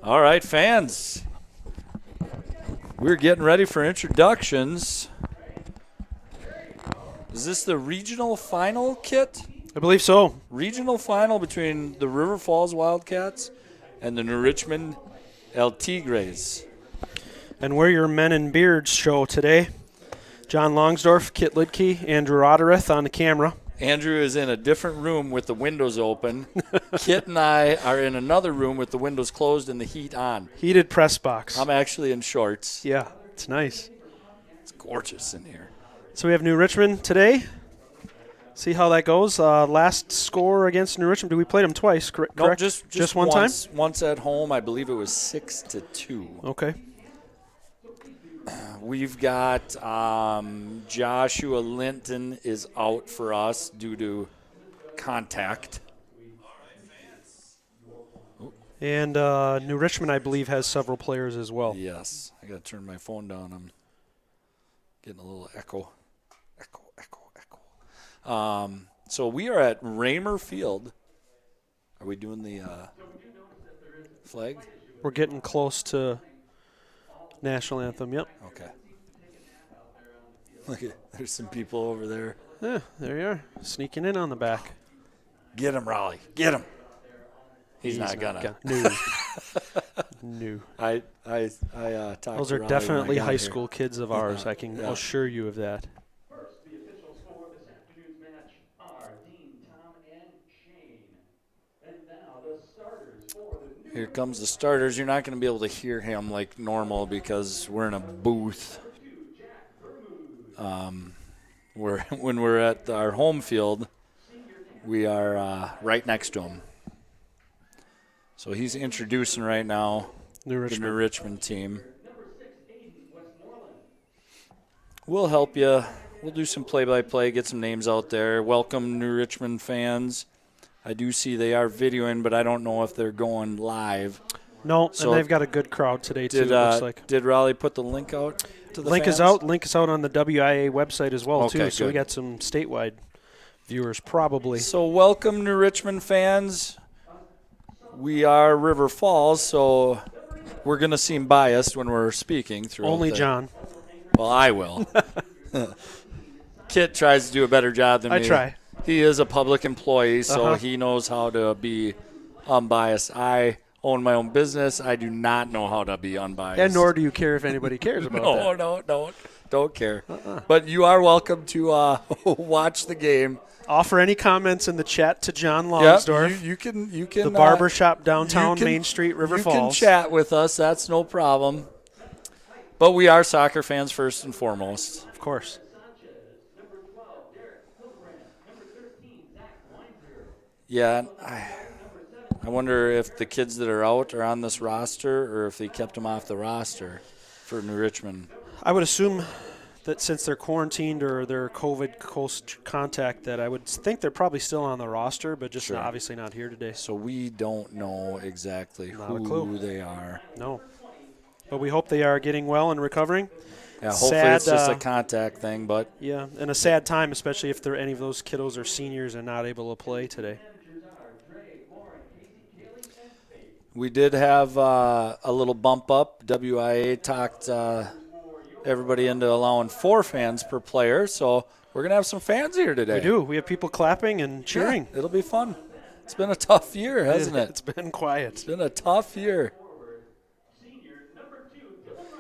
All right, fans. We're getting ready for introductions. Is this the regional final, Kit? I believe so. Regional final between the River Falls Wildcats and the New Richmond El Tigres. And we're your Men in Beards show today. John Longsdorf, Kit Lidke, Andrew Ottereth on the camera. Andrew is in a different room with the windows open. Kit and I are in another room with the windows closed and the heat on. Heated press box. I'm actually in shorts. Yeah, it's nice. It's gorgeous in here. So we have New Richmond today. See how that goes. Last score against New Richmond. We played them twice, correct? No, just one time? Once at home. I believe it was 6-2. Okay. We've got Joshua Linton is out for us due to contact. And New Richmond, I believe, has several players as well. Yes. I got to turn my phone down. I'm getting a little echo. So we are at Raymer Field. Are we doing the flag? We're getting close to National Anthem, yep. Okay. Look at, there's some people over there. Yeah, there you are, sneaking in on the back. Get him, Raleigh. Get him. He's not gonna. No. I talked to Those are Raleigh definitely when I got high here. school kids of ours. I can assure you of that. First, the officials for this afternoon's match are Dean, Tom, and Shane. And now the starters for the Here comes the starters. You're not going to be able to hear him like normal because we're in a booth. When we're at our home field, we are right next to him. So he's introducing right now the New Richmond team. We'll help you. We'll do some play-by-play, get some names out there. Welcome, New Richmond fans. I do see they are videoing, but I don't know if they're going live. No, So and they've got a good crowd today, too, Did it looks like. did Raleigh put the link out to the Link fans? is out. Link is out on the WIAA website as well, Okay, too. So we good. got some statewide viewers, probably. So welcome, New Richmond fans. We are River Falls, so we're going to seem biased when we're speaking. Only John. Well, I will. Kit tries to do a better job than me. I try. He is a public employee, so he knows how to be unbiased. I own my own business. I do not know how to be unbiased. And nor do you care if anybody cares about that. No, don't care. But you are welcome to watch the game. Offer any comments in the chat to John Longsdorf. Yep, you can. The barber shop downtown you can- Main Street, River you Falls. can chat with us. That's no problem. But we are soccer fans first and foremost. Of course. Yeah, I wonder if the kids that are out are on this roster or if they kept them off the roster for New Richmond. I would assume that since they're quarantined or they're COVID close contact, that I would think they're probably still on the roster, but just obviously not here today. So we don't know exactly Not a who clue. they are. No. But we hope they are getting well and recovering. Yeah, hopefully Sad, it's just a contact thing, but Yeah, and a sad time, especially if any of those kiddos are seniors and not able to play today. we did have a little bump up. WIA talked everybody into allowing 4 fans per player, so we're going to have some fans here today. We do. We have people clapping and cheering. Yeah, it'll be fun. It's been a tough year, hasn't it? It's been quiet. It's been a tough year.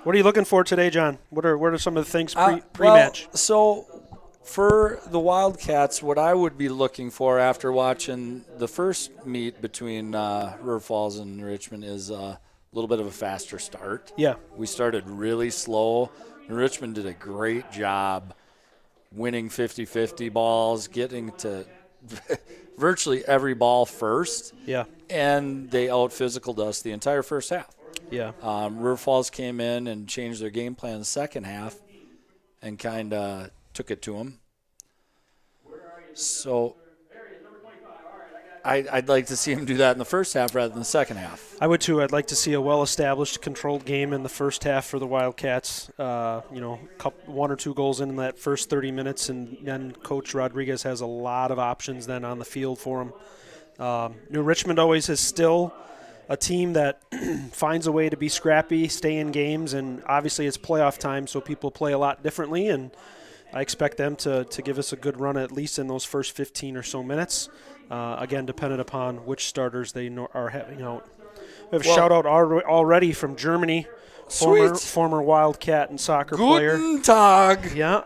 What are you looking for today, John? What are some of the things pre-match? Well, so for the Wildcats, what I would be looking for after watching the first meet between River Falls and Richmond is a little bit of a faster start. Yeah. We started really slow. And Richmond did a great job winning 50-50 balls, getting to virtually every ball first. Yeah. And they out-physicaled us the entire first half. Yeah. River Falls came in and changed their game plan in the second half and kind of took it to them. So I'd like to see them do that in the first half rather than the second half. I would too. I'd like to see a well-established, controlled game in the first half for the Wildcats. 1 or 2 goals in that first 30 minutes, and then Coach Rodriguez has a lot of options then on the field for them. New Richmond always has still a team that finds a way to be scrappy, stay in games, and obviously it's playoff time, so people play a lot differently, and I expect them to give us a good run at least in those first 15 or so minutes, again, dependent upon which starters they are having out. We have a shout-out already from Germany, former Wildcat and soccer player. Guten Tag. Yeah.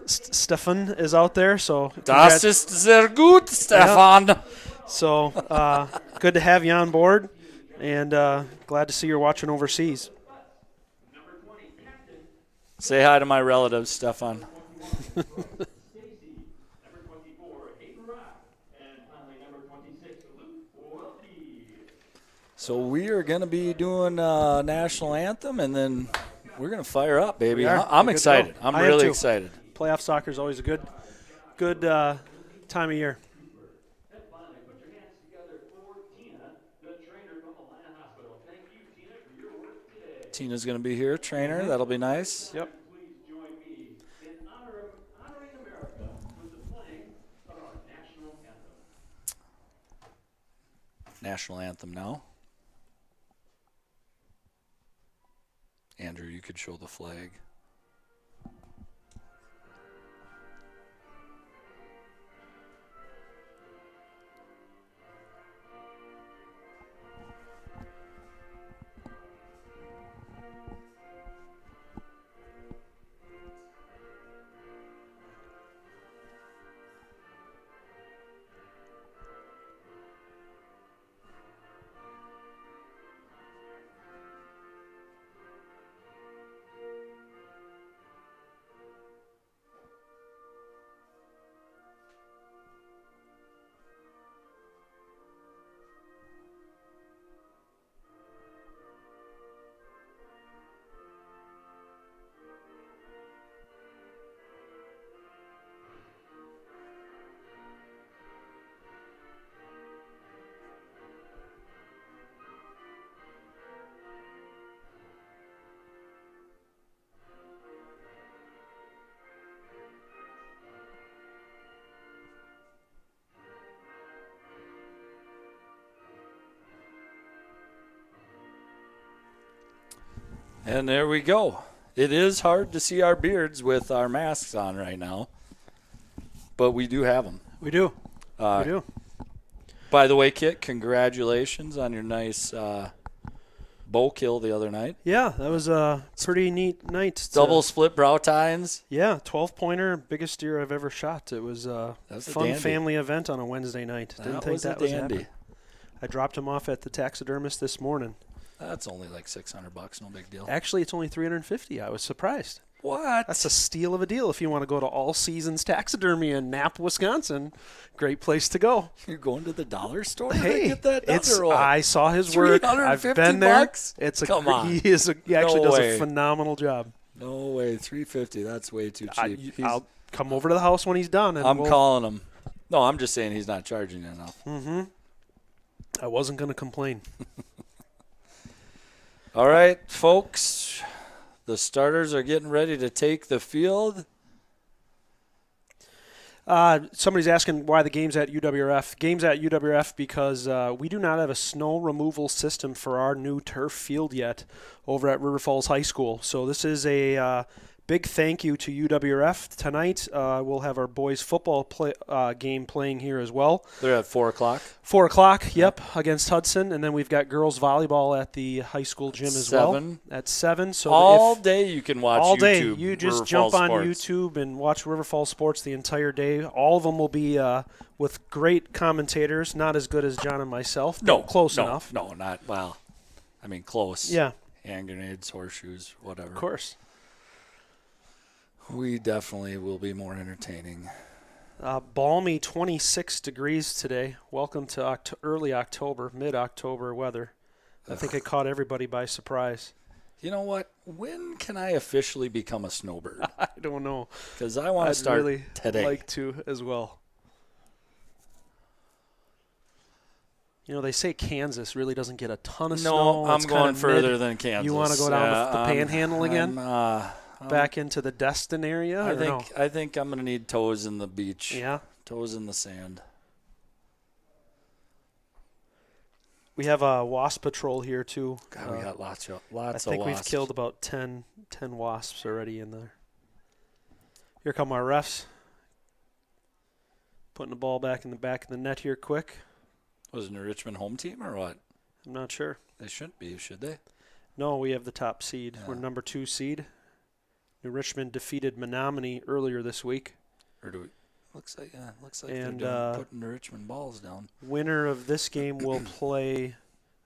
Stefan is out there, so Das ist sehr gut, Stefan. Yeah. So good to have you on board, and glad to see you're watching overseas. Say hi to my relatives, Stefan. Number 24, Heiberg, and finally number 26, So we are going to be doing national anthem, and then we're going to fire up, baby. I'm excited. I'm really excited. Playoff soccer is always a good time of year. And finally, put your hands together for Tina, the trainer from Atlanta Hospital. Thank you, Tina, for your work today. Tina's going to be here, trainer. That'll be nice. Yep. Please join me in honoring America with the playing of our national anthem. National anthem now. Andrew, you could show the flag. And there we go. It is hard to see our beards with our masks on right now, but we do have them. We do. We do. By the way, Kit, congratulations on your nice bow kill the other night. Yeah, that was a pretty neat night. Double split brow tines. Yeah, 12-pointer, biggest deer I've ever shot. It was a fun family event on a Wednesday night. Didn't think that was happening. I dropped him off at the taxidermist this morning. That's only like $600, no big deal. Actually, it's only $350. I was surprised. What? That's a steal of a deal if you want to go to All Seasons Taxidermy in Knapp, Wisconsin. Great place to go. You're going to the dollar store hey, to get that done, or what? I saw his work. I've been there. Come on. He actually does a phenomenal job. No way. $350. That's way too cheap. I'll come over to the house when he's done. And I'm calling him. No, I'm just saying he's not charging enough. Mm-hmm. I wasn't going to complain. All right, folks. The starters are getting ready to take the field. Somebody's asking why the game's at UWF. Game's at UWF because we do not have a snow removal system for our new turf field yet over at River Falls High School. So this is a big thank you to UWF. Tonight we'll have our boys football game playing here as well. They're at 4 o'clock? 4 o'clock, yep, against Hudson. And then we've got girls volleyball at the high school gym as well. At 7. So all day you can watch all YouTube. Day. You just River jump Falls on Sports. YouTube and watch River Falls Sports the entire day. All of them will be with great commentators, not as good as John and myself, but close enough. No, not, well, I mean close. Yeah. Hand grenades, horseshoes, whatever. Of course. We definitely will be more entertaining. Balmy 26 degrees today. Welcome to early October, mid-October weather. I think it caught everybody by surprise. You know what? When can I officially become a snowbird? I don't know. Because I want to start really today. I'd like to as well. You know, they say Kansas really doesn't get a ton of snow. No, I'm going further than Kansas. You want to go down the Panhandle again? Back into the Destin area? I think I'm going to need toes in the beach. Yeah. Toes in the sand. We have a wasp patrol here too. God, we got lots of I wasps. think we've killed about 10 wasps already in there. Here come our refs. Putting the ball back in the back of the net here quick. Was it a Richmond home team or what? I'm not sure. They shouldn't be, should they? No, we have the top seed. Yeah. We're number 2 seed. New Richmond defeated Menomonie earlier this week. Or do we? Looks like And, they're putting the Richmond balls down. Winner of this game will play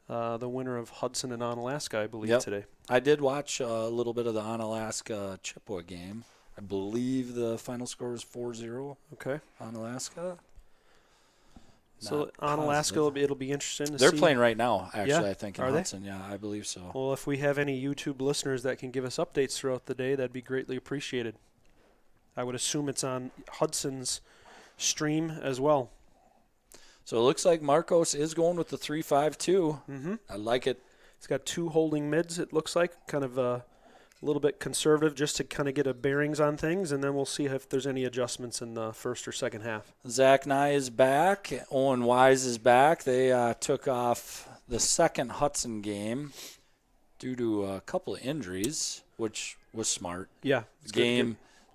the winner of Hudson and Onalaska, I believe, today. I did watch a little bit of the Onalaska Chippewa game. I believe the final score was 4-0 Okay. Onalaska. So Onalaska, it'll be interesting to see. They're playing right now, actually, Yeah? I think, in Are they? Hudson. Yeah, I believe so. Well, if we have any YouTube listeners that can give us updates throughout the day, that'd be greatly appreciated. I would assume it's on Hudson's stream as well. So it looks like Marcos is going with the 3-5-2. Mm-hmm. I like it. He's got 2 holding mids, it looks like, kind of a little bit conservative just to kind of get a bearings on things, and then we'll see if there's any adjustments in the first or second half. Zach Nye is back. Owen Wise is back. They took off the second Hudson game due to a couple of injuries, which was smart. Yeah.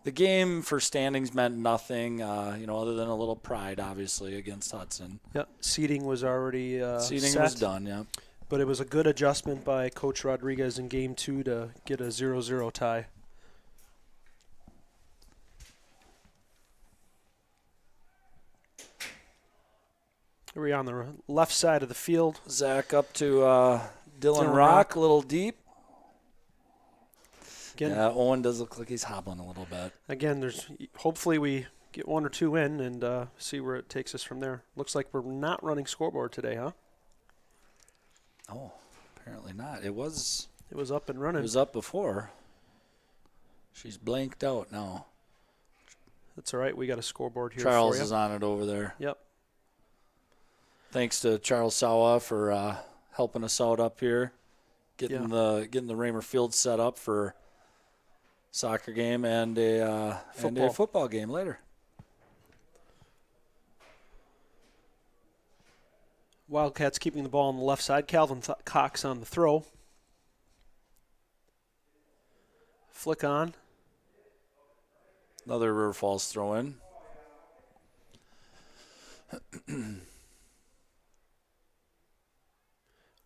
The game for standings meant nothing, other than a little pride, obviously, against Hudson. Yeah, seating was already Seating set, was done, yeah. but it was a good adjustment by Coach Rodriguez in Game 2 to get a 0-0 tie. We're on the left side of the field. Zach up to Dylan Rock, a little deep. Again, Yeah, Owen does look like he's hobbling a little bit. Again, hopefully we get 1 or 2 in and see where it takes us from there. Looks like we're not running scoreboard today, huh? Oh, apparently not. It was up and running. It was up before. She's blanked out now. That's all right. We got a scoreboard here Charles for you. is on it over there. Yep. Thanks to Charles Sawa for helping us out up here, getting the Raymer Field set up for soccer game and a football game later. Wildcats keeping the ball on the left side. Calvin Cox on the throw. Flick on. Another River Falls throw in.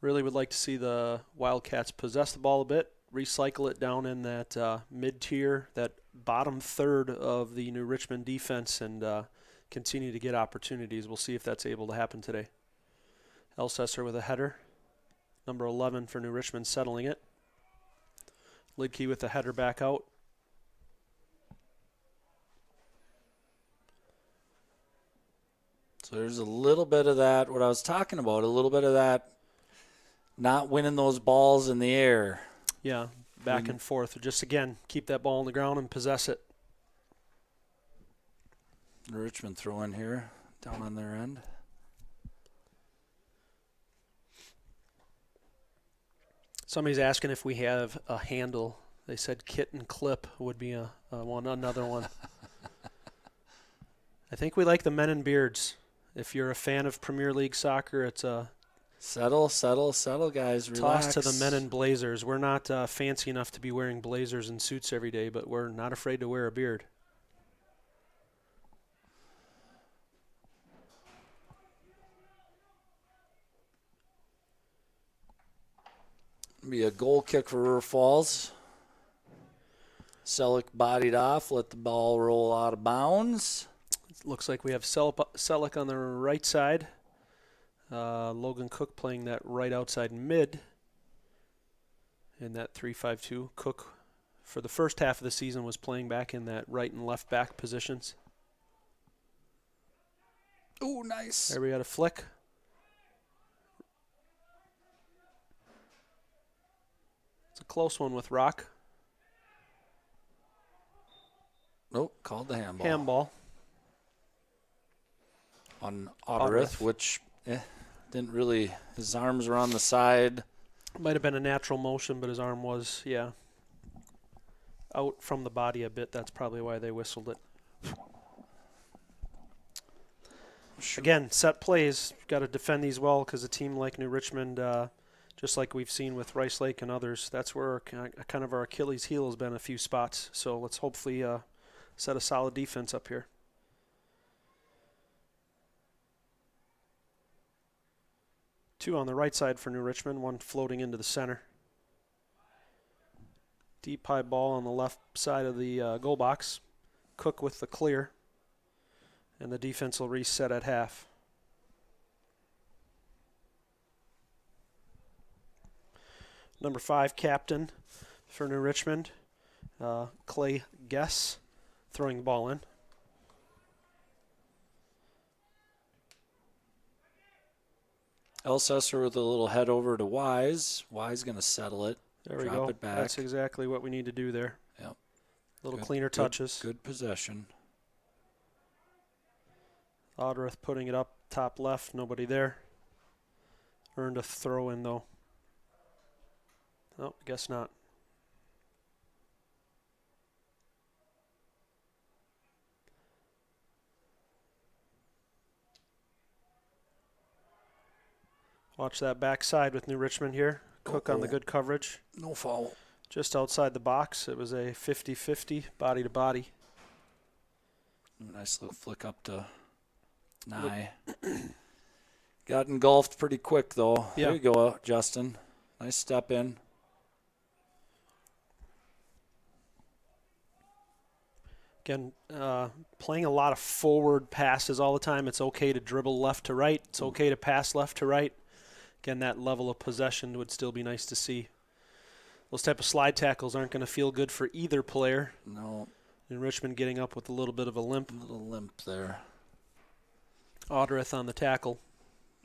Really would like to see the Wildcats possess the ball a bit, recycle it down in that mid-tier, that bottom third of the New Richmond defense, and continue to get opportunities. We'll see if that's able to happen today. Elsesser with a header. Number 11 for New Richmond settling it. Lidkey with the header back out. So there's a little bit of that, what I was talking about, a little bit of that not winning those balls in the air. Yeah, back and forth. Just, again, keep that ball on the ground and possess it. Richmond throw in here, down on their end. Somebody's asking if we have a handle. They said Kit and Clip would be another one. I think we like the men in beards. If you're a fan of Premier League soccer, it's a Settle, guys. Relax. toss to the men in blazers. We're not fancy enough to be wearing blazers and suits every day, but we're not afraid to wear a beard. Be a goal kick for River Falls. Selleck bodied off, let the ball roll out of bounds. It looks like we have Selleck on the right side. Logan Cook playing that right outside mid in that 3-5-2. Cook, for the first half of the season, was playing back in that right and left back positions. Ooh, nice. There we got a flick. It's a close one with Rock. Nope, called the handball. Handball. On Otterith, which didn't really, his arms were on the side. Might have been a natural motion, but his arm was, out from the body a bit. That's probably why they whistled it. Again, set plays, got to defend these well because a team like New Richmond, just like we've seen with Rice Lake and others, that's where kind of our Achilles heel has been a few spots. So let's hopefully set a solid defense up here. Two on the right side for New Richmond, one floating into the center. Deep high ball on the left side of the goal box. Cook with the clear. And the defense will reset at half. Number 5, captain for New Richmond, Clay Guess, throwing the ball in. Elsesser with a little head over to Wise. Wise going to settle it. There we drop go. It back. That's exactly what we need to do there. Yep. Little cleaner touches. Good possession. Odreth putting it up top left. Nobody there. Earned a throw in though. Oh, guess not. Watch that backside with New Richmond here. Cook on the good coverage. No foul. Just outside the box. It was a 50-50 body to body. Nice little flick up to Nye. Got engulfed pretty quick though. Yeah. There you go, Justin. Nice step in. Again, playing a lot of forward passes all the time. It's okay to dribble left to right. It's okay to pass left to right. Again, that level of possession would still be nice to see. Those type of slide tackles aren't going to feel good for either player. No. And Richmond getting up with a little bit of a limp. A little limp there. Odreth on the tackle.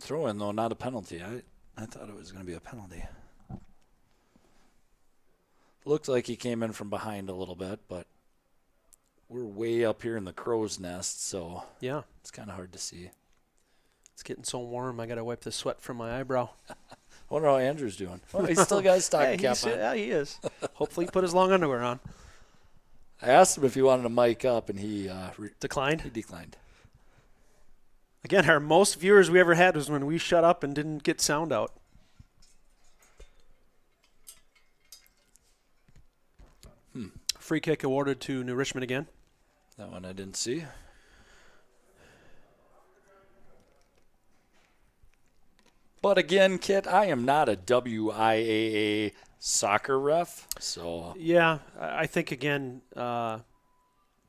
Throw in though, not a penalty. I thought it was going to be a penalty. Looked like he came in from behind a little bit, but we're way up here in the crow's nest, so yeah, it's kind of hard to see. It's getting so warm, I got to wipe the sweat from my eyebrow. I wonder how Andrew's doing. Well, he's still got his stocking cap on. Yeah, he is. Hopefully he put his long underwear on. I asked him if he wanted to mic up, and he Declined? He declined. Again, our most viewers we ever had was when we shut up and didn't get sound out. Free kick awarded to New Richmond again. That one I didn't see. But again, Kit, I am not a WIAA soccer ref, so. Yeah, I think, again,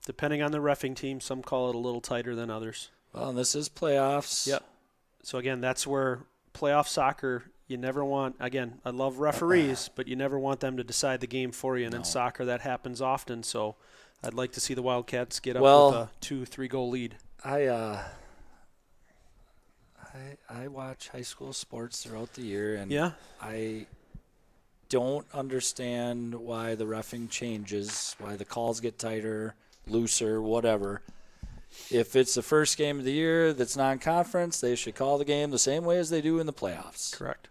depending on the reffing team, some call it a little tighter than others. Well, and this is playoffs. Yep. So, again, that's where playoff soccer, you never want, again, I love referees, but you never want them to decide the game for you. And in soccer, that happens often. So I'd like to see the Wildcats get up with a 2-3 goal lead. I watch high school sports throughout the year, and I don't understand why the reffing changes, why the calls get tighter, looser, whatever. If it's the first game of the year that's non-conference, they should call the game the same way as they do in the playoffs. Correct.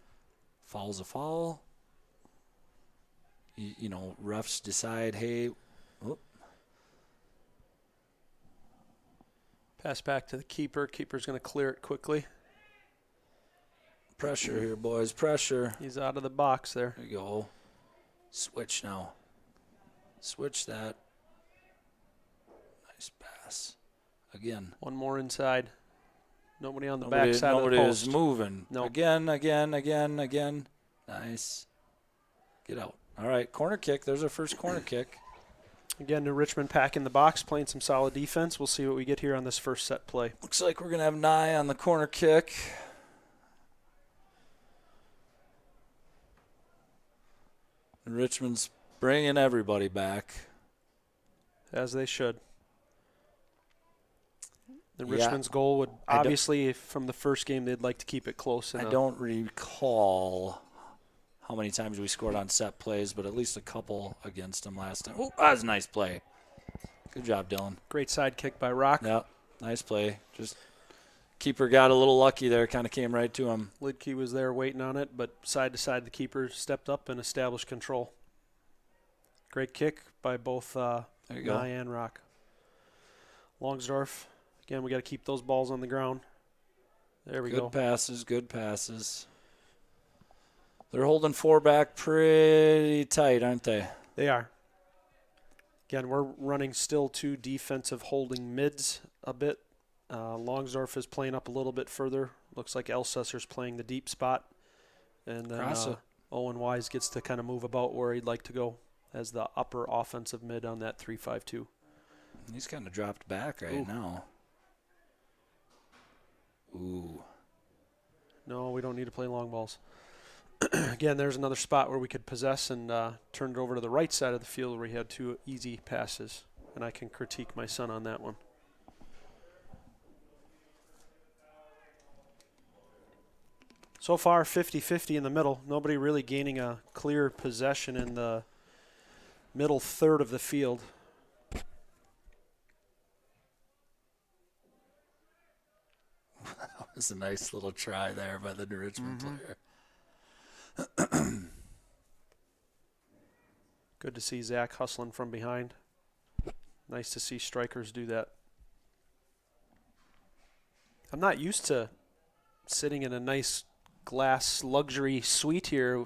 Foul's a foul. You know, refs decide, hey, pass back to the keeper. Keeper's going to clear it quickly. Pressure here, boys, pressure. He's out of the box there. There you go. Switch now. Switch that. Nice pass. Again. One more inside. Nobody on the back side of the post. Nobody is moving. Nope. Again. Nice. Get out. All right, corner kick. There's our first corner kick. Again, New Richmond packing the box, playing some solid defense. We'll see what we get here on this first set play. Looks like we're going to have Nye on the corner kick. And Richmond's bringing everybody back. As they should. The Richmond's goal would obviously, from the first game, they'd like to keep it close. I don't recall how many times we scored on set plays, but at least a couple against them last time. Oh, that was a nice play. Good job, Dylan. Great side kick by Rock. Yeah, nice play. Just keeper got a little lucky there, kind of came right to him. Lidke was there waiting on it, but side to side, the keeper stepped up and established control. Great kick by both Nye and Rock. Longsdorff. Again, we got to keep those balls on the ground. There we Good go. passes, good passes. They're holding 4 back pretty tight, aren't they? They are. Again, we're running still 2 defensive holding mids a bit. Longsdorff is playing up a little bit further. Looks like Elsesser's playing the deep spot. And then Cross it. Owen Wise gets to kind of move about where he'd like to go as the upper offensive mid on that 3-5-2. He's kind of dropped back right now. Ooh. No, we don't need to play long balls. Again, there's another spot where we could possess and turn it over to the right side of the field where we had 2 easy passes. And I can critique my son on that one. So far, 50-50 in the middle. Nobody really gaining a clear possession in the middle third of the field. That was a nice little try there by the Richmond player. Good to see Zach hustling from behind. Nice to see strikers do that. I'm not used to sitting in a nice glass luxury suite here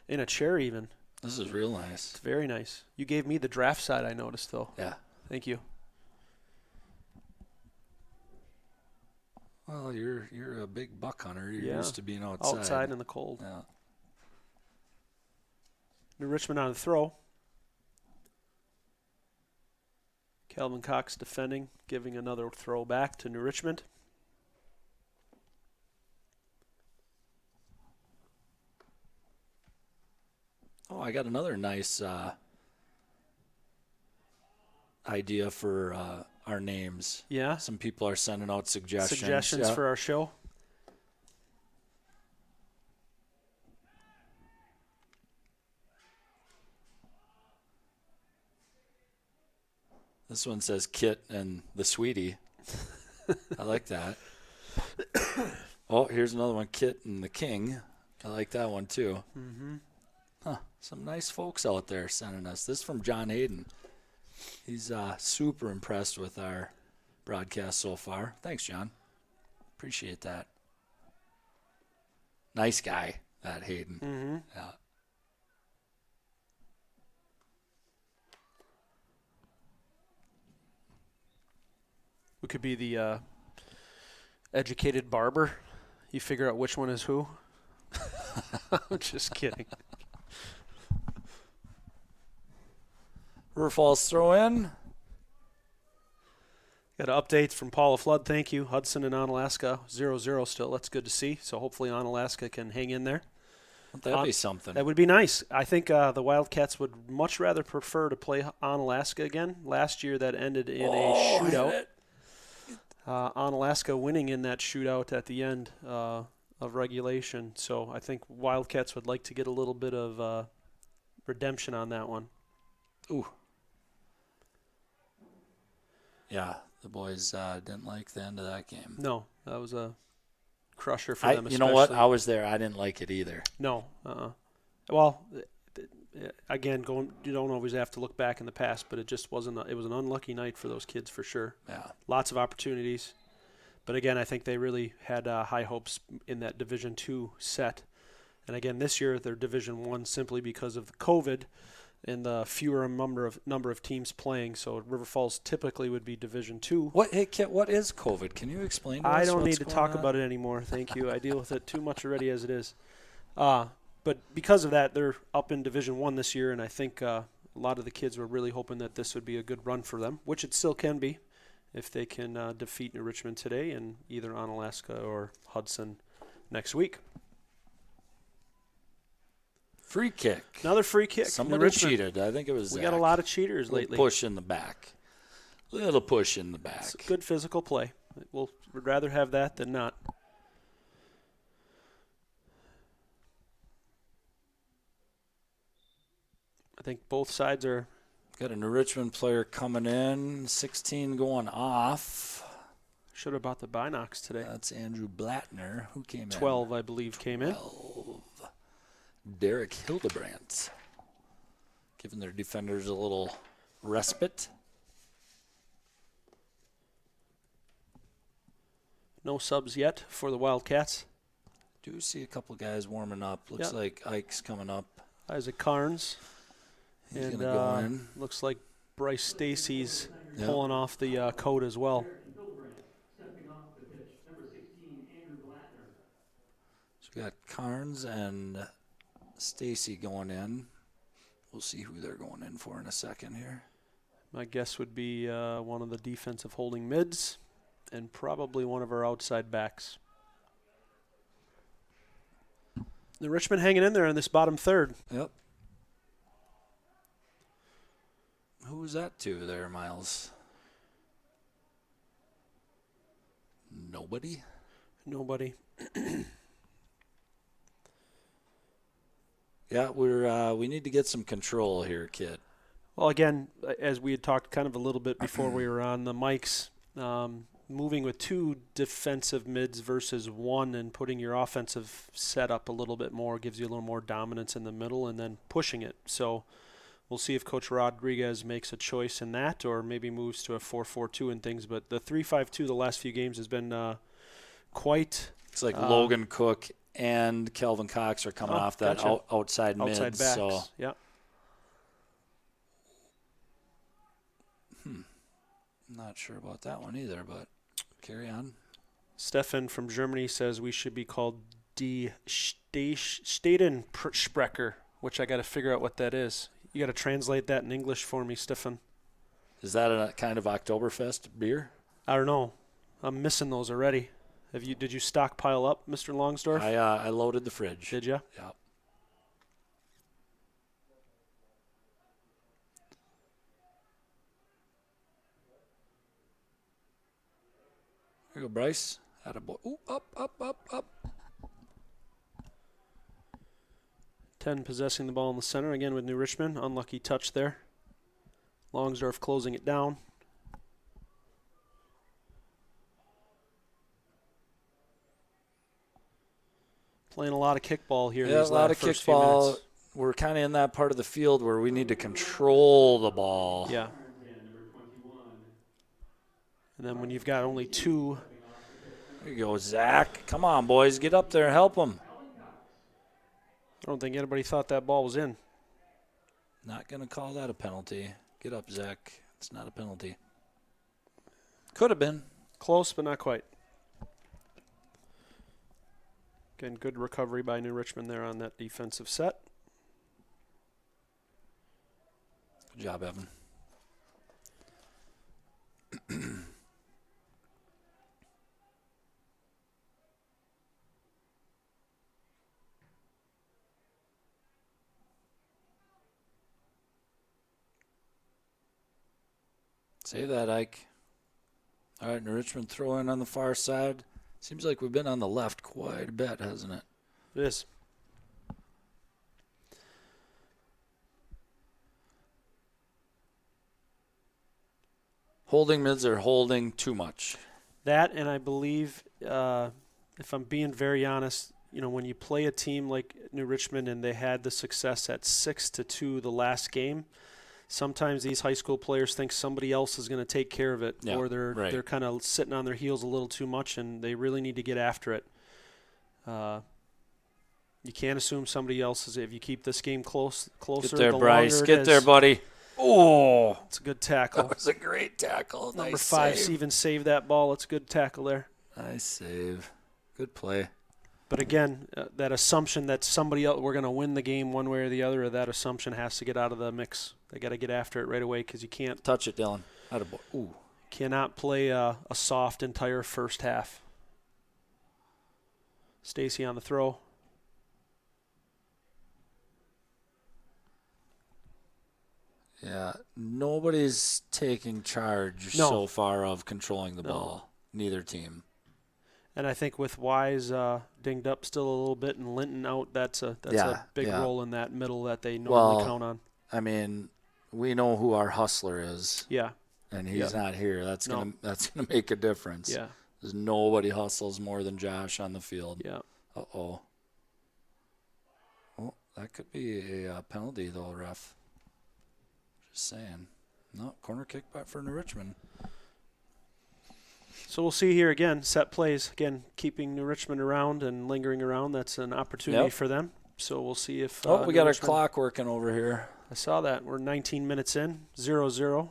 in a chair even. This is real nice. It's very nice. You gave me the draft side, I noticed, though. Yeah. Thank you. Well, you're a big buck hunter. You're used to being outside. Outside in the cold. Yeah. New Richmond on the throw. Calvin Cox defending, giving another throw back to New Richmond. Oh, I got another nice idea for our names. Yeah. Some people are sending out suggestions. Suggestions for our show. This one says Kit and the Sweetie. I like that. Oh, here's another one, Kit and the King. I like that one too. Mm-hmm. Huh. Some nice folks out there sending us. This is from John Hayden. He's super impressed with our broadcast so far. Thanks, John. Appreciate that. Nice guy, that Hayden. Mm-hmm. Yeah. We could be the educated barber. You figure out which one is who. I'm just kidding. River Falls throw in. Got an update from Paula Flood. Thank you. Hudson and Onalaska 0-0 still. That's good to see. So hopefully Onalaska can hang in there. That'd be something. That would be nice. I think the Wildcats would much rather prefer to play Onalaska again. Last year that ended in a shootout. Onalaska winning in that shootout at the end of regulation. So I think Wildcats would like to get a little bit of redemption on that one. Ooh. Yeah, the boys didn't like the end of that game. No, that was a crusher for them. You know what? I was there. I didn't like it either. No. Well, again, you don't always have to look back in the past, but it just wasn't. It was an unlucky night for those kids for sure. Yeah. Lots of opportunities, but again, I think they really had high hopes in that Division II set. And again, this year they're Division I simply because of COVID and the fewer number of teams playing. So River Falls typically would be Division II. Hey, Kit, what is COVID? Can you explain to us I don't what's need to going talk on? about it anymore. Thank you. I deal with it too much already as it is. But because of that, they're up in Division I this year, and I think a lot of the kids were really hoping that this would be a good run for them, which it still can be if they can defeat New Richmond today and either Onalaska or Hudson next week. Free kick. Another free kick. Somebody cheated. I think it was We Zach. got a lot of cheaters Little lately. push in the back. Little push in the back. It's good physical play. We'd rather have that than not. I think both sides are. Got a New Richmond player coming in. 16 going off. Should have bought the Binox today. That's Andrew Blattner. Who came in? 12, I believe, came in. 12. Derek Hildebrandt. Giving their defenders a little respite. No subs yet for the Wildcats. Do see a couple guys warming up. Looks like Ike's coming up. Isaac Carnes. He's And going to go in. looks like Bryce Stacy's pulling off the coat as well. Stepping off the pitch, number 16, Andrew Blattner. So we got Carnes and Stacy going in. We'll see who they're going in for in a second here. My guess would be one of the defensive holding mids and probably one of our outside backs. The Richmond hanging in there in this bottom third. Yep. Who was that to there, Miles? Nobody? Nobody. Yeah, we need to get some control here, kid. Well, again, as we had talked kind of a little bit before we were on the mics, moving with 2 defensive mids versus 1 and putting your offensive set up a little bit more gives you a little more dominance in the middle and then pushing it. So we'll see if Coach Rodriguez makes a choice in that or maybe moves to a 4-4-2 and things. But the 3-5-2 the last few games has been quite... It's like Logan Cook and Kelvin Cox are coming off that outside mids. Outside backs, so. yeah. Not sure about that one either, but carry on. Stefan from Germany says we should be called Die Stadensprecher, which I got to figure out what that is. You got to translate that in English for me, Stefan. Is that a kind of Oktoberfest beer? I don't know. I'm missing those already. Did you stockpile up, Mr. Longsdorff? I loaded the fridge. Did you? Yeah. Here you go, Bryce. Attaboy. Ooh, up. 10 possessing the ball in the center, again with New Richmond. Unlucky touch there. Longsdorff closing it down. Playing a lot of kickball here. Yeah, these a lot of first few kickball. minutes. We're kind of in that part of the field where we need to control the ball. Yeah. And then when you've got only 2. There you go, Zach. Come on, boys. Get up there and help them. I don't think anybody thought that ball was in. Not going to call that a penalty. Get up, Zach. It's not a penalty. Could have been. Close, but not quite. Again, good recovery by New Richmond there on that defensive set. Good job, Evan. Save that, Ike. All right, New Richmond throw in on the far side. Seems like we've been on the left quite a bit, hasn't it? It is. Holding mids are holding too much. That, and I believe, if I'm being very honest, when you play a team like New Richmond and they had the success at 6-2 the last game, sometimes these high school players think somebody else is going to take care of it, or they're kind of sitting on their heels a little too much, and they really need to get after it. You can't assume somebody else is. If you keep this game closer, Get there, the Bryce. longer it Get is. there, buddy. Oh, It's a good tackle. that was a great tackle. Number Nice 5 save. even saved that ball. It's a good tackle there. Nice save. Good play. But again, that assumption that somebody else, we're going to win the game one way or the other, that assumption has to get out of the mix. They got to get after it right away because you can't Touch it, Dylan. Attaboy. Ooh. cannot play a soft entire first half. Stacy on the throw. Yeah, nobody's taking charge so far of controlling the ball. Neither team. And I think with Wise dinged up still a little bit and Linton out, that's a big role in that middle that they normally count on. I mean, we know who our hustler is. Yeah. And he's not here. That's gonna make a difference. Yeah. There's nobody hustles more than Josh on the field. Yeah. Uh-oh. Oh, that could be a penalty though, ref. Just saying. No, corner kick back for New Richmond. So we'll see here again, set plays. Again, keeping New Richmond around and lingering around, that's an opportunity for them. So we'll see if we New got our Richmond, clock working over here. I saw that. We're 19 minutes in, 0-0.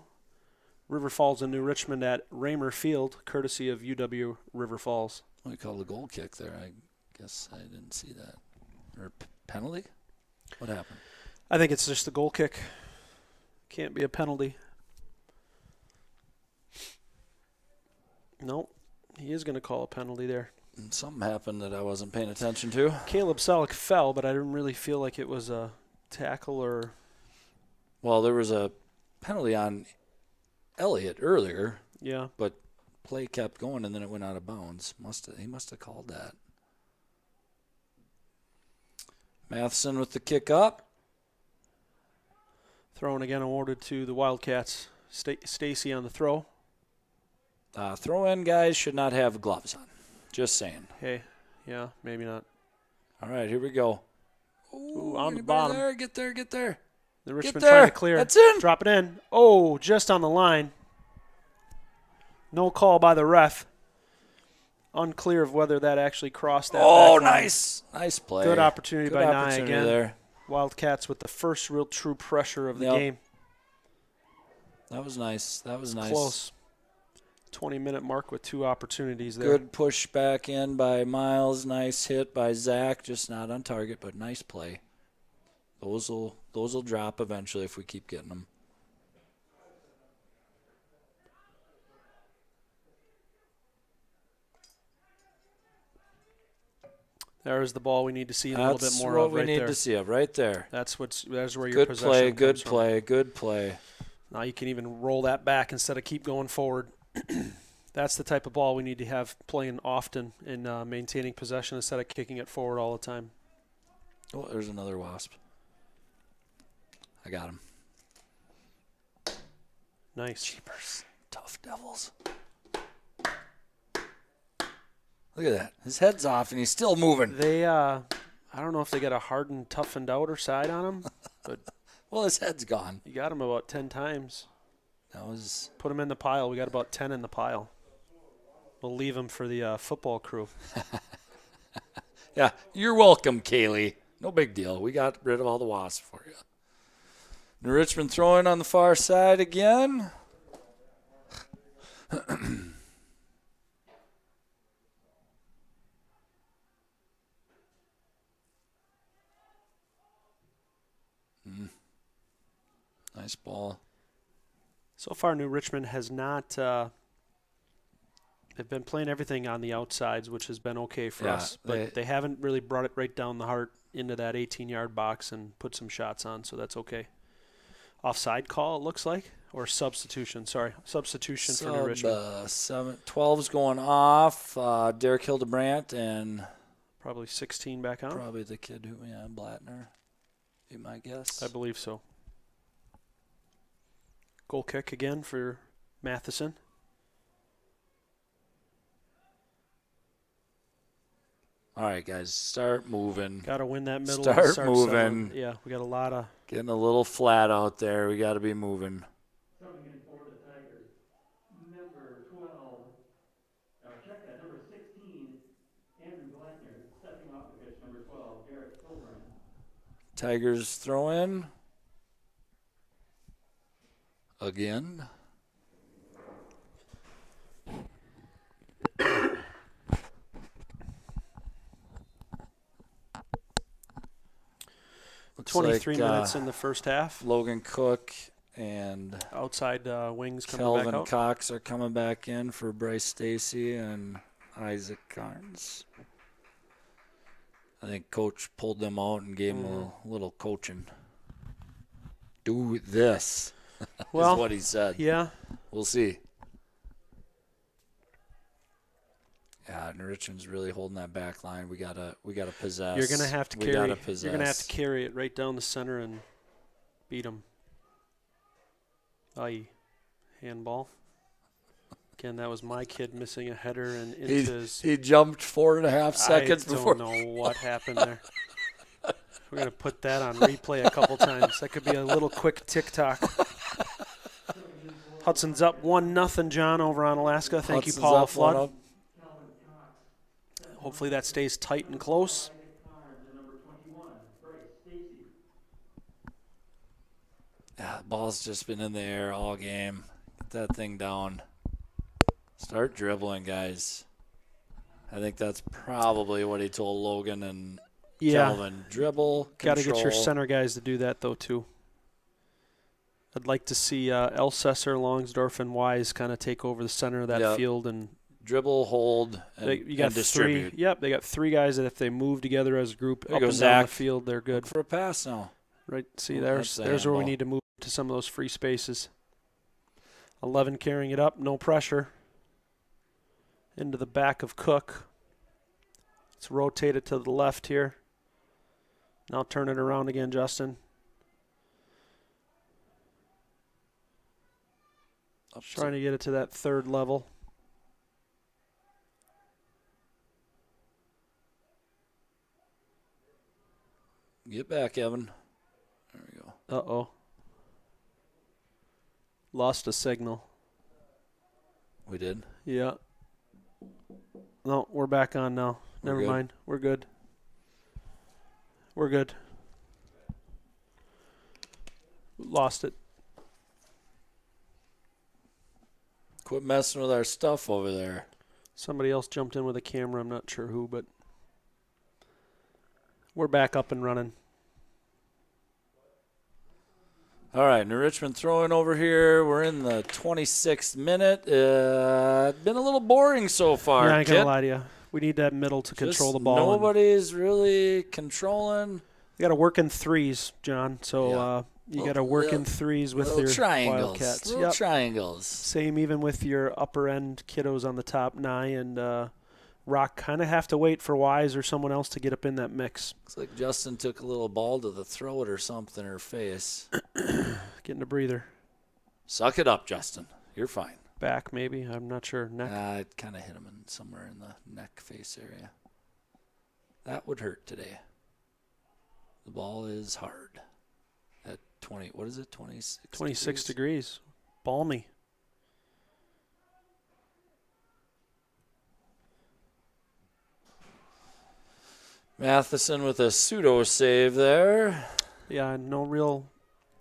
River Falls and New Richmond at Raymer Field, courtesy of UW River Falls. We called a goal kick there. I guess I didn't see that. Or penalty? What happened? I think it's just a goal kick. Can't be a penalty. Nope. He is going to call a penalty there. And something happened that I wasn't paying attention to. Caleb Selleck fell, but I didn't really feel like it was a tackle or... Well, there was a penalty on Elliott earlier. Yeah. But play kept going, and then it went out of bounds. He must have called that. Matheson with the kick up. Throw again awarded to the Wildcats. Stacy on the throw. Throw-in guys should not have gloves on. Just saying. Hey, yeah, maybe not. All right, here we go. Ooh, on the bottom. There, get there. The Richmond there. trying to clear. That's in. Drop it in. Oh, just on the line. No call by the ref. Unclear of whether that actually crossed that back line. Nice play. Good opportunity by Nye opportunity again. there. Wildcats with the first real true pressure of the Yep. game. That was nice. Close. 20-minute mark with 2 opportunities there. Good push back in by Miles. Nice hit by Zach. Just not on target, but nice play. Those will drop eventually if we keep getting them. There's the ball we need to see a little bit more That's what of we right need there. to see of right there. That's where your Good possession play, comes good from. play, good play. Now you can even roll that back instead of keep going forward. That's the type of ball we need to have playing often in maintaining possession instead of kicking it forward all the time. Oh, there's another wasp. I got him. Nice. Jeepers. Tough devils. Look at that. His head's off, and he's still moving. They, I don't know if they got a hardened, toughened outer side on him, but Well, his head's gone. you got him about 10 times. That was... Put him in the pile. We got about 10 in the pile. We'll leave him for the football crew. Yeah, you're welcome, Kaylee. No big deal. We got rid of all the wasps for you. New Richmond throwing on the far side again. Nice ball. So far, New Richmond has not. They've been playing everything on the outsides, which has been okay for us. But they haven't really brought it right down the heart into that 18-yard box and put some shots on, so that's okay. Offside call, it looks like, or substitution. Sorry, substitution for New Richmond. 12's going off. Derek Hildebrandt and Probably 16 back on. probably the kid who, Blattner. Be my guess. I believe so. Goal kick again for Matheson. All right, guys, start moving. Got to win that middle. Start and moving. settling. Yeah, we got a lot of. Getting a little flat out there. We got to be moving. Coming in for the Tigers, number 12. Now check that, number 16, Andrew Blattner. Stepping off the pitch, number 12, Derek Hilbrand. Tigers throw in. Again. Looks 23 like, minutes in the first half. Logan Cook and Outside wings coming Kelvin back out. Cox are coming back in for Bryce Stacy and Isaac Carnes. I think Coach pulled them out and gave them a little coaching. Do this, Well, is what he said. Yeah. We'll see. Yeah, and Richmond's really holding that back line. We gotta possess. You're gonna have to We carry. gotta possess. You're gonna have to carry it right down the center and beat them. Aye, handball. Again, that was my kid missing a header and into his. He jumped 4.5 seconds before. I don't know what happened there. We're gonna put that on replay a couple times. That could be a little quick TikTok. Hudson's up 1-0, John, over on Alaska. Thank Hudson's you, Paula up, Flood. 1-0. Hopefully that stays tight and close. Yeah, the ball's just been in the air all game. Get that thing down. Start dribbling, guys. I think that's probably what he told Logan and Kelvin. Dribble, Got to control. get your center guys to do that, though, too. I'd like to see Elsesser, Longsdorf, and Wise kind of take over the center of that field and dribble, hold, and, and distribute. Yep, they got 3 guys that if they move together as a group up and down Zach. the field, they're good. Look for a pass now. Right, see, there's where we need to move to some of those free spaces. 11 carrying it up, no pressure. Into the back of Cook. Let's rotate it to the left here. Now turn it around again, Justin. Trying to get it to that 3rd level. Get back, Evan. There we go. Uh-oh. Lost a signal. We did? Yeah. No, we're back on now. Never mind. We're good. We're good. Lost it. Quit messing with our stuff over there. Somebody else jumped in with a camera. I'm not sure who, but we're back up and running. All right, New Richmond throwing over here. We're in the 26th minute. Been a little boring so far. Yeah, I ain't gonna lie to you. We need that middle to control the ball. Nobody's really controlling. You got to work in threes, John. So you got to work in threes with your triangles. Wildcats. Little triangles. Same even with your upper end kiddos on the top 9 and Rock. Kind of have to wait for Wise or someone else to get up in that mix. Looks like Justin took a little ball to the throat or something, or face. Getting a breather. Suck it up, Justin. You're fine. Back maybe. I'm not sure. Neck. It kind of hit him somewhere in the neck face area. That would hurt today. The ball is hard. At 20, what is it, 26 degrees. Balmy. Matheson with a pseudo save there. Yeah, no real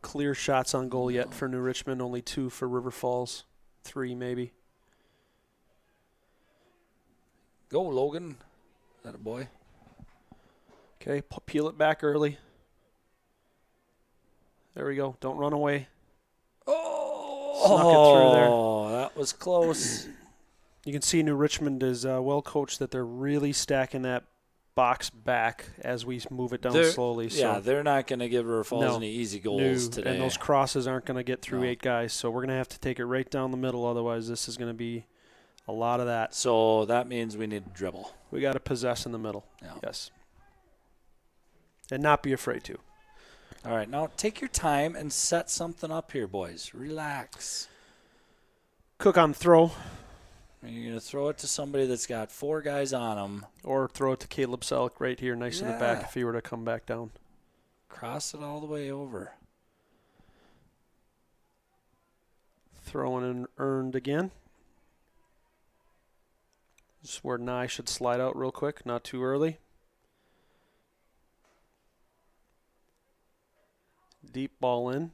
clear shots on goal yet for New Richmond. Only 2 for River Falls. 3 maybe. Go, Logan. That a boy. Okay, peel it back early. There we go. Don't run away. Snuck it through there. Oh, that was close. You can see New Richmond is well coached that they're really stacking that box back as we move it down slowly. Yeah, so they're not going to give River Falls any easy goals today. And those crosses aren't going to get through 8 guys. So we're going to have to take it right down the middle. Otherwise, this is going to be a lot of that. So that means we need to dribble. We got to possess in the middle. Yeah. Yes. And not be afraid to. All right, now take your time and set something up here, boys. Relax. Cook on throw. You're going to throw it to somebody that's got 4 guys on them. Or throw it to Caleb Selleck right here, nice in the back if he were to come back down. Cross it all the way over. Throwing and earned again. This is where Nye should slide out real quick, not too early. Deep ball in.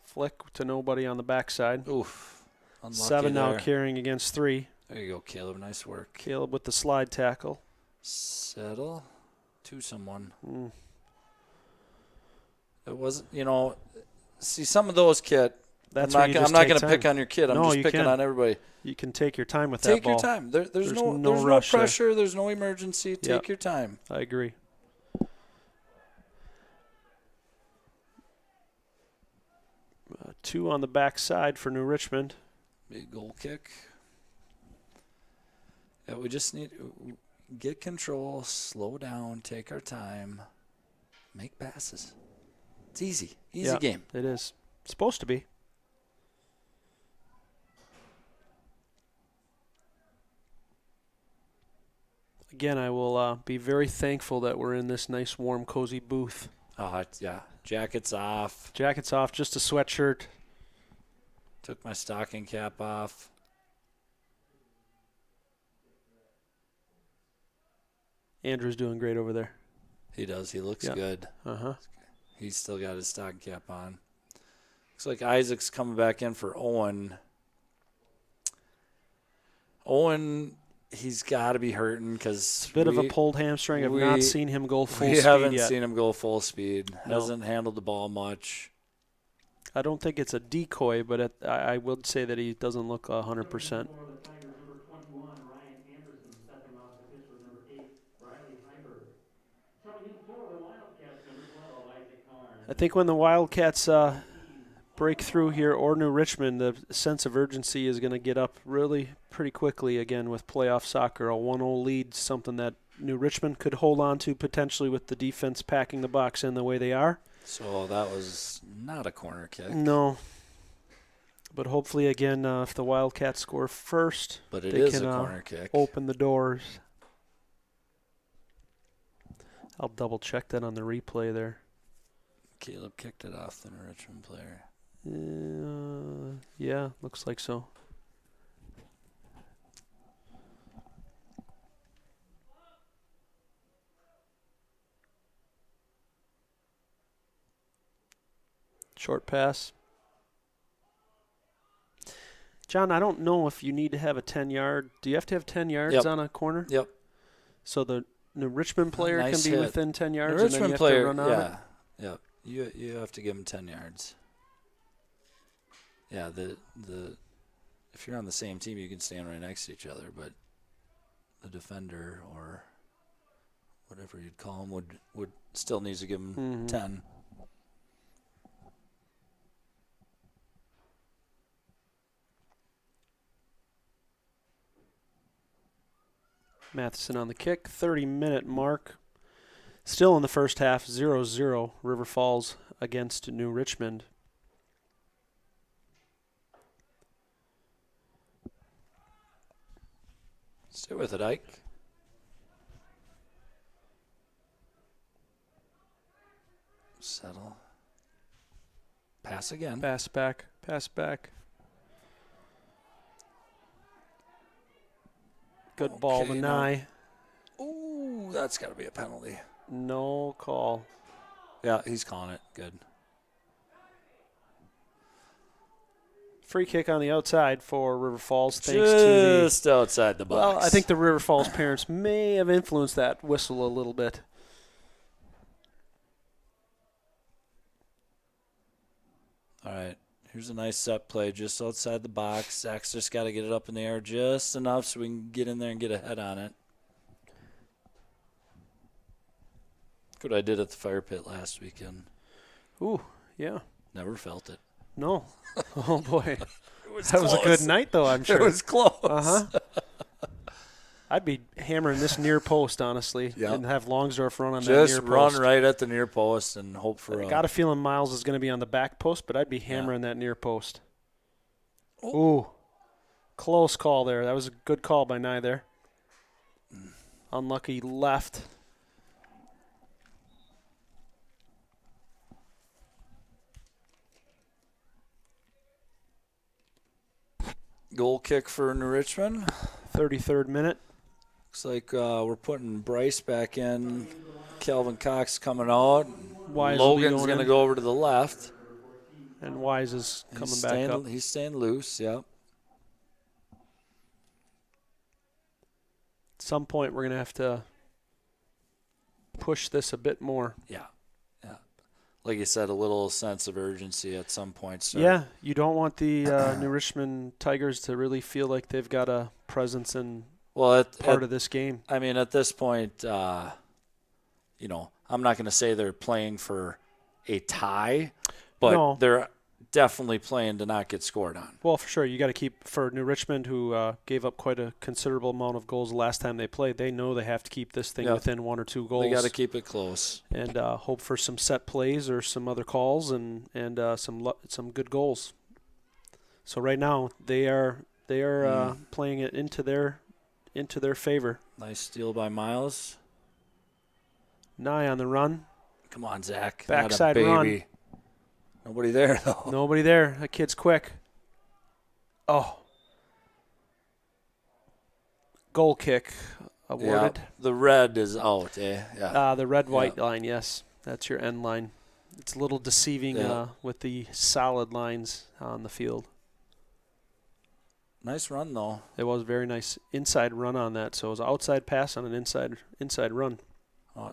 Flick to nobody on the backside. Oof. Unlucky 7 now there. carrying against 3. There you go, Caleb. Nice work. Caleb with the slide tackle. Settle to someone. It wasn't, see some of those, Kit. I'm not going to pick on your kid. I'm just picking on everybody. You can take your time with that ball. Take your time. There's no rush pressure. There's no emergency. Take your time. I agree. Two on the backside for New Richmond. Big goal kick. Yeah, we just need to get control, slow down, take our time, make passes. It's easy. Easy game. It is. It's supposed to be. Again, I will be very thankful that we're in this nice, warm, cozy booth. Oh, yeah. Jackets off. Jackets off, just a sweatshirt. Took my stocking cap off. Andrew's doing great over there. He does. He looks good. Uh-huh. He's still got his stocking cap on. Looks like Isaac's coming back in for Owen. Owen, he's got to be hurting because Bit of a pulled hamstring. I've not seen him go full speed yet. We haven't yet. seen him go full speed. No. Hasn't handled the ball much. I don't think it's a decoy, but I would say that he doesn't look 100%. For the Tigers, number 21, Ryan Anderson, stepping off the pitch with number 8, Riley Heiberg. Coming in for the Wildcats, number 12, Isaac Karn. I think when the Wildcats break through here, or New Richmond, the sense of urgency is going to get up really pretty quickly again with playoff soccer. A 1-0 lead, something that New Richmond could hold on to potentially with the defense packing the box in the way they are. So that was not a corner kick. No. But hopefully, again, if the Wildcats score first, But it they is can a corner kick. open the doors. I'll double-check that on the replay there. Caleb kicked it off the Richmond player. Yeah, looks like so. Short pass. John, I don't know if you need to have a 10-yard. Do you have to have 10 yards on a corner? Yep. So the Richmond player Nice can be hit. within 10 yards, The and then you Richmond have player, to run out of it? Yep. You have to give him 10 yards. Yeah, the if you're on the same team, you can stand right next to each other, but the defender or whatever you'd call him would still needs to give him 10. Matheson on the kick, 30-minute mark. Still in the first half, 0-0, River Falls against New Richmond. Stay with it, Ike. Settle. Pass again. Pass back, pass back. Good ball to Okay, Nye. Ooh, that's got to be a penalty. No call. Yeah, he's calling it. Good. Free kick on the outside for River Falls, thanks to the... Just outside the box. Well, I think the River Falls parents may have influenced that whistle a little bit. All right. Here's a nice set play just outside the box. Zach's just got to get it up in the air just enough so we can get in there and get a head on it. Look what I did at the fire pit last weekend. Ooh, yeah. Never felt it. No. Oh, boy. Was That was a good night, though, I'm sure. It was close. Uh-huh. I'd be hammering this near post, honestly, Yep. and have Longsdorff run on that near Just post. run right at the near post and hope for I got a feeling Miles is going to be on the back post, but I'd be hammering that near post. Ooh. Close call there. That was a good call by Nye there. Unlucky left. goal kick for New Richmond. 33rd minute. Looks like we're putting Bryce back in. Calvin Cox coming out. Wise will be Logan's going going to in. go over to the left. And Wise is coming back up. He's staying loose, yep. At some point, we're going to have to push this a bit more. Yeah. Like you said, a little sense of urgency at some point. Yeah, you don't want the New Richmond Tigers to really feel like they've got a presence in part of this game. I mean, at this point, I'm not going to say they're playing for a tie, but they're definitely playing to not get scored on. Well, for sure. You got to keep, for New Richmond, who gave up quite a considerable amount of goals the last time they played, they know they have to keep this thing within 1 or 2 goals. They got to keep it close. And hope for some set plays or some other calls and some good goals. So right now they are playing it into their favor. Nice steal by Miles. Nye on the run. Come on, Zach. Backside Not a run. baby. Nobody there, though. Nobody there. That kid's quick. Oh. Goal kick awarded. Yeah, the red is out, eh? Yeah. The red-white line, yes. That's your end line. It's a little deceiving with the solid lines on the field. Nice run, though. It was very nice inside run on that. So it was an outside pass on an inside run.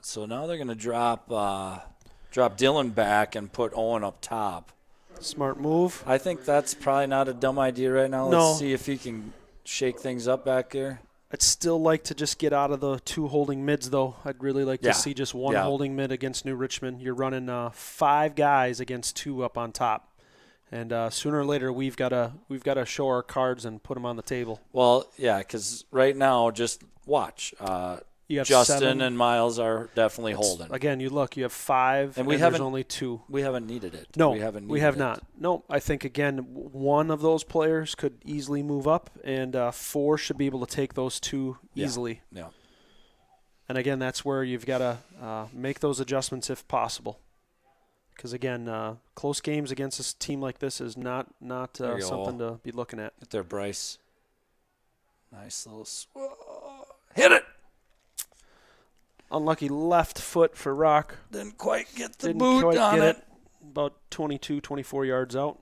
So now they're going to drop Dylan back and put Owen up top. Smart move. I think that's probably not a dumb idea right now. No. Let's see if he can shake things up back there. I'd still like to just get out of the 2 holding mids, though. I'd really like to see just 1 holding mid against New Richmond. You're running 5 guys against 2 up on top. And sooner or later, we've got to show our cards and put them on the table. Well, yeah, because right now, just watch. You have Justin 7. and Miles are definitely holding. Again, you have 5, and there's only 2. We haven't needed it. No, we have not. No, I think, again, 1 of those players could easily move up, and 4 should be able to take those 2 easily. Yeah. And, again, that's where you've got to make those adjustments if possible. Because, again, close games against a team like this is not something to be looking at. Get there, Bryce. Nice little hit it. Unlucky left foot for Rock. Didn't quite get the Didn't boot quite on get it. About 22, 24 yards out.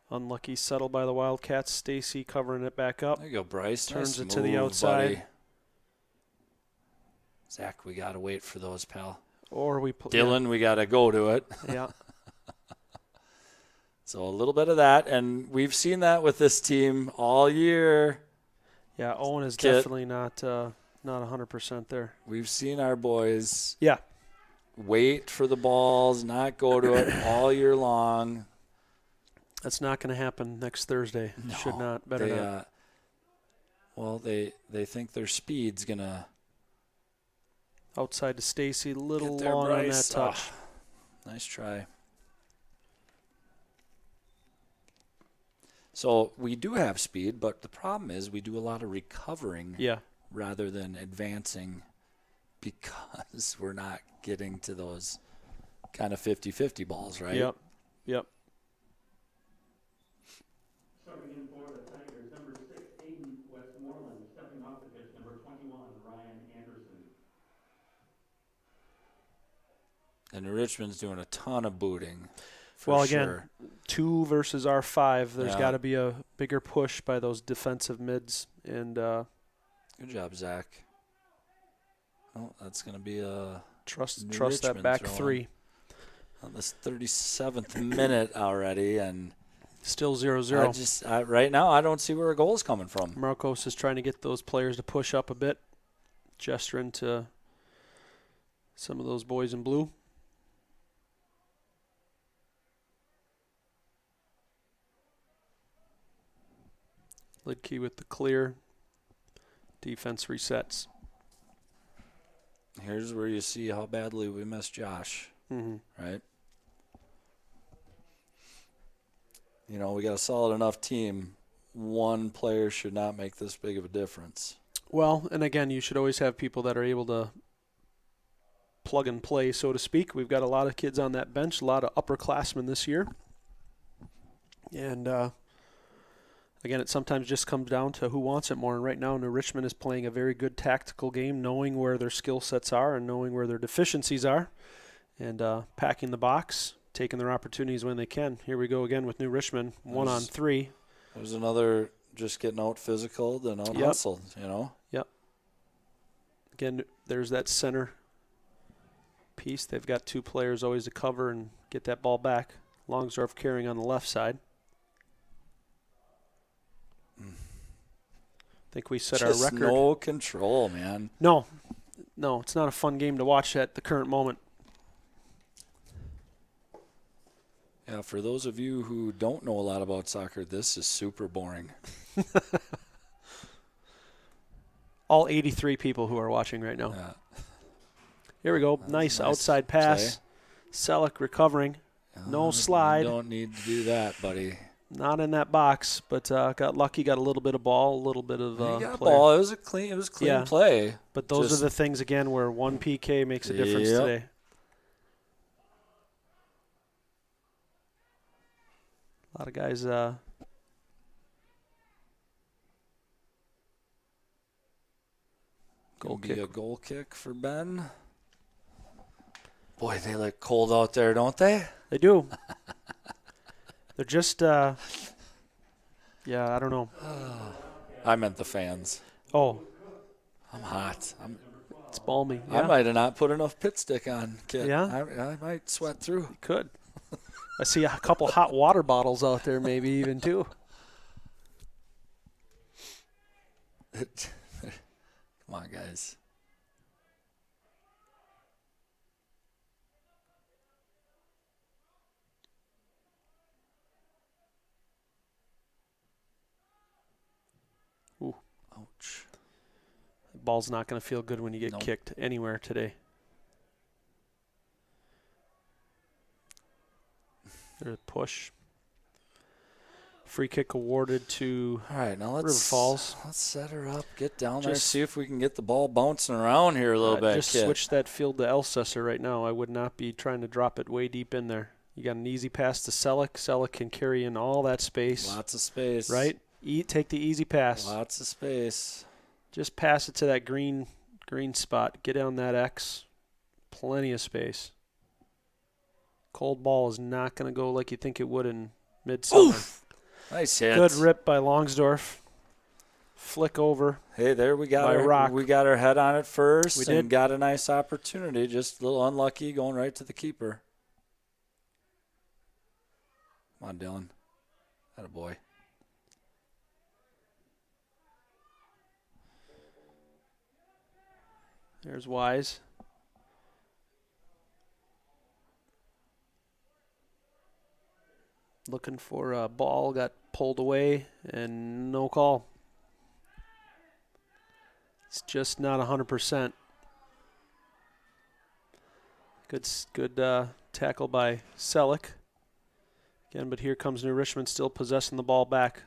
Unlucky settle by the Wildcats. Stacy covering it back up. There you go, Bryce. Turns nice it to the move, outside. buddy. Zach, we got to wait for those, pal. Or we Dylan, we got to go to it. Yeah. So a little bit of that, and we've seen that with this team all year. Yeah, Owen is definitely not 100% there. We've seen our boys Yeah. wait for the balls, not go to it all year long. That's not going to happen next Thursday. No, Should not. Better not. Well, they think their speed's going to Outside to Stacy, little get there, long on that Bryce. touch. Nice try. So we do have speed, but the problem is we do a lot of recovering rather than advancing because we're not getting to those kind of 50-50 balls, right? Yep. Starting in for the Tigers, number 6, Aiden Westmoreland. Stepping off the pitch, number 21, Ryan Anderson. And Richmond's doing a ton of booting. Well, sure. again, 2 versus our 5. There's Yeah. got to be a bigger push by those defensive mids. And Good job, Zach. Oh, that's going to be a trust that Richmond back throwing. 3. On this 37th minute already, and Still 0-0. Right now I don't see where a goal is coming from. Marcos is trying to get those players to push up a bit, gesturing to some of those boys in blue. Lidkey with the clear. Defense resets. Here's where you see how badly we missed Josh, right? You know, we got a solid enough team. One player should not make this big of a difference. Well, and again, you should always have people that are able to plug and play, so to speak. We've got a lot of kids on that bench, a lot of upperclassmen this year. And, again, it sometimes just comes down to who wants it more. And right now, New Richmond is playing a very good tactical game, knowing where their skill sets are and knowing where their deficiencies are, and packing the box, taking their opportunities when they can. Here we go again with New Richmond, 1-on-3. There's another just getting out physical, then out hustled, you know? Yep. Again, there's that center piece. They've got 2 players always to cover and get that ball back. Longsdorff carrying on the left side. I think we set Just our record. no control, man. No, it's not a fun game to watch at the current moment. Yeah, for those of you who don't know a lot about soccer, this is super boring. All 83 people who are watching right now. Yeah. Here we go. Nice outside pass. Selleck recovering. No slide. You don't need to do that, buddy. Not in that box, but got lucky, got a little bit of ball, a little bit of He got player. ball. It was clean Yeah. play. But those are the things, again, where one PK makes a difference Yep. today. A lot of guys Goal kick. A goal kick for Ben. Boy, they look cold out there, don't they? They do. They're just, I don't know. I meant the fans. Oh, I'm hot. it's balmy. I Yeah, might have not put enough pit stick on, kid. Yeah? I might sweat through. could. I see a couple hot water bottles out there, maybe even too. Come on, guys. Ooh. Ouch. The ball's not going to feel good when you get kicked anywhere today. There's a push. Free kick awarded to All right, now River Falls. Let's set her up, get down there, see if we can get the ball bouncing around here a little bit. Just switch that field to Elsesser right now. I would not be trying to drop it way deep in there. You got an easy pass to Selleck. Selleck can carry in all that space. Lots of space. Right? Take the easy pass. Lots of space. Just pass it to that green spot. Get on that X. Plenty of space. Cold ball is not going to go like you think it would in midsummer. Oof. Nice hit. Good rip by Longsdorf. Flick over. Hey, there we got By Rock. we got our head on it first. We did. And got a nice opportunity. Just a little unlucky going right to the keeper. Come on, Dylan. Attaboy. There's Wise. Looking for a ball, got pulled away, and no call. It's just not 100%. Good tackle by Selleck. Again, but here comes New Richmond still possessing the ball back.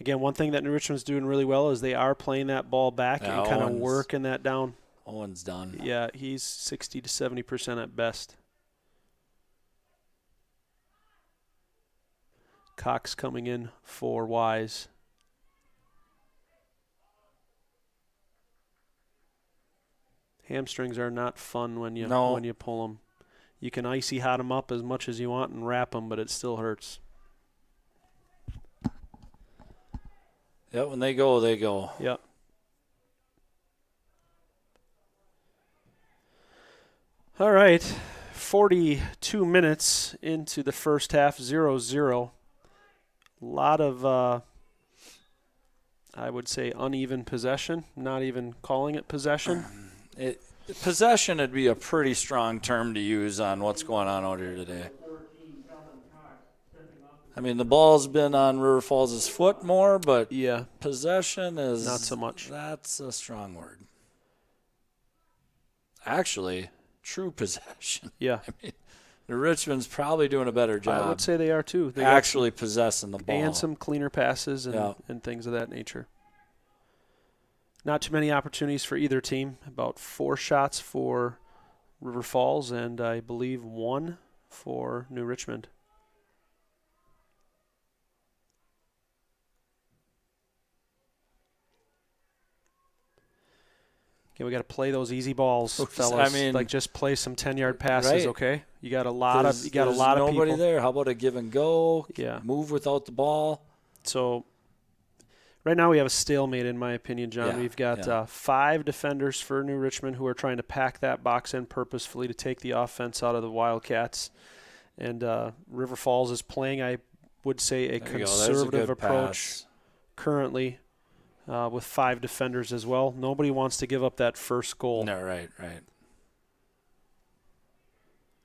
Again, one thing that New Richmond's doing really well is they are playing that ball back and kind of working that down. Owen's done. Yeah, he's 60 to 70% at best. Cox coming in for Wise. Hamstrings are not fun when you pull them. You can icy hot them up as much as you want and wrap them, but it still hurts. Yeah, when they go, they go. Yep. All right, 42 minutes into the first half, 0-0. A lot of, I would say, uneven possession, not even calling it possession. Possession would be a pretty strong term to use on what's going on out here today. I mean, the ball's been on River Falls' foot more, but yeah, possession is not so much. That's a strong word. Actually, true possession. Yeah. I mean, the Richmond's probably doing a better job. I would say they are too. They actually possessing the ball. And some cleaner passes and things of that nature. Not too many opportunities for either team. About 4 shots for River Falls and I believe 1 for New Richmond. Okay, we got to play those easy balls, fellas. I mean, like just play some 10-yard passes, right. Okay? You got a lot of people. Nobody there. How about a give and go? Yeah. Move without the ball. So right now we have a stalemate, in my opinion, John. Yeah, We've got 5 defenders for New Richmond who are trying to pack that box in purposefully to take the offense out of the Wildcats. And River Falls is playing, I would say, a conservative approach currently with 5 defenders as well. Nobody wants to give up that first goal. No, right.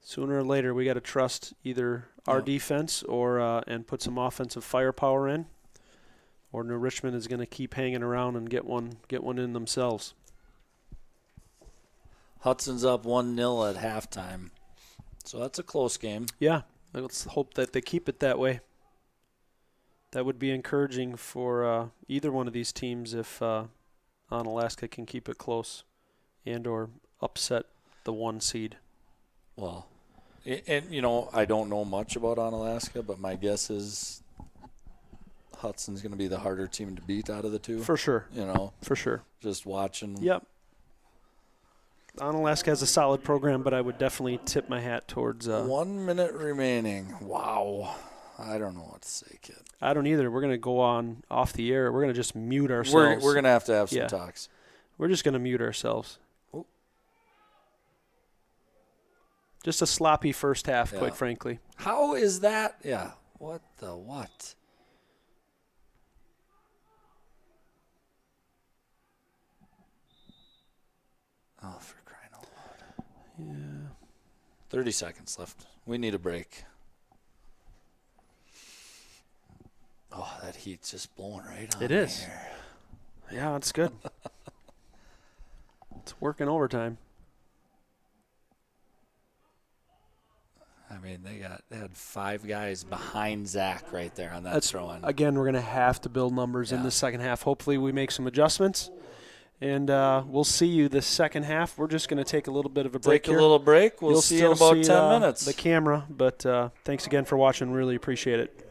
Sooner or later, we got to trust either our defense or and put some offensive firepower in. Or New Richmond is going to keep hanging around and get one in themselves. Hudson's up 1-0 at halftime. So that's a close game. Yeah, let's hope that they keep it that way. That would be encouraging for either one of these teams if Onalaska can keep it close and or upset the 1 seed. Well, and, I don't know much about Onalaska, but my guess is Hudson's going to be the harder team to beat out of the two. For sure. For sure. Just watching. Yep. Onalaska has a solid program, but I would definitely tip my hat towards 1 minute remaining. Wow. I don't know what to say, kid. I don't either. We're going to go on off the air. We're going to just mute ourselves. We're going to have some talks. We're just going to mute ourselves. Oh. Just a sloppy first half, quite frankly. How is that? Yeah. What the what? Oh, for crying out loud. Yeah. 30 seconds left. We need a break. Oh, that heat's just blowing right on. It is. Here. Yeah, it's good. It's working overtime. I mean, they had 5 guys behind Zach right there on that throw-in. Again, we're going to have to build numbers in the second half. Hopefully we make some adjustments, and we'll see you the second half. We're just going to take a little bit of a break here. Take a little break. We'll see you in about 10 minutes. The camera, but thanks again for watching. Really appreciate it.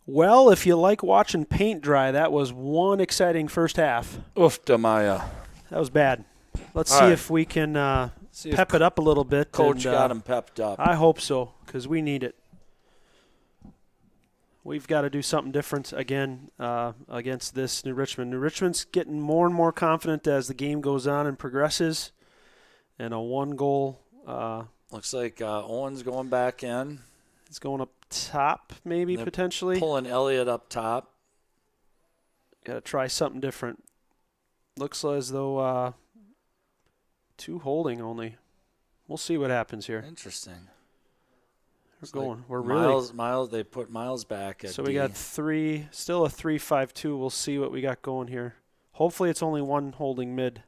Well, if you like watching paint dry, that was one exciting first half. Oof, Damaya. That was bad. Let's All see right. if we can See if pep it up a little bit. Coach and, got him pepped up. I hope so, because we need it. We've got to do something different again against this New Richmond. New Richmond's getting more and more confident as the game goes on and progresses. And a one-goal. Looks like Owen's going back in. He's going up top, maybe, They're potentially. Pulling Elliott up top. Got to try something different. Looks as though 2 holding only. We'll see what happens here. Interesting. We're going. Like We're Miles. They put Miles back at So D. we got 3, still a 3-5-2. We'll see what we got going here. Hopefully it's only 1 holding mid.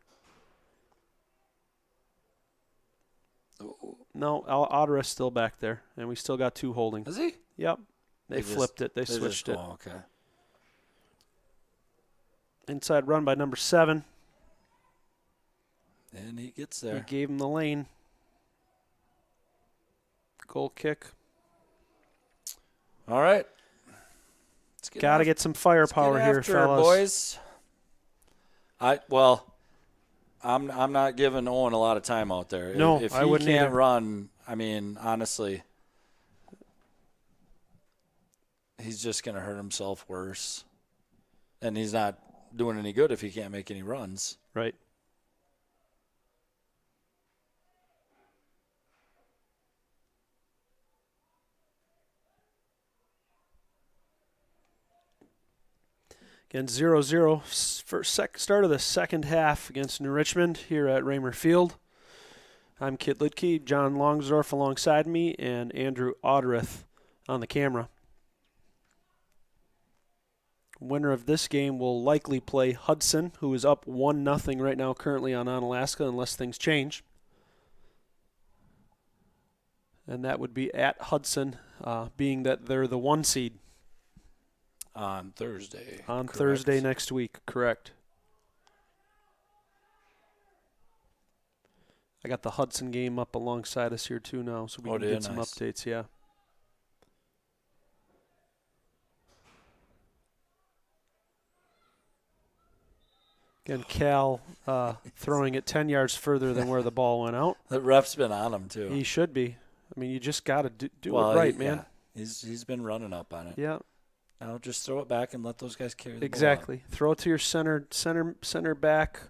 No, Otter's still back there, and we still got 2 holding. Is he? Yep. They flipped it. They switched it. Oh, okay. Inside run by number 7. And he gets He there. gave him the lane. Goal kick. All right. Got to get some firepower here, fellas. Boys. I'm not giving Owen a lot of time out there. No, if I he wouldn't can't either. run, I mean, honestly, he's just going to hurt himself worse. And he's not doing any good if he can't make any runs. Right. Again, 0-0 for start of the second half against New Richmond here at Raymer Field. I'm Kit Lidke, John Longsdorf alongside me, and Andrew Otterith on the camera. Winner of this game will likely play Hudson, who is up 1-0 right now currently on Onalaska unless things change. And that would be at Hudson, being that they're the 1 seed. On Thursday. On correct? Thursday next week, correct. I got the Hudson game up alongside us here too now, so we can get some updates, yeah. Again, Cal throwing it 10 yards further than where the ball went out. The ref's been on him, too. He should be. I mean, you just got to do it right, man. Yeah. He's been running up on it. Yeah. Now just throw it back and let those guys carry the ball. Exactly. Throw it to your center back.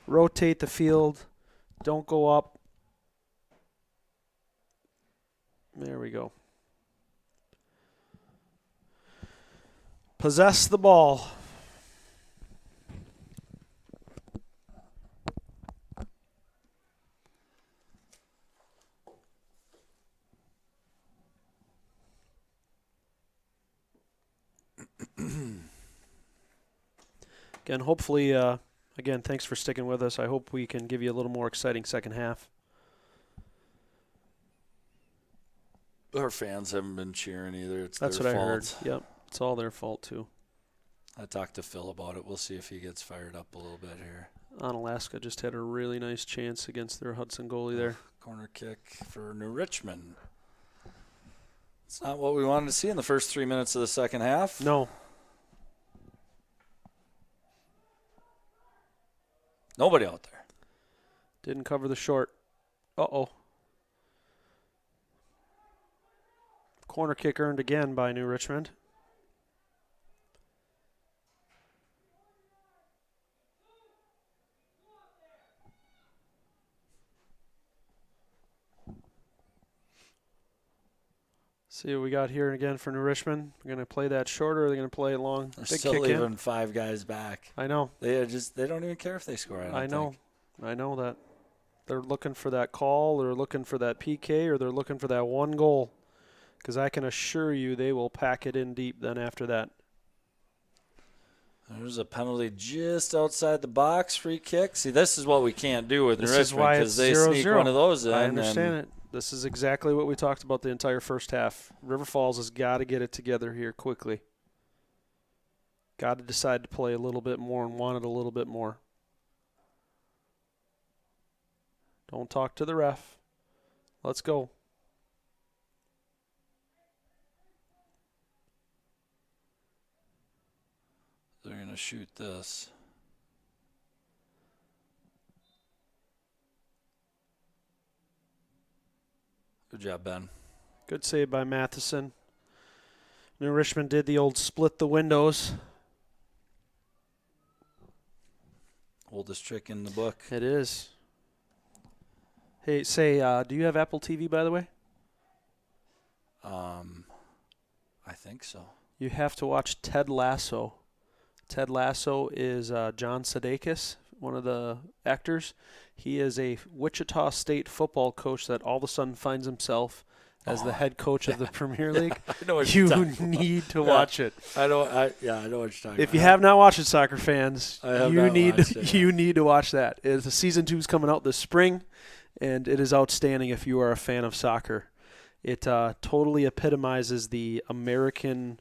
Rotate the field. Don't go up. There we go. Possess the ball. Again, hopefully, again, thanks for sticking with us. I hope we can give you a little more exciting second half. Our fans haven't been cheering either. That's their what fault. I heard. Yep, it's all their fault, too. I talked to Phil about it. We'll see if he gets fired up a little bit here. Onalaska just had a really nice chance against their Hudson goalie there. Corner kick for New Richmond. It's not what we wanted to see in the first 3 minutes of the second half. No. Nobody out there. Didn't cover the short. Uh-oh. Corner kick earned again by New Richmond. See what we got here again for New Richmond. We're going to play that short, or are they going to play it long? They're Big still kick leaving in. 5 guys back. I know. They don't even care if they score. I know. think. I know that. They're looking for that call, they're looking for that PK, or they're looking for that one goal. Because I can assure you they will pack it in deep then after that. There's a penalty just outside the box, free kick. See, this is what we can't do with New This is Richmond why because it's they 0-0. sneak one of those in. I understand it. This is exactly what we talked about the entire first half. River Falls has got to get it together here quickly. Got to decide to play a little bit more and want it a little bit more. Don't talk to the ref. Let's go. going to shoot this. Good job, Ben. Good save by Matheson. New Richmond did the old split the windows. Oldest trick in the book. It is. Hey, say, do you have Apple TV, by the way? I think so. You have to watch Ted Lasso. Ted Lasso is John Sudeikis, one of the actors. He is a Wichita State football coach that all of a sudden finds himself as the head coach of the Premier League. I know what You you're talking need to watch it. I know what you're talking If about. you have not watched it, soccer fans, you need watched it. you need to watch that. The season 2 is coming out this spring, and it is outstanding if you are a fan of soccer. It totally epitomizes the American,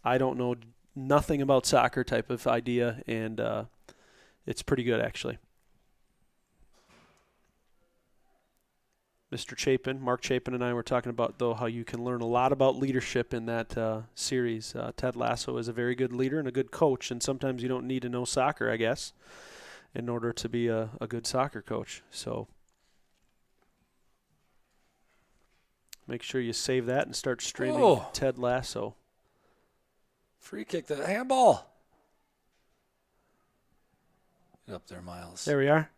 I don't know nothing about soccer type of idea, and it's pretty good actually. Mr. Chapin, Mark Chapin, and I were talking about, though, how you can learn a lot about leadership in that series. Ted Lasso is a very good leader and a good coach, and sometimes you don't need to know soccer, I guess, in order to be a good soccer coach. So make sure you save that and start streaming Ted Lasso. Free kick, the handball. Get up there, Miles. There we are.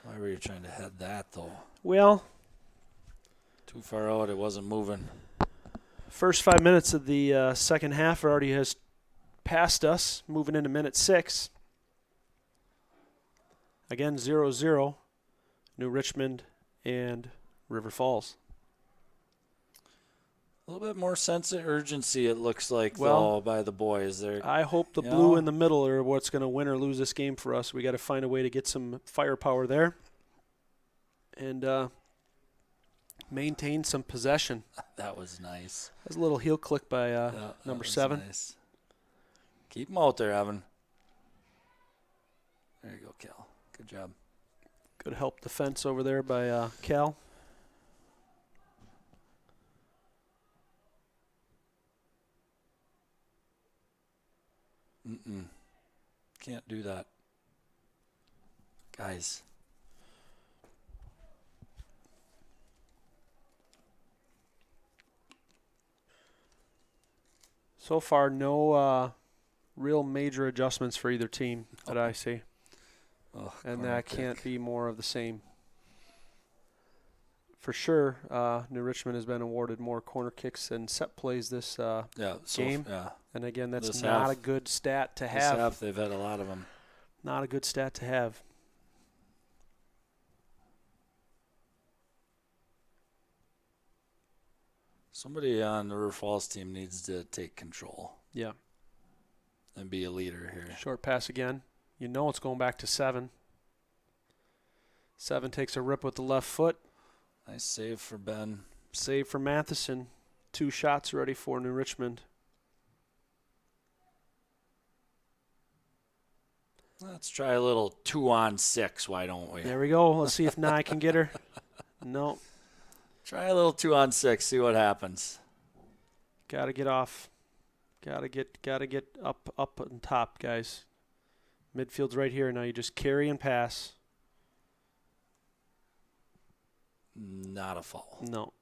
Why were you trying to head that, though? Well, Too far out, it wasn't moving. first 5 minutes of the second half already has passed us, moving into minute 6. Again, 0-0, New Richmond and River Falls. A little bit more sense of urgency, it looks like, Well, though, by the boys. I hope the blue in the middle are what's going to win or lose this game for us. We got to find a way to get some firepower there and maintain some possession. That was nice. That's a little heel click by number 7. Nice. Keep them out there, Evan. There you go, Cal. Good job. Good help defense over there by Cal. Can't do that. Guys. So far, no real major adjustments for either team that I see. And that can't be more of the same. For sure, New Richmond has been awarded more corner kicks and set plays this game. And again, that's This not half. a good stat to This have. half, they've had a lot of them. Not a good stat to have. Somebody on the River Falls team needs to take control. Yeah. And be a leader here. Short pass again. You know it's going back to 7. 7 takes a rip with the left foot. Nice save for Ben. Save for Matheson. 2 shots ready for New Richmond. Let's try a little 2-on-6, why don't we? There we go. Let's see if Nye can get her. No. Try a little 2-on-6, see what happens. Got to get off. Got to get up on top, guys. Midfield's right here. Now you just carry and pass. Not a foul. No.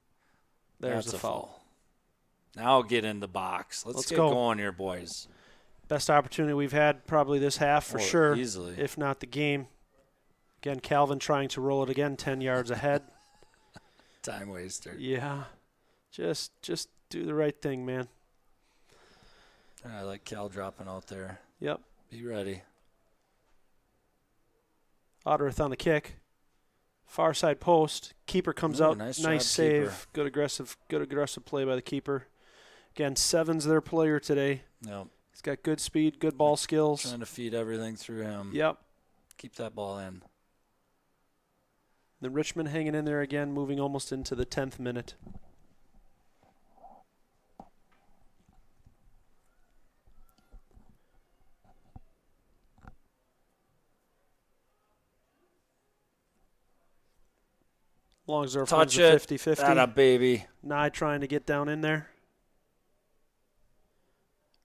There's That's a foul. Now get in the box. Let's get go. going here, boys. Best opportunity we've had probably this half for sure. Easily. If not the game. Again, Calvin trying to roll it again 10 yards ahead. Time waster. Yeah. Just do the right thing, man. I like Cal dropping out there. Yep. Be ready. Otterith on the kick. Far side post. Keeper comes out. Nice save. Keeper. Good aggressive play by the keeper. Again, 7's their player today. Yep. He's got good speed, good ball skills. Trying to feed everything through him. Yep. Keep that ball in. Then Richmond hanging in there again, moving almost into the 10th minute. Long as they're Touch friends it. with 50-50. That a baby. Nye trying to get down in there.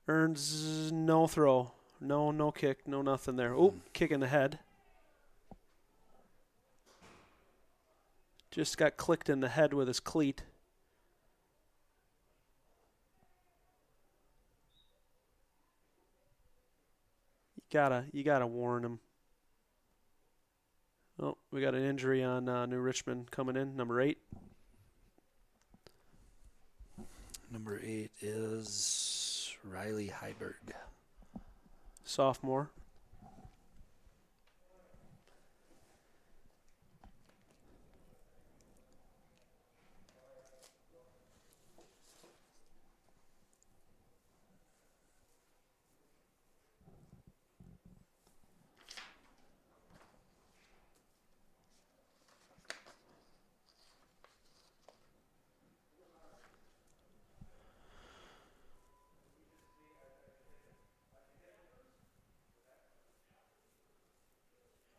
Earns no throw. No kick, no nothing there. Oh, kick in the head. Just got clicked in the head with his cleat. You gotta warn him. Oh, we got an injury on New Richmond coming in, number 8. Number 8 is Riley Heiberg. Sophomore.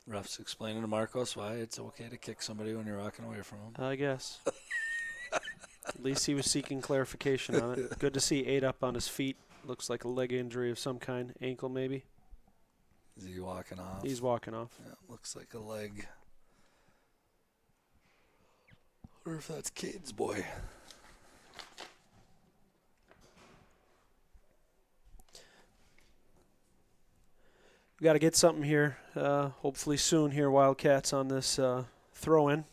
Ref's explaining to Marcos why it's okay to kick somebody when you're walking away from him. I guess. At least he was seeking clarification on it. Good to see 8 up on his feet. Looks like a leg injury of some kind. Ankle, maybe. Is he walking off? He's walking off. Yeah, looks like a leg. I wonder if that's Cade's boy. We got to get something here, hopefully soon here, Wildcats, on this throw-in.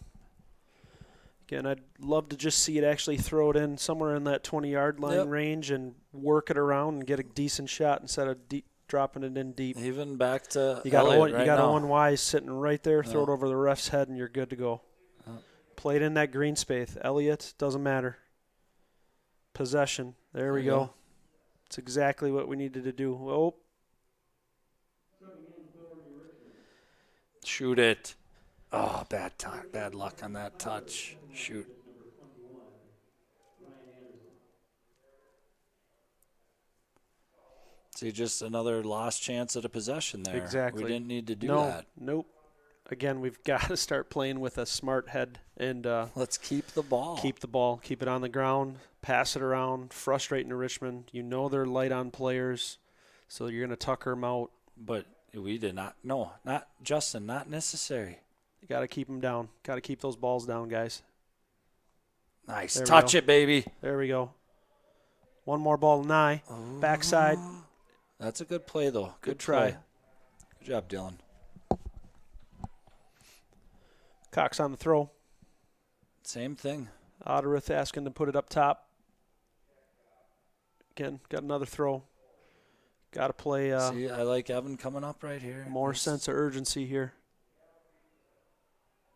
Again, I'd love to just see it actually throw it in somewhere in that 20-yard line range and work it around and get a decent shot instead of dropping it in deep. Even back to you got Elliott you got now. Owen Wise sitting right there, throw it over the ref's head, and you're good to go. Play it in that green space. Elliott, doesn't matter. Possession. There we go. It's exactly what we needed to do. Oh. Shoot it. Oh, bad luck on that touch. Shoot. See, just another lost chance at a possession there. Exactly. We didn't need to do that. Nope. Again, we've got to start playing with a smart head and let's keep the ball. Keep the ball. Keep it on the ground. Pass it around. Frustrating to Richmond. You know they're light on players, so you're going to tucker them out. But we did not. No, not Justin. Not necessary. You got to keep them down. Got to keep those balls down, guys. Nice. Touch it, baby. There we go. One more ball than I. Backside. That's a good play, though. Good try. Play. Good job, Dylan. Cox on the throw. Same thing. Otterith asking to put it up top. Again, got another throw. Got to play. See, I like Evan coming up right here. More sense of urgency here.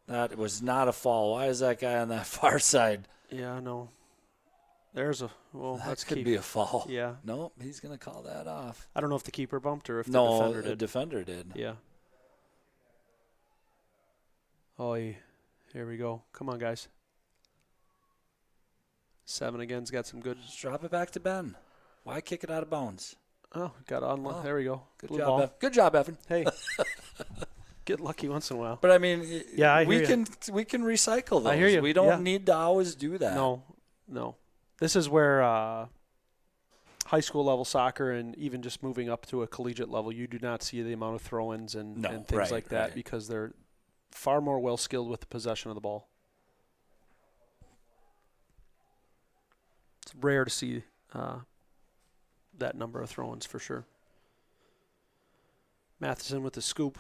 That was not a fall. Why is that guy on that far side? Yeah, I know. There's a that could be a fall. Yeah. Nope, he's gonna call that off. I don't know if the keeper bumped or if the defender did. The defender did. Yeah. Oh, here we go. Come on, guys. 7 again's got some good. Just drop it back to Ben. Why kick it out of bounds? Oh, got on. Oh, there we go. Good Blue job, ball. Evan. Good job, Evan. Hey, get lucky once in a while. But I mean, yeah, we can recycle those. I hear you. We don't need to always do that. No. This is where high school level soccer and even just moving up to a collegiate level, you do not see the amount of throw-ins and things like that because they're far more well skilled with the possession of the ball. It's rare to see that number of throw-ins for sure. Matheson with the scoop.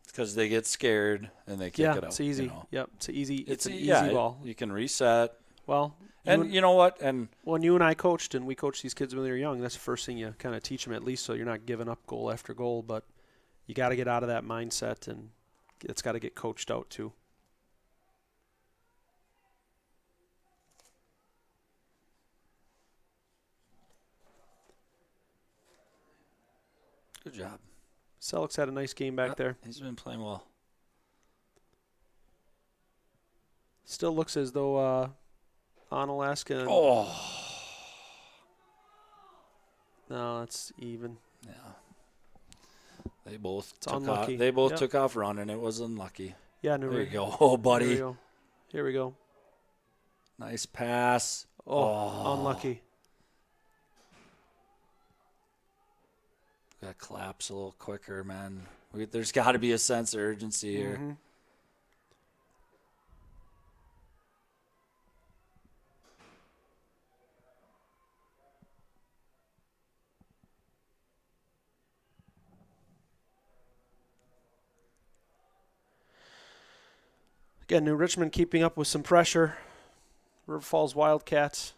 Because they get scared and they kick it out. It's easy. You know. Yep, it's an easy ball. You can reset. Well, and you know what? And when you and I coached, and we coached these kids when they were young, that's the first thing you kind of teach them at least, so you're not giving up goal after goal. But you got to get out of that mindset, and it's got to get coached out too. good job. Selleck's had a nice game back there. He's been playing well. Still looks as though Onalaska. No, it's even. Yeah. They both It's took unlucky. off. They both took off running. It was unlucky. Yeah, there you go. Oh, buddy. Here we go. Nice pass. Oh, unlucky. Got to collapse a little quicker, man. There's got to be a sense of urgency here. Mm-hmm. Again, New Richmond keeping up with some pressure. River Falls Wildcats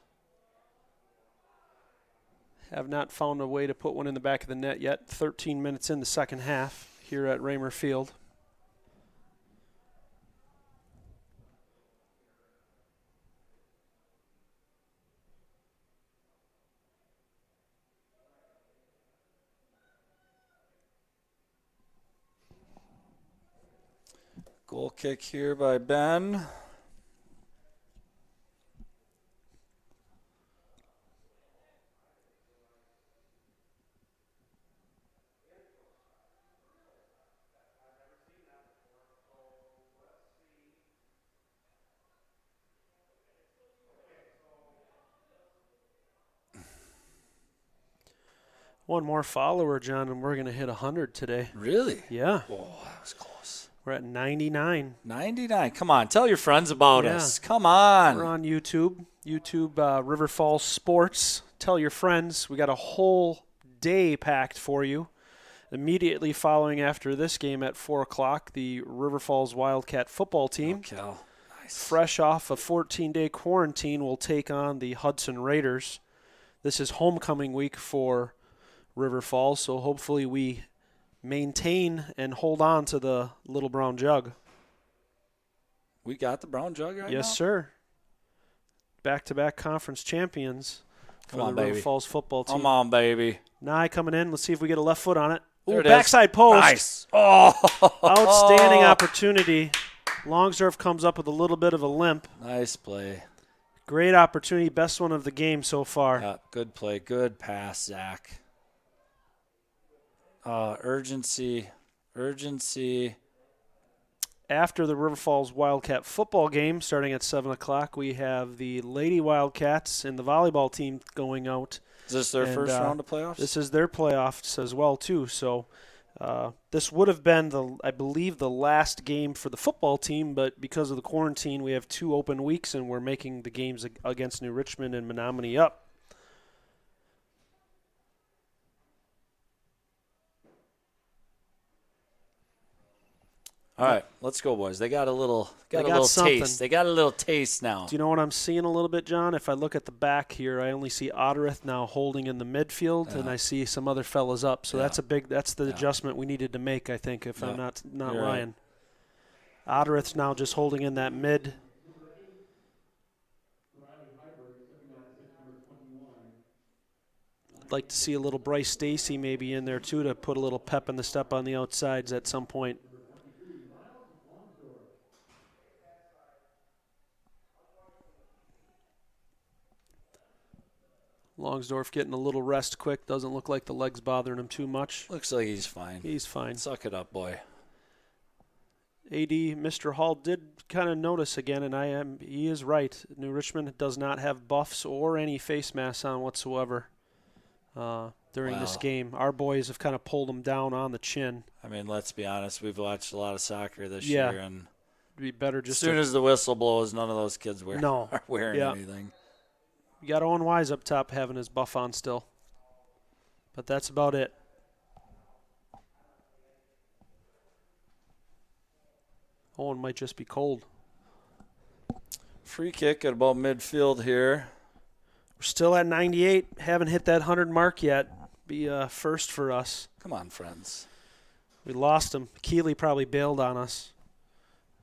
have not found a way to put one in the back of the net yet. 13 minutes in the second half here at Raymer Field. Goal kick here by Ben. One more follower, John, and we're going to hit 100 today. Really? Yeah. Oh, that was close. We're at 99. 99. Come on, tell your friends about Yeah. us. Come on. We're on YouTube. River Falls Sports. Tell your friends. We got a whole day packed for you. Immediately following after this game at 4 o'clock, the River Falls Wildcat football team, Cal. Nice. fresh off a 14-day quarantine, will take on the Hudson Raiders. This is homecoming week for River Falls, so hopefully we maintain and hold on to the Little Brown Jug. We got the brown jug right now? Yes, sir. Back-to-back conference champions for Come on, the River baby. Falls football team. Come on, baby. Nye coming in. Let's see if we get a left foot on it. There Ooh, it is. backside post. Nice. Oh. Outstanding opportunity. Longsdorf comes up with a little bit of a limp. Nice play. Great opportunity. Best one of the game so far. Yeah, good play. Good pass, Zach. Urgency. After the River Falls Wildcat football game, starting at 7 o'clock, we have the Lady Wildcats and the volleyball team going out. Is this their And, first round of playoffs? This is their playoffs as well, too. So this would have been, I believe, the last game for the football team, but because of the quarantine, we have 2 open weeks, and we're making the games against New Richmond and Menomonie up. All right, let's go, boys. They got a little, something. taste. They got a little taste now. Do you know what I'm seeing a little bit, John? If I look at the back here, I only see Otterith now holding in the midfield, and I see some other fellas up. So that's the adjustment we needed to make, I think, if I'm not You're lying. Right. Otterith's now just holding in that mid. I'd like to see a little Bryce Stacy maybe in there, too, to put a little pep in the step on the outsides at some point. Longsdorf getting a little rest quick. Doesn't look like the leg's bothering him too much. Looks like he's fine. He's fine. Suck it up, boy. AD Mr. Hall did kind of notice again, and he is right. New Richmond does not have buffs or any face masks on whatsoever during this game. Our boys have kind of pulled them down on the chin. I mean, let's be honest. We've watched a lot of soccer this year, and it'd be better just as soon as the whistle blows, none of those kids are wearing anything. You got Owen Wise up top having his buff on still. But that's about it. Owen might just be cold. Free kick at about midfield here. We're still at 98. Haven't hit that 100 mark yet. Be first for us. Come on, friends. We lost him. Keeley probably bailed on us.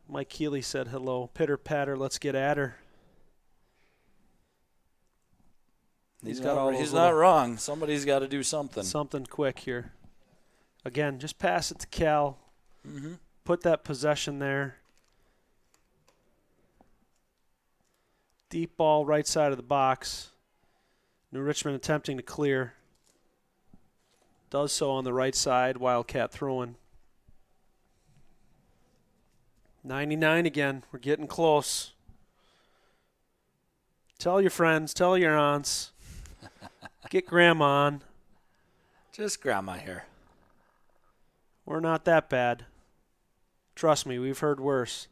Mike Keeley said hello. Pitter patter, let's get at her. He's not wrong. Somebody's got to do something. Something quick here. Again, just pass it to Cal. Mm-hmm. Put that possession there. Deep ball right side of the box. New Richmond attempting to clear. Does so on the right side. Wildcat throwing. 99 again. We're getting close. Tell your friends. Tell your aunts. Get grandma on. Just grandma here. We're not that bad. Trust me, we've heard worse.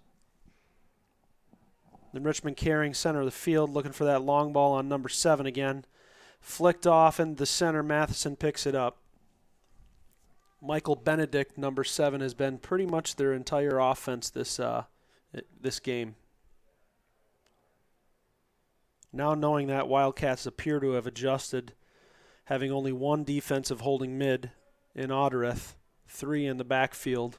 Then Richmond carrying center of the field, looking for that long ball on number 7 again. Flicked off in the center. Matheson picks it up. Michael Benedict, number 7, has been pretty much their entire offense this game. Now knowing that, Wildcats appear to have adjusted, having only 1 defensive holding mid in Ottereth, 3 in the backfield,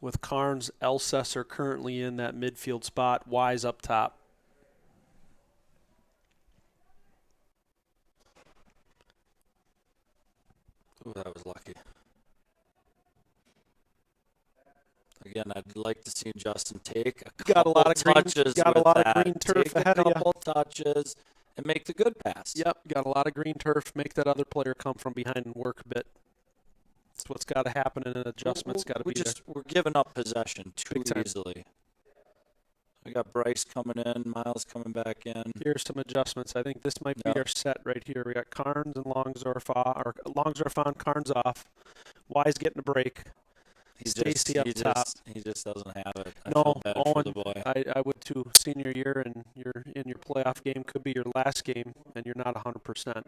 with Carnes, Elsesser currently in that midfield spot, Wise up top. Ooh, that was lucky. Again, I'd like to see Justin take a Got a lot of green, touches got a with lot that. of green turf Take ahead a of you. couple touches and make the good pass. Yep, got a lot of green turf. Make that other player come from behind and work a bit. That's what's got to happen, and an adjustment's got to be there. We're giving up possession too Big time. easily. We got Bryce coming in, Miles coming back in. Here's some adjustments. I think this might be Yep. our set right here. We got Carnes and Longsdorf on, Carnes off. Wise getting a break. Stacy up top. He just doesn't have it. I No, feel bad for Owen, the boy. I would too. Senior year, and you're in your playoff game. Could be your last game, and you're not 100%.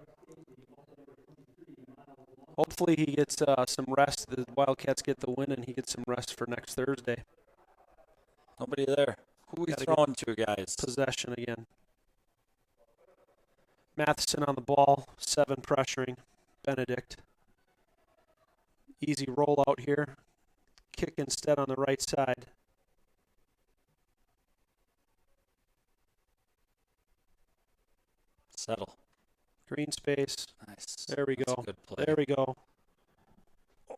Hopefully he gets some rest. The Wildcats get the win, and he gets some rest for next Thursday. Nobody there. Who are we Gotta throwing to, guys? Possession again. Matheson on the ball, 7 pressuring. Benedict. Easy rollout here. Kick instead on the right side. Settle. Green space. Nice. There we That's a go. good play. There we go.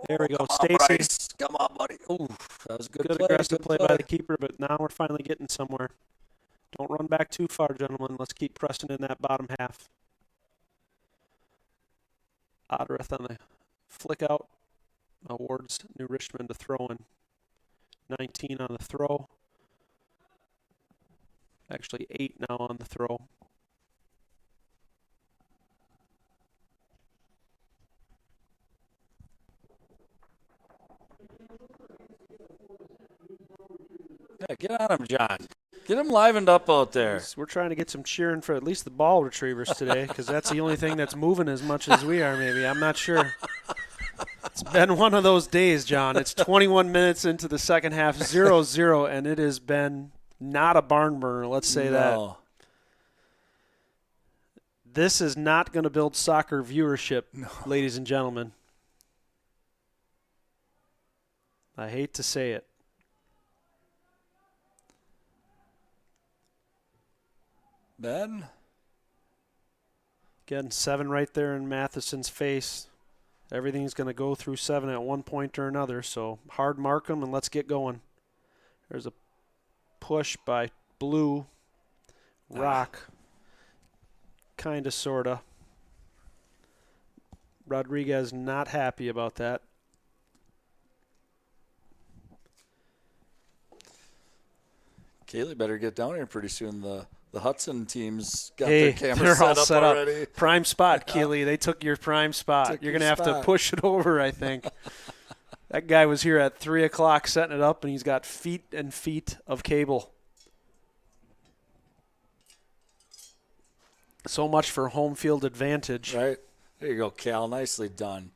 There we go. Come on, Stacy. Bryce. Come on, buddy. Ooh, that was a good play. aggressive Good play by the keeper, but now we're finally getting somewhere. Don't run back too far, gentlemen. Let's keep pressing in that bottom half. Ottereth on the flick out. Awards New Richmond to throw in. 19 on the throw. Actually 8 now on the throw. Yeah, get on him, John. Get him livened up out there. We're trying to get some cheering for at least the ball retrievers today, because that's the only thing that's moving as much as we are, maybe. I'm not sure. It's been one of those days, John. It's 21 minutes into the second half, 0-0, and it has been not a barn burner, let's say that. This is not going to build soccer viewership, ladies and gentlemen. I hate to say it. Ben? Again, 7 right there in Matheson's face. Everything's going to go through 7 at one point or another, so hard mark them and let's get going. There's a push by Blue. Rock. Kind of, sort of. Rodriguez not happy about that. Kaylee better get down here pretty soon. The Hudson team's got Hey, their camera they're all set up set up. already. Prime spot, Keeley. They took your prime spot. Took You're your going to have to spot. push it over, I think. That guy was here at 3 o'clock setting it up, and he's got feet and feet of cable. So much for home field advantage. Right? There you go, Cal. Nicely done.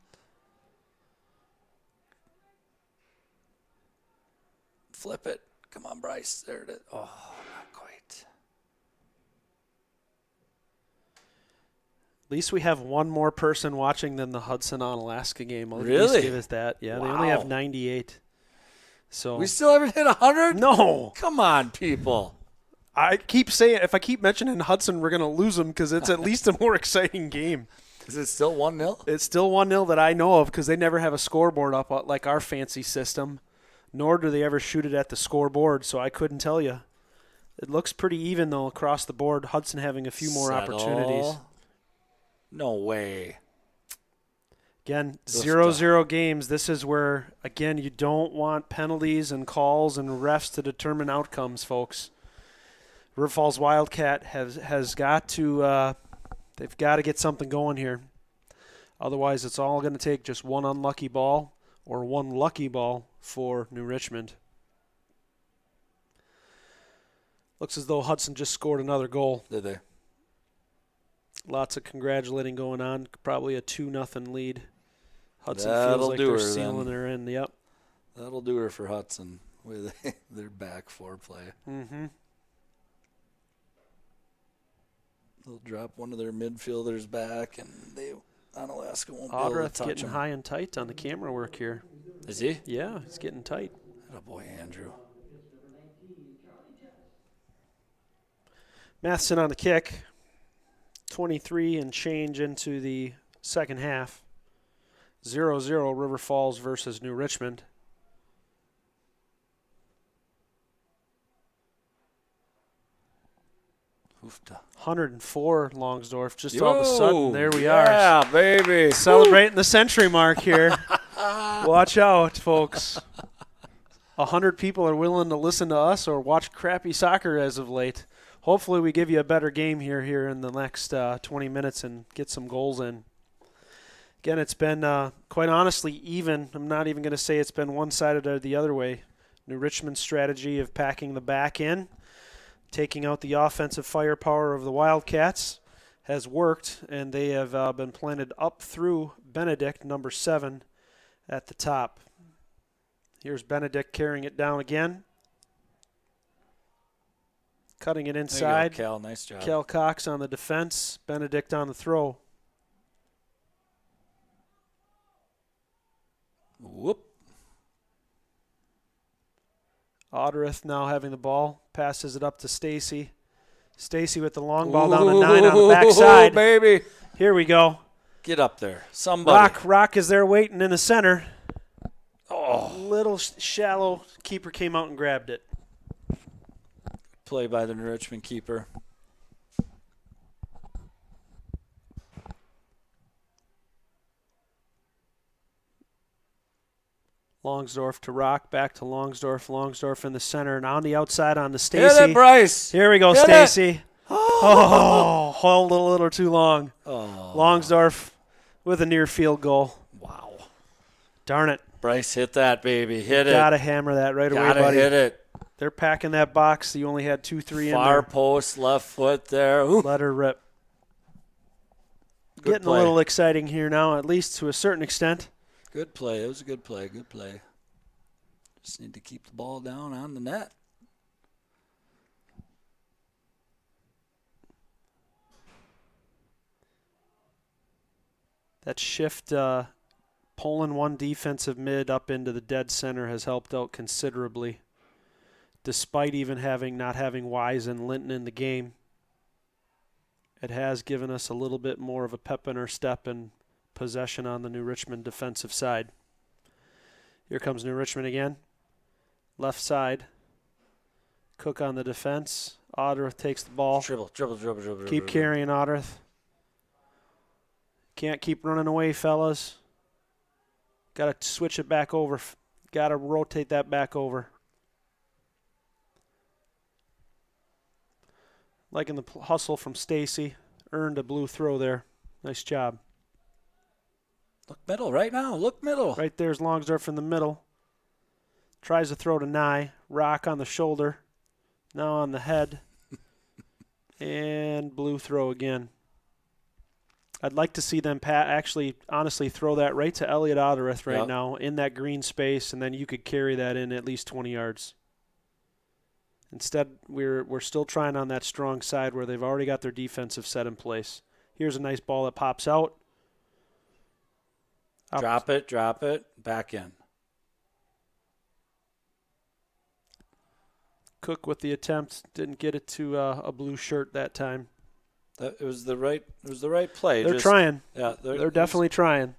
Flip it. Come on, Bryce. There it is. Oh, not quite. At least we have one more person watching than the Hudson on Alaska game. I'll at Really? least give us that. Yeah, they only have Wow. 98. So We still haven't hit 100? no. Come on, people. I keep saying, if I keep mentioning Hudson, we're going to lose them because it's at least a more exciting game. Is it still 1-0? It's still 1-0 that I know of because they never have a scoreboard up like our fancy system, nor do they ever shoot it at the scoreboard, so I couldn't tell you. It looks pretty even, though, across the board. Hudson having a few more Settle. opportunities. No way. Again, Oof, 0-0 games. This is where, again, you don't want penalties and calls and refs to determine outcomes, folks. River Falls Wildcat has got to they've got to get something going here. Otherwise, it's all going to take just one unlucky ball, or one lucky ball for New Richmond. Looks as though Hudson just scored another goal. Did they? Lots of congratulating going on. Probably a 2-0 lead. Hudson That'll feels like do they're her, sealing then. her in. Yep. That'll do her for Hudson with their back foreplay. Mm-hmm. They'll drop one of their midfielders back, and Onalaska won't be able to Odreth touch getting him. high and tight on the camera work here. Is he? Yeah, he's getting tight. Oh boy, Andrew. Matheson on the kick. 23 and change into the second half. 0-0 River Falls versus New Richmond. Oofta. 104 Longsdorff. Just all of a sudden, there we are. Yeah, baby. Celebrating the century mark here. Watch out, folks. 100 people are willing to listen to us or watch crappy soccer as of late. Hopefully we give you a better game here in the next 20 minutes and get some goals in. Again, it's been, quite honestly, even. I'm not even going to say it's been one-sided or the other way. New Richmond's strategy of packing the back in, taking out the offensive firepower of the Wildcats, has worked, and they have been planted up through Benedict, number 7, at the top. Here's Benedict carrying it down again. Cutting it inside. There you go, Cal. Nice job. Cal Cox on the defense. Benedict on the throw. Whoop. Odreth now having the ball. Passes it up to Stacy. Stacy with the long ball down the 9 on the backside. Baby. Here we go. Get up there. Somebody. Rock is there waiting in the center. Oh. Little shallow. Keeper came out and grabbed it. Play by the New Richmond keeper. Longsdorff to Rock, back to Longsdorff. Longsdorff in the center, and on the outside on to Hit Stacy. it, Bryce. Here we go, Hit Stacy. Oh, hold a little too long. Oh. Longsdorff with a near field goal. Wow. Darn it. Bryce, hit that, baby. Hit it. Gotta hammer that right away, Gotta buddy. hit it. They're packing that box. You only had 2-3 in Far there. post, left foot there. Ooh. Let her rip. Good Getting play. a little exciting here now, at least to a certain extent. Good play. It was a good play. Good play. Just need to keep the ball down on the net. That shift, pulling one defensive mid up into the dead center has helped out considerably, despite even not having Wise and Linton in the game. It has given us a little bit more of a pep in our step and possession on the New Richmond defensive side. Here comes New Richmond again. Left side. Cook on the defense. Odreth takes the ball. Dribble. Keep carrying, Odreth. Can't keep running away, fellas. Got to switch it back over. Got to rotate that back over. Liking the hustle from Stacy. Earned a blue throw there. Nice job. Look middle right now. Look middle. Right there's Longsdorff in the middle. Tries to throw to Nye. Rock on the shoulder. Now on the head. And blue throw again. I'd like to see them actually, honestly, throw that right to Elliot Odreth right now in that green space, and then you could carry that in at least 20 yards. Instead, we're still trying on that strong side where they've already got their defensive set in place. Here's a nice ball that pops out. Drop it, back in. Cook with the attempt, didn't get it to a blue shirt that time. It was the right play. They're trying. Yeah, they're definitely trying.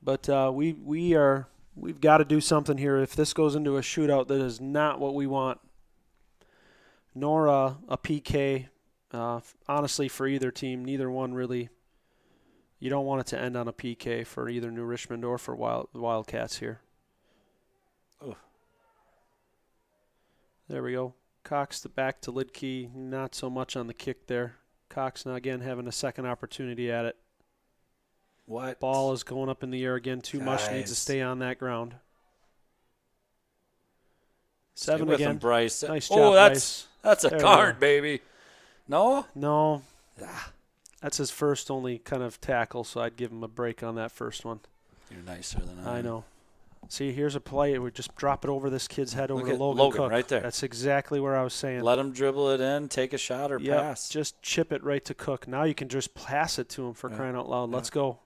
But we've got to do something here. If this goes into a shootout, that is not what we want. Nor a PK, honestly, for either team. Neither one really. You don't want it to end on a PK for either New Richmond or for Wildcats here. Oh. There we go. Cox back to Lidkey. Not so much on the kick there. Cox now again having a second opportunity at it. What? Ball is going up in the air again too much. Needs to Guys. stay on that ground. Stay 7 with again. him, Bryce. Nice Oh, job, that's a There we card, go. baby. No? No, Ah, that's his first only kind of tackle, so I'd give him a break on that first one. you're nicer than I am. I know. See, here's a play. We just drop it over this kid's head over Look to at Logan Logan Cook. right there. That's exactly where I was saying. Let him dribble it in, take a shot, or Yep, pass. just chip it right to Cook. Now you can just pass it to him for Yeah. crying out loud. Yeah. Let's go.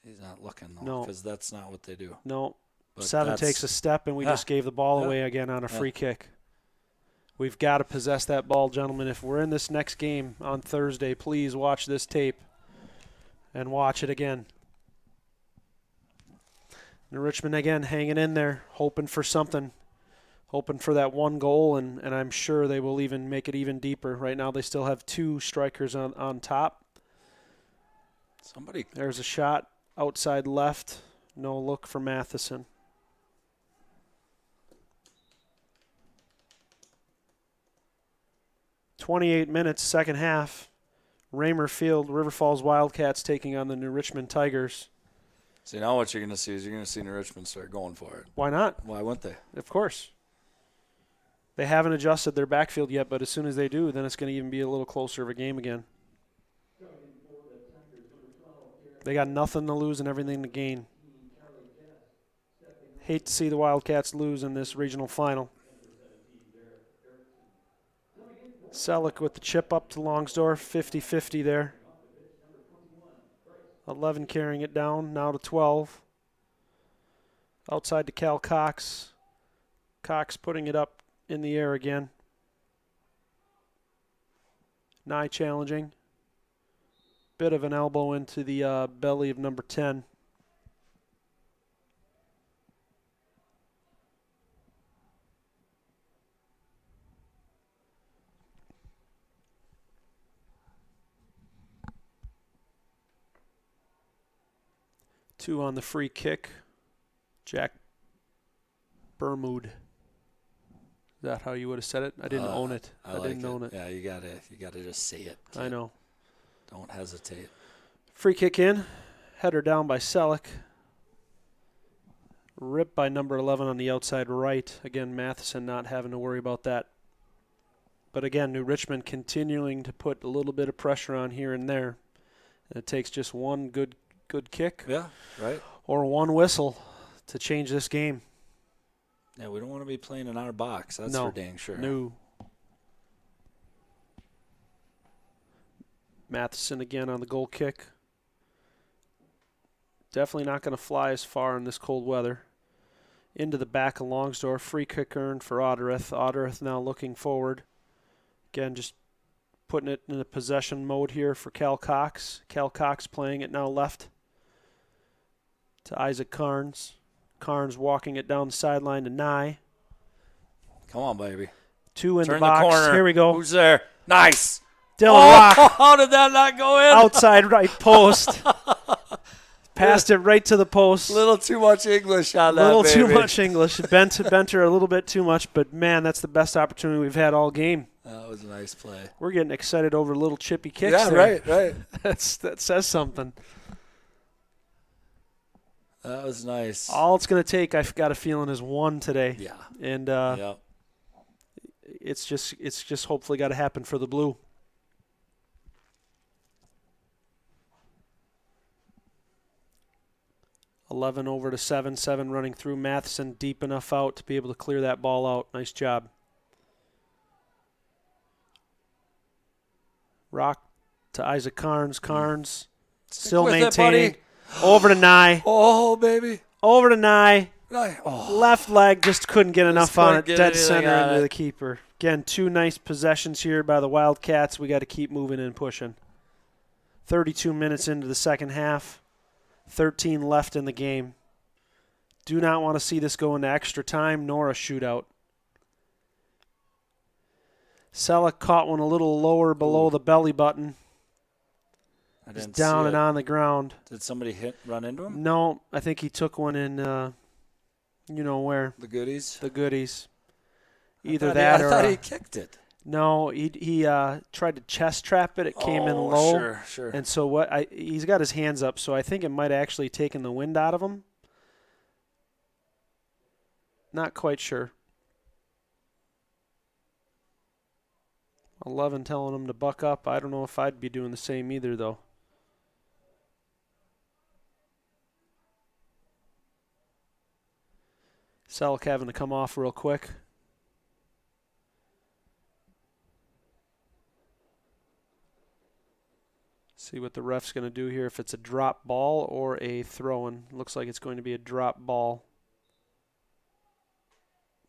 He's not looking, though, No. because that's not what they do. No. But 7 that's- takes a step, and we Yeah. just gave the ball Yeah. away again on a Yeah. free kick. We've got to possess that ball, gentlemen. If we're in this next game on Thursday, please watch this tape and watch it again. And Richmond, again, hanging in there, hoping for something, hoping for that one goal, and I'm sure they will even make it even deeper. Right now they still have 2 strikers on top. Somebody. There's a shot outside left. No look for Matheson. .28 minutes, second half. Raymer Field, River Falls Wildcats taking on the New Richmond Tigers. See, now what you're going to see is you're going to see New Richmond start going for it. Why not? Why wouldn't they? Of course. They haven't adjusted their backfield yet, but as soon as they do, then it's going to even be a little closer of a game again. They got nothing to lose and everything to gain. Hate to see the Wildcats lose in this regional final. Selleck with the chip up to Longsdorf, 50-50 there. 11 carrying it down, now to 12. Outside to Cal Cox. Cox putting it up in the air again. Nye challenging. Bit of an elbow into the belly of number 10. Two on the free kick. Jack Bermud. Is that how you would have said it? I didn't own it. I like didn't own it. Yeah, you gotta just say it. I know. Don't hesitate. Free kick in. Header down by Selleck. Ripped by number 11 on the outside right. Again, Matheson not having to worry about that. But again, New Richmond continuing to put a little bit of pressure on here and there. And it takes just one good kick Yeah, right. or one whistle to change this game. Yeah, we don't want to be playing in our box. That's No. for dang sure. No. Matheson again on the goal kick. Definitely not going to fly as far in this cold weather. Into the back of Longsdorf. Free kick earned for Ottereth. Ottereth now looking forward. Again, just putting it in a possession mode here for Cal Cox. Cal Cox playing it now left to Isaac Carnes. Carnes walking it down the sideline to Nye. Come on, baby. 2 in Turn the box. corner. Here we go. Who's there? Nice. Dylan Oh, Rock. how did that not go in? Outside right post. Passed it right to the post. Little too much English on that, Little too baby. much English. Bent her a little bit too much, but man, that's the best opportunity we've had all game. That was a nice play. We're getting excited over little chippy kicks. Yeah, there. right. That says something. That was nice. All it's going to take, I've got a feeling, is one today. Yeah. And Yep. it's just hopefully got to happen for the Blue. $11 over to 7. 7 running through. Matheson deep enough out to be able to clear that ball out. Nice job. Rock to Isaac Carnes. Carnes still with it, maintaining. buddy. Over to Nye. Oh, baby. Over to Nye. Oh. Left leg just couldn't get enough on it. couldn't get Dead anything center on into it. the keeper. Again, 2 nice possessions here by the Wildcats. We got to keep moving and pushing. 32 minutes into the second half. 13 left in the game. Do not want to see this go into extra time nor a shootout. Selleck caught one a little lower below the belly button. I He's didn't down see and it. on the ground. Did somebody run into him? No, I think he took one in, you know where, The goodies? the goodies. I Either thought that I or thought a- he kicked it. No, he tried to chest trap it. It came in low. Sure. And so he's got his hands up, so I think it might have actually taken the wind out of him. Not quite sure. 11 telling him to buck up. I don't know if I'd be doing the same either, though. Selleck having to come off real quick. See what the ref's going to do here, if it's a drop ball or a throw-in. Looks like it's going to be a drop ball.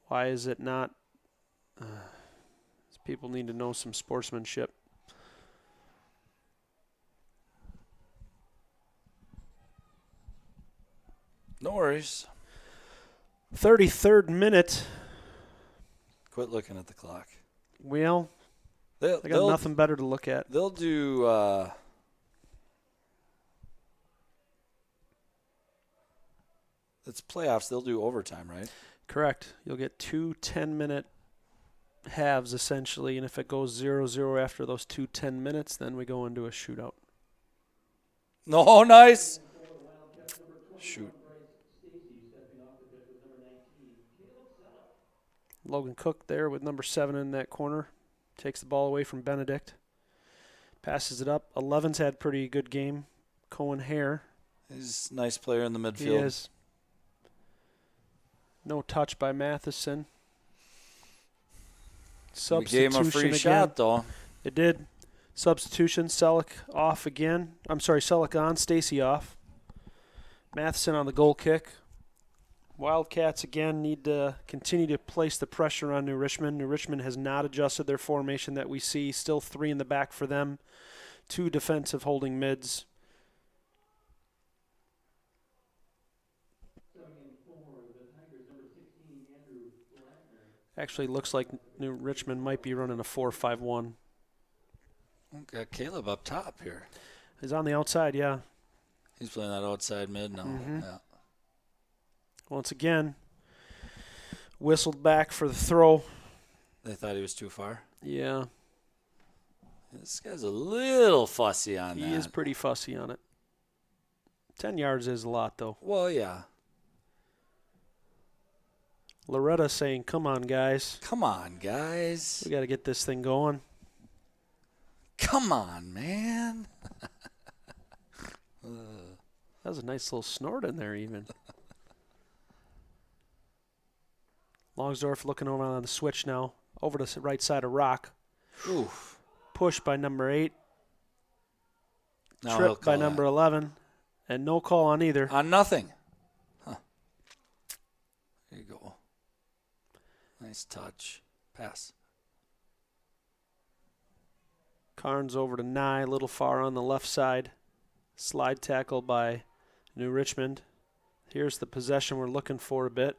Why is it not? People need to know some sportsmanship. No worries. 33rd minute. Quit looking at the clock. Well, I got nothing better to look at. They'll do it's playoffs. They'll do overtime, right? Correct. You'll get 2 10-minute halves, essentially, and if it goes 0-0 after those 2 10 minutes, then we go into a shootout. No, nice. Shoot. Logan Cook there with number 7 in that corner. Takes the ball away from Benedict. Passes it up. 11's had pretty good game. Cohen Hare. He's a nice player in the midfield. He is. No touch by Matheson. We gave him a free shot, though. It did. Substitution. Selleck off again. I'm sorry, Selleck on. Stacy off. Matheson on the goal kick. Wildcats, again, need to continue to place the pressure on New Richmond. New Richmond has not adjusted their formation that we see. Still 3 in the back for them. 2 defensive holding mids. Actually looks like New Richmond might be running a 4-5-1. Got Caleb up top here. He's on the outside, yeah. He's playing that outside mid now. Mm-hmm. Yeah. Once again, whistled back for the throw. They thought he was too far. Yeah. This guy's a little fussy on that. He is pretty fussy on it. 10 yards is a lot, though. Well, yeah. Loretta saying, come on, guys. Come on, guys. We got to get this thing going. Come on, man. That was a nice little snort in there, even. Longsdorff looking over on the switch now. Over to the right side of Rock. Oof. Push by number 8. Now Trip by number 11. And no call on either. On nothing. Huh. There you go. Nice touch. Pass. Carnes over to Nye, a little far on the left side. Slide tackle by New Richmond. Here's the possession we're looking for a bit.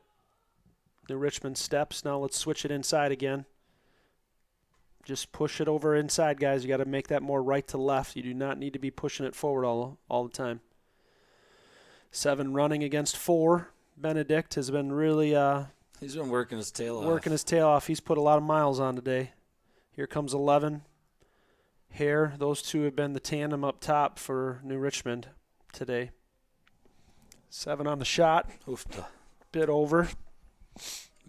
New Richmond steps. Now let's switch it inside again. Just push it over inside, guys. You got to make that more right to left. You do not need to be pushing it forward all the time. 7 running against 4. Benedict has been really he's been working his tail off. Working his tail off. He's put a lot of miles on today. Here comes 11. Hare. Those two have been the tandem up top for New Richmond today. 7 on the shot. Oofta. Bit over.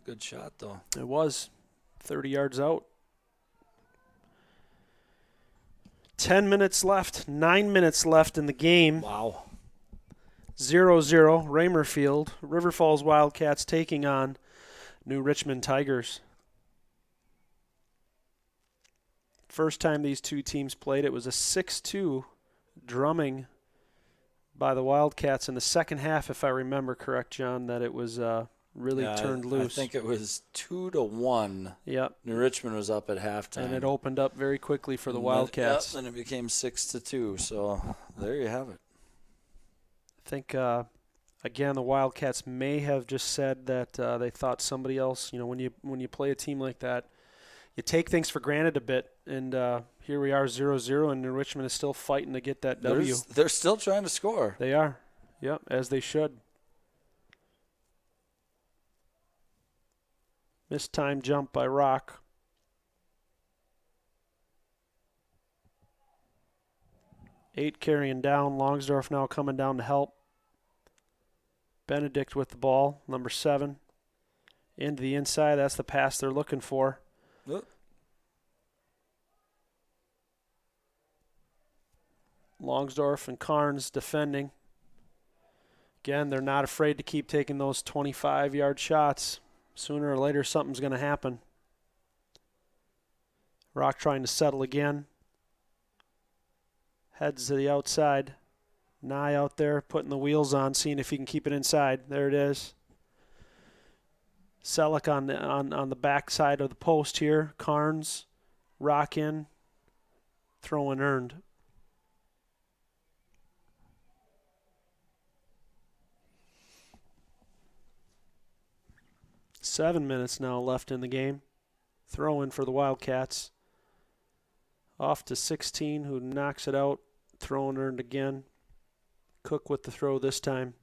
Good shot, though. It was 30 yards out. 10 minutes left. 9 minutes left in the game. Wow. 0-0. Raymerfield. River Falls Wildcats taking on New Richmond Tigers. First time these two teams played, it was a 6-2 drumming by the Wildcats in the second half, if I remember correct, John, that it was really turned loose. I think it was 2-1. Yep. New Richmond was up at halftime. And it opened up very quickly for the Wildcats. And it became 6-2. So there you have it. I think, again, the Wildcats may have just said that they thought somebody else, when you play a team like that, you take things for granted a bit, and here we are 0-0, and New Richmond is still fighting to get that W. They're still trying to score. They are. Yep, as they should. Missed time jump by Rock. 8 carrying down. Longsdorf now coming down to help. Benedict with the ball, number 7. Into the inside. That's the pass they're looking for. Oh. Longsdorf and Carnes defending. Again, they're not afraid to keep taking those 25-yard shots. Sooner or later, something's going to happen. Rock trying to settle again. Heads to the outside. Nye out there putting the wheels on, seeing if he can keep it inside. There it is. Selleck on the back side of the post here. Carnes, Rock in, throw and earned. Seven minutes now left in the game. Throw in for the Wildcats. Off to 16, who knocks it out. Throw and earned again. Cook with the throw this time.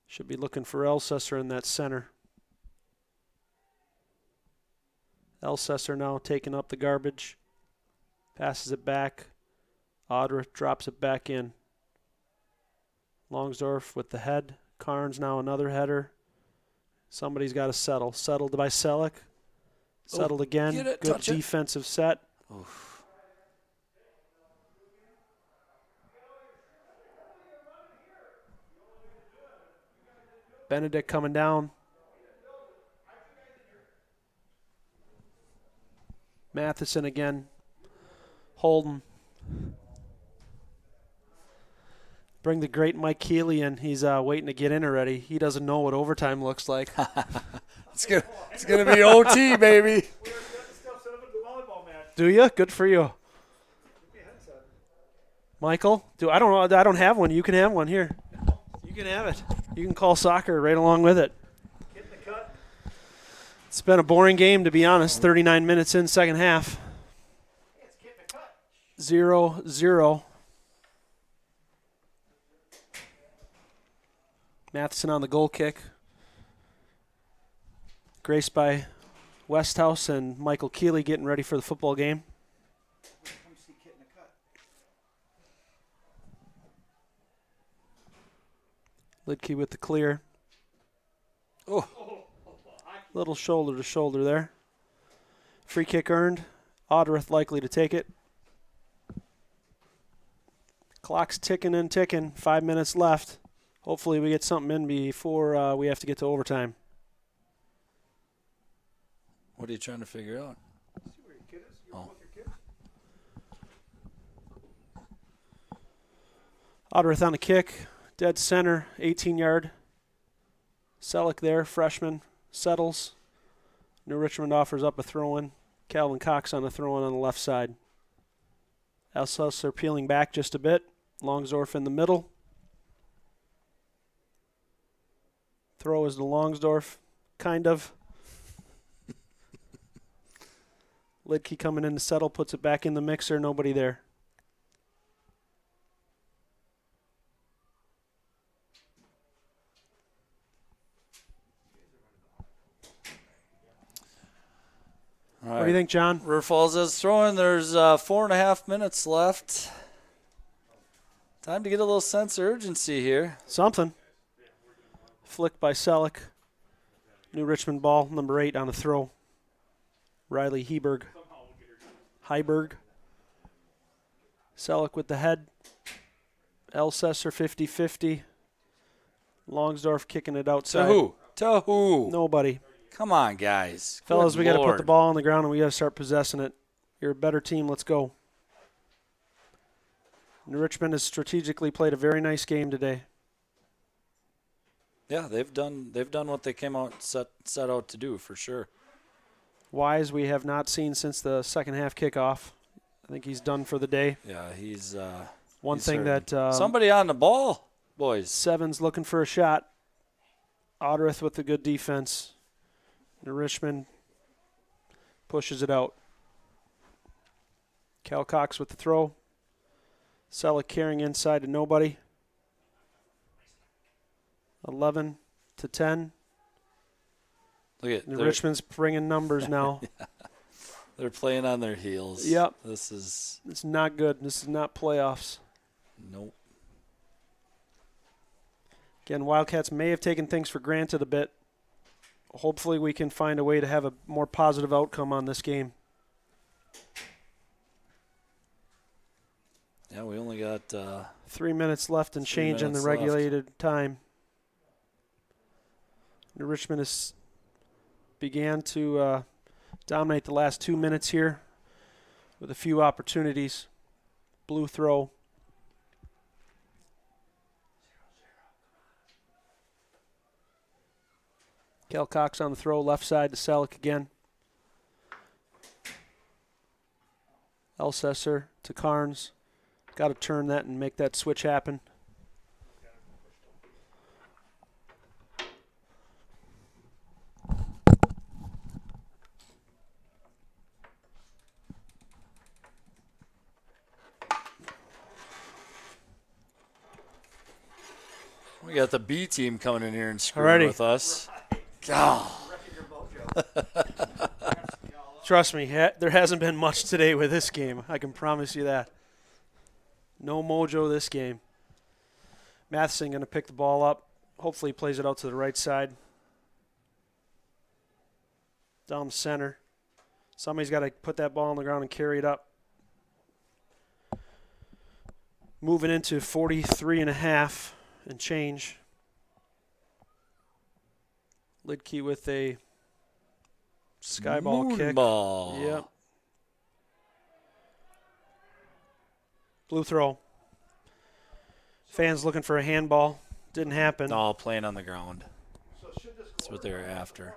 Should be looking for Elsesser in that center. Elsesser now taking up the garbage. Passes it back. Audrich drops it back in. Longsdorf with the head. Carnes now another header. Somebody's got to settle. Settled by Selleck. Settled again. Good defensive set. Oof. Benedict coming down. Matheson again. Holden. Bring the great Mike Keeley in. He's waiting to get in already. He doesn't know what overtime looks like. It's gonna be OT, baby. Do you? Good for you. Michael? I don't know. I don't have one. You can have one here. You can have it. You can call soccer right along with it. It's been a boring game, to be honest. 39 minutes in, second half. 0-0. Matheson on the goal kick. Graced by Westhouse and Michael Keeley getting ready for the football game. Lidke with the clear. Oh. Little shoulder to shoulder there. Free kick earned. Audrich likely to take it. Clock's ticking and ticking. 5 minutes left. Hopefully we get something in before we have to get to overtime. What are you trying to figure out? Oh. Audrich on the kick. Dead center. 18-yard. Selleck there, freshman. Settles. New Richmond offers up a throw-in. Calvin Cox on a throw-in on the left side. Elsesser peeling back just a bit. Longsdorf in the middle. Throw is to Longsdorf, kind of. Lidke coming in to settle, puts it back in the mixer, nobody there. All What do you think, John? River Falls is throwing. There's 4.5 minutes left. Time to get a little sense of urgency here. Something. Flicked by Selleck. New Richmond ball, number 8 on the throw. Riley Heiberg. Selleck with the head. Elsesser 50-50. Longsdorf kicking it outside. To who? Nobody. Come on, guys. Fellas, Good we got to put Lord. the ball on the ground and we got to start possessing it. You're a better team. Let's go. New Richmond has strategically played a very nice game today. Yeah, they've done what they came out set out to do for sure. Wise we have not seen since the second half kickoff. I think he's done for the day. Yeah, he's One he's thing hurting. that somebody on the ball, boys. Seven's looking for a shot. Audrich with the good defense. New Richmond pushes it out. Cal Cox with the throw. Selleck carrying inside to nobody. 11-10. Look at New Richmond's bringing numbers now. They're playing on their heels. Yep. It's not good. This is not playoffs. nope. Again, Wildcats may have taken things for granted a bit. Hopefully we can find a way to have a more positive outcome on this game. Yeah, we only got 3 minutes left and change in the minutes left. regulated time. Richmond has began to dominate the last 2 minutes here with a few opportunities. Blue throw. Kel Cox on the throw, left side to Selleck again. Elsesser to Carnes. Got to turn that and make that switch happen. we got the B team coming in here and screwing with us. God. Trust me, there hasn't been much today with this game. I can promise you that. No mojo this game. Matheson going to pick the ball up. Hopefully he plays it out to the right side. Down the center. Somebody's got to put that ball on the ground and carry it up. Moving into 43 and a half and change. Lidkey with a sky ball kick. Ball. Yep. Blue throw. Fans looking for a handball. Didn't happen. All playing on the ground. That's what they were after.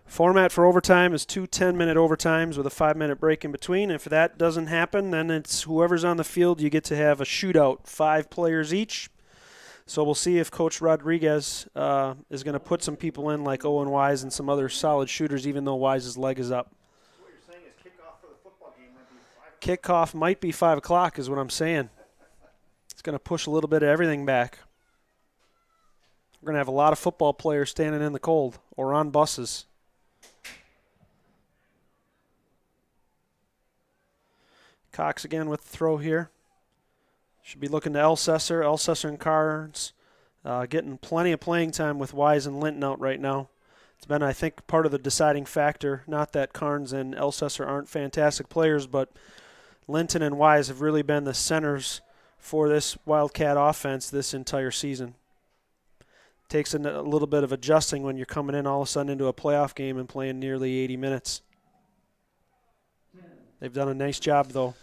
Format for overtime is 2 10-minute overtimes with a 5-minute break in between. If that doesn't happen, then it's whoever's on the field, you get to have a shootout, 5 players each. So we'll see if Coach Rodriguez is going to put some people in like Owen Wise and some other solid shooters, even though Wise's leg is up. So what you're saying is kickoff for the football game might be 5 o'clock. Kickoff might be 5 o'clock is what I'm saying. It's going to push a little bit of everything back. We're going to have a lot of football players standing in the cold or on buses. Cox again with the throw here. Should be looking to Elsesser. Elsesser and Carnes getting plenty of playing time with Wise and Linton out right now. It's been, I think, part of the deciding factor. Not that Carnes and Elsesser aren't fantastic players, but Linton and Wise have really been the centers for this Wildcat offense this entire season. Takes a little bit of adjusting when you're coming in all of a sudden into a playoff game and playing nearly 80 minutes. They've done a nice job, though.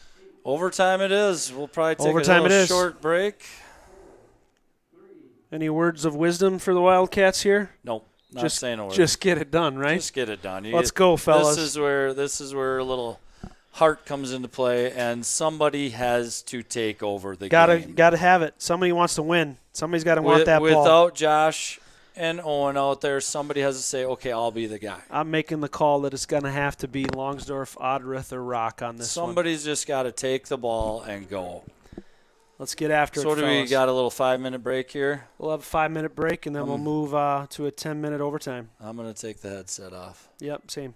Overtime it is. We'll probably take Overtime a little it is. short break. Any words of wisdom for the Wildcats here? Nope. Not Just saying a word. Just get it done, right? Just get it done. Let's go, fellas. This is where a little heart comes into play, and somebody has to take over the game. Gotta have it. Somebody wants to win. Somebody's got to want that ball. Without Josh and Owen out there, somebody has to say, okay, I'll be the guy. I'm making the call that it's going to have to be Longsdorf, Odrith, or Rock on this one. Somebody's just got to take the ball and go. Let's get after it, So do we fellas. got a little 5-minute break here? We'll have a 5-minute break, and then we'll move to a 10-minute overtime. I'm going to take the headset off. Yep, same.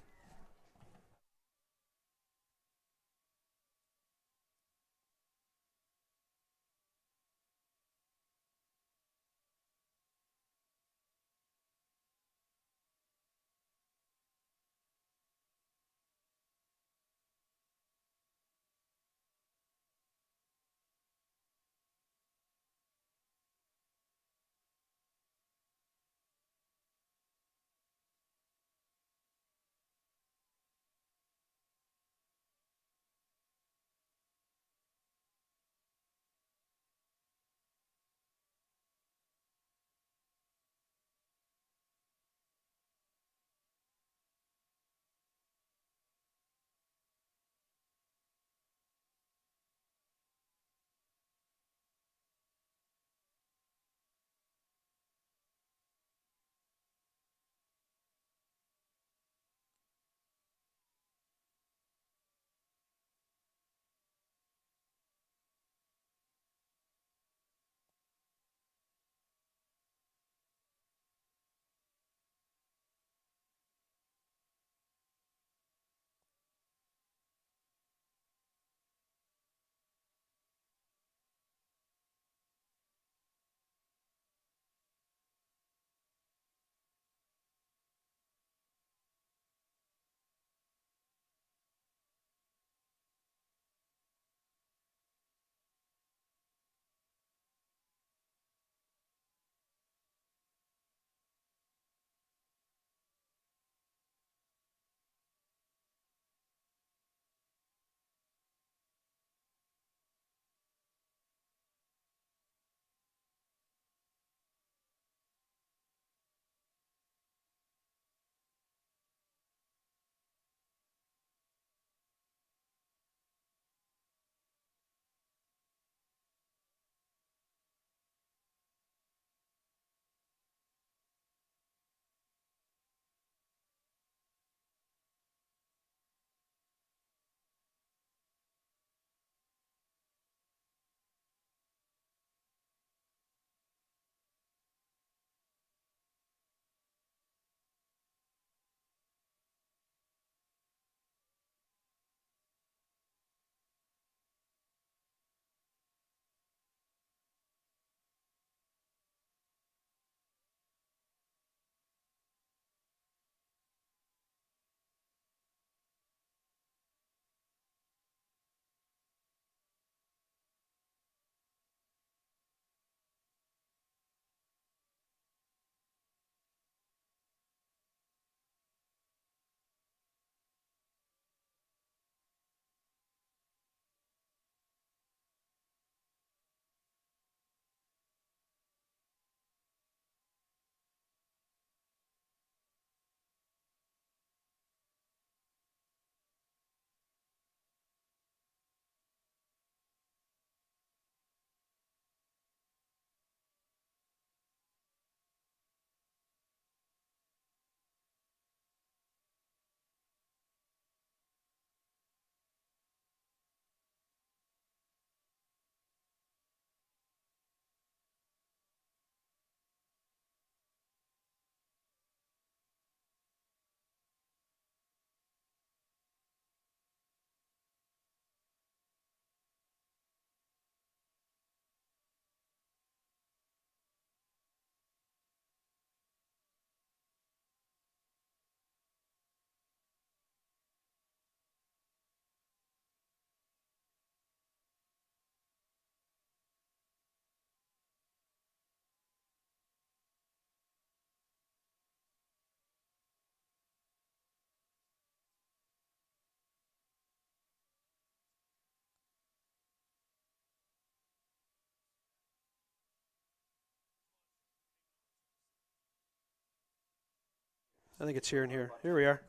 I think it's here and here. Here we are.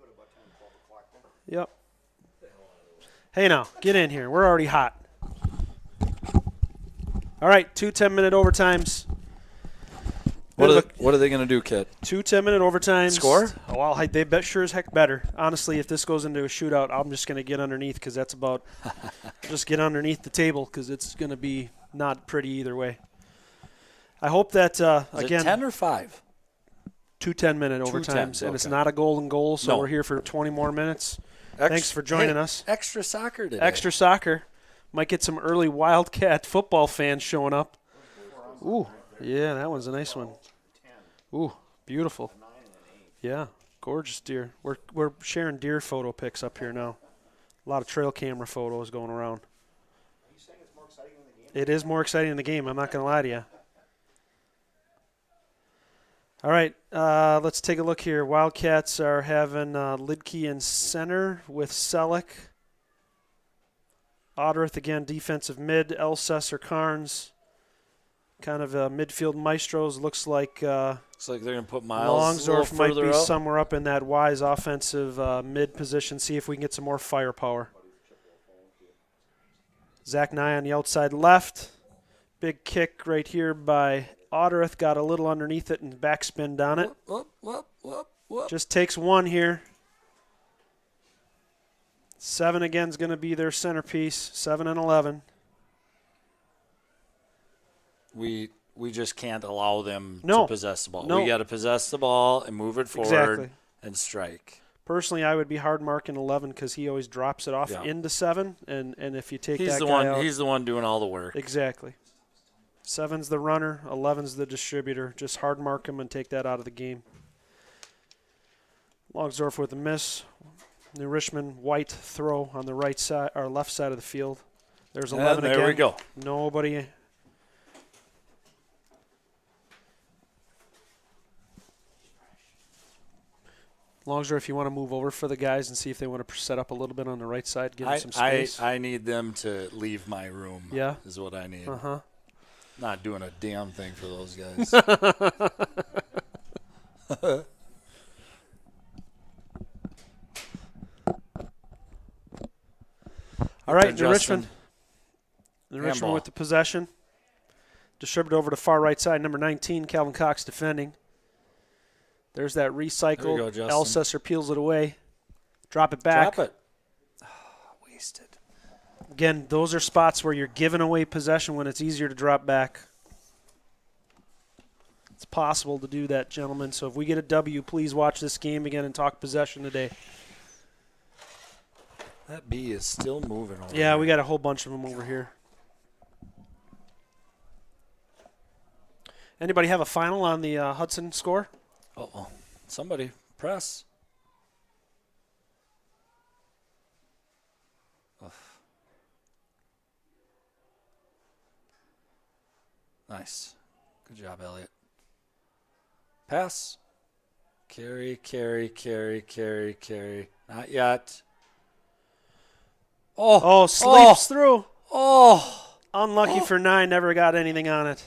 Yep. Hey now, get in here. We're already hot. All right, 2 10-minute overtimes. What are they going to do, Kit? 2 10-minute overtimes. Score? Oh, well, they bet sure as heck better. Honestly, if this goes into a shootout, I'm just going to get underneath because that's about just get underneath the table because it's going to be not pretty either way. I hope that, again. It 10 or 5? 2 10-minute overtimes, and it's not a golden goal, so we're here for 20 more minutes. Thanks for joining us. Extra soccer today. Extra soccer. Might get some early Wildcat football fans showing up. Ooh, yeah, that one's a nice one. Ooh, beautiful. Yeah, gorgeous deer. We're sharing deer photo pics up here now. A lot of trail camera photos going around. Are you saying it's more exciting than the game? It is more exciting than the game. I'm not going to lie to you. All right, let's take a look here. Wildcats are having Lidke in center with Selleck. Otterith again, defensive mid. Elsesser, Carnes, kind of midfield maestros. Looks like Looks like they're going to put Miles Longsdorff might be out. somewhere up in that wise offensive mid position. See if we can get some more firepower. Zach Nye on the outside left. Big kick right here by Otterith. Got a little underneath it and backspin down it. Whoop. Just takes one here. 7 again is going to be their centerpiece. 7 and 11. We just can't allow them No. to possess the ball. No. We got to possess the ball and move it forward Exactly. and strike. Personally, I would be hard marking 11 because he always drops it off into 7, and if you take that guy out, He's the one doing all the work. exactly. 7's the runner, 11's the distributor. Just hard mark him and take that out of the game. Longsdorff with a miss. New Richmond white throw on the right side or left side of the field. There's 11 and again. there we go. Nobody. Longsdorff, if you want to move over for the guys and see if they want to set up a little bit on the right side, give them some space. I need them to leave my room. Yeah. Is what I need. Uh-huh. Not doing a damn thing for those guys. All right, Justin. New Richmond. New Richmond Handball. with the possession. Distributed over to far right side, number 19, Calvin Cox defending. There's that recycle. There we go, Justin. Elsesser peels it away. Drop it back. Drop it. Wasted. Again, those are spots where you're giving away possession when it's easier to drop back. It's possible to do that, gentlemen. So if we get a W, please watch this game again and talk possession today. That bee is still moving over. Yeah, there. we got a whole bunch of them over here. Anybody have a final on the Hudson score? Uh-oh. Somebody press. Ugh. Nice. Good job, Elliot. Pass. Carry. Not yet. Oh, sleeps through. Oh. Unlucky for 9, never got anything on it.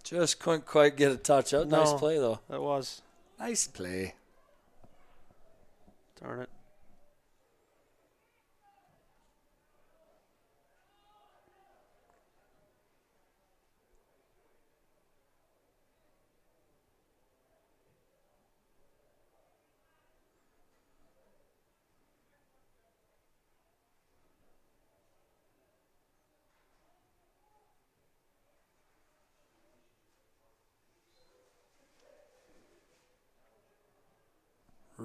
Just couldn't quite get a touch out. Nice No. play, though. That was. Nice play. Darn it.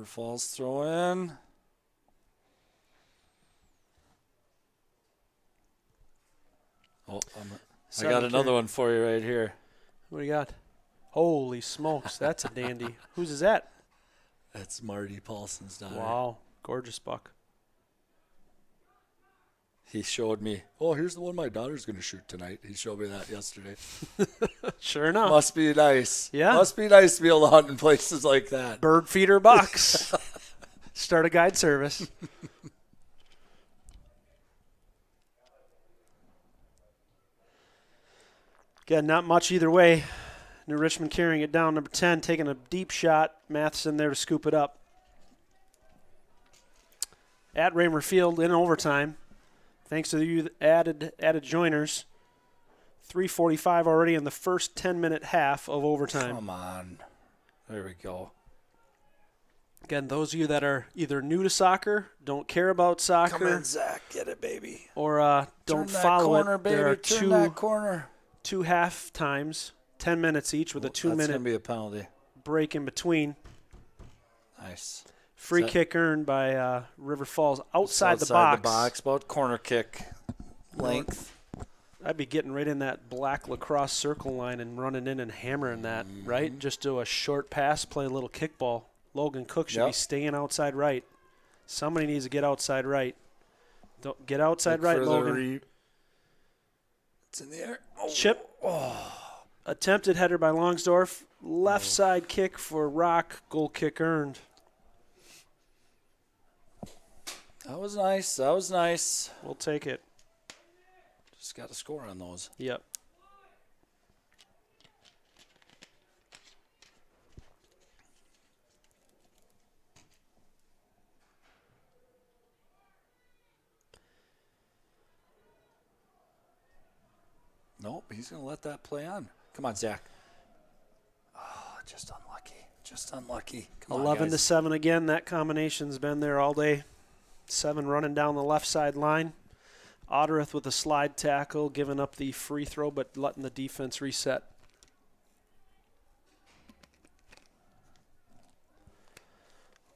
Falls throw in. Oh, I got another one for you right here. What do you got? Holy smokes, that's a dandy. Whose is that? That's Marty Paulson's daughter. Wow, gorgeous buck. He showed me, oh, here's the one my daughter's going to shoot tonight. He showed me that yesterday. Sure enough. Must be nice. Yeah. Must be nice to be able to hunt in places like that. Bird feeder bucks. Start a guide service. Again, not much either way. New Richmond carrying it down. Number 10 taking a deep shot. Matheson there to scoop it up. At Raymer Field in overtime. Thanks to you added joiners. 3:45 already in the first 10-minute half of overtime. Come on. There we go. Again, those of you that are either new to soccer, don't care about soccer, Come in, Zach. Get it, baby. or don't Turn that follow corner, it, baby. there are Turn that corner. two half times, 10 minutes each with a That's going to 2-minute be a penalty. break in between. Nice. Free that- kick earned by River Falls It's outside the box. the box, about corner kick length. I'd be getting right in that black lacrosse circle line and running in and hammering that, right? Just do a short pass, play a little kickball. Logan Cook should be Yep. staying outside right. Somebody needs to get outside right. Don't get outside Look right, for the Logan. It's in the air. Oh. Chip. Attempted header by Longsdorf. Left side kick for Rock. Goal kick earned. That was nice. That was nice. We'll take it. Just got to score on those. Yep. Nope, he's going to let that play on. Come on, Zach. Oh, just unlucky. Just unlucky. Come 11 on, to guys. 7 again. That combination's been there all day. 7 running down the left side line. Otterith with a slide tackle, giving up the free throw, but letting the defense reset.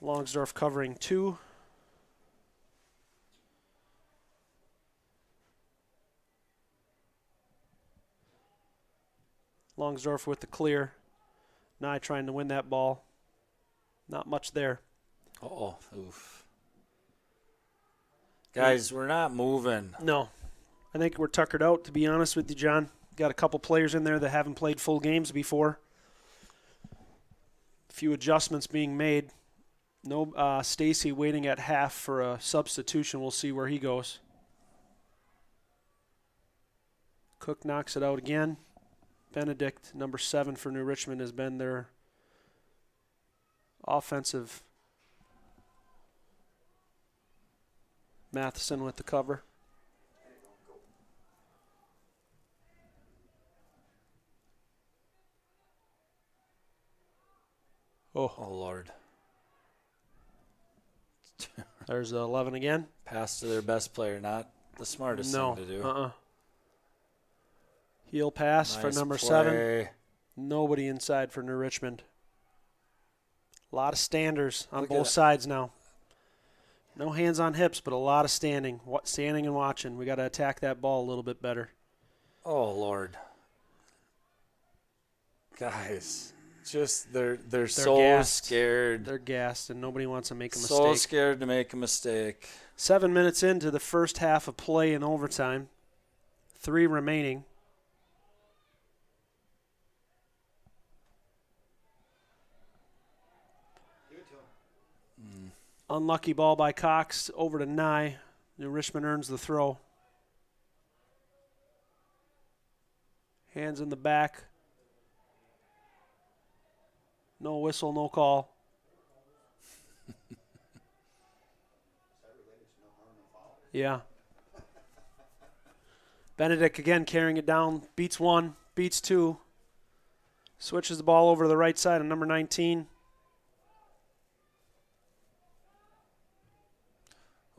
Longsdorf covering 2. Longsdorf with the clear. Nye trying to win that ball. Not much there. Uh-oh. Oof. Guys, we're not moving. No. I think we're tuckered out, to be honest with you, John. Got a couple players in there that haven't played full games before. A few adjustments being made. No, Stacy waiting at half for a substitution. We'll see where he goes. Cook knocks it out again. Benedict, number 7 for New Richmond, has been their offensive. Matheson with the cover. Oh, Lord. There's 11 again. Pass to their best player, not the smartest No. thing to do. Heel pass for Nice number play. 7. Nobody inside for New Richmond. A lot of standers on Look at both that. sides now. No hands on hips, but a lot of standing. Standing and watching. We got to attack that ball a little bit better. Oh, Lord. Guys, just they're so gassed. scared. They're gassed, and nobody wants to make a So mistake. scared to make a mistake. 7 minutes into the first half of play in overtime. 3 remaining. Unlucky ball by Cox over to Nye. New Richmond earns the throw. Hands in the back. No whistle, no call. Yeah. Benedict again carrying it down. Beats 1, beats 2. Switches the ball over to the right side of number 19.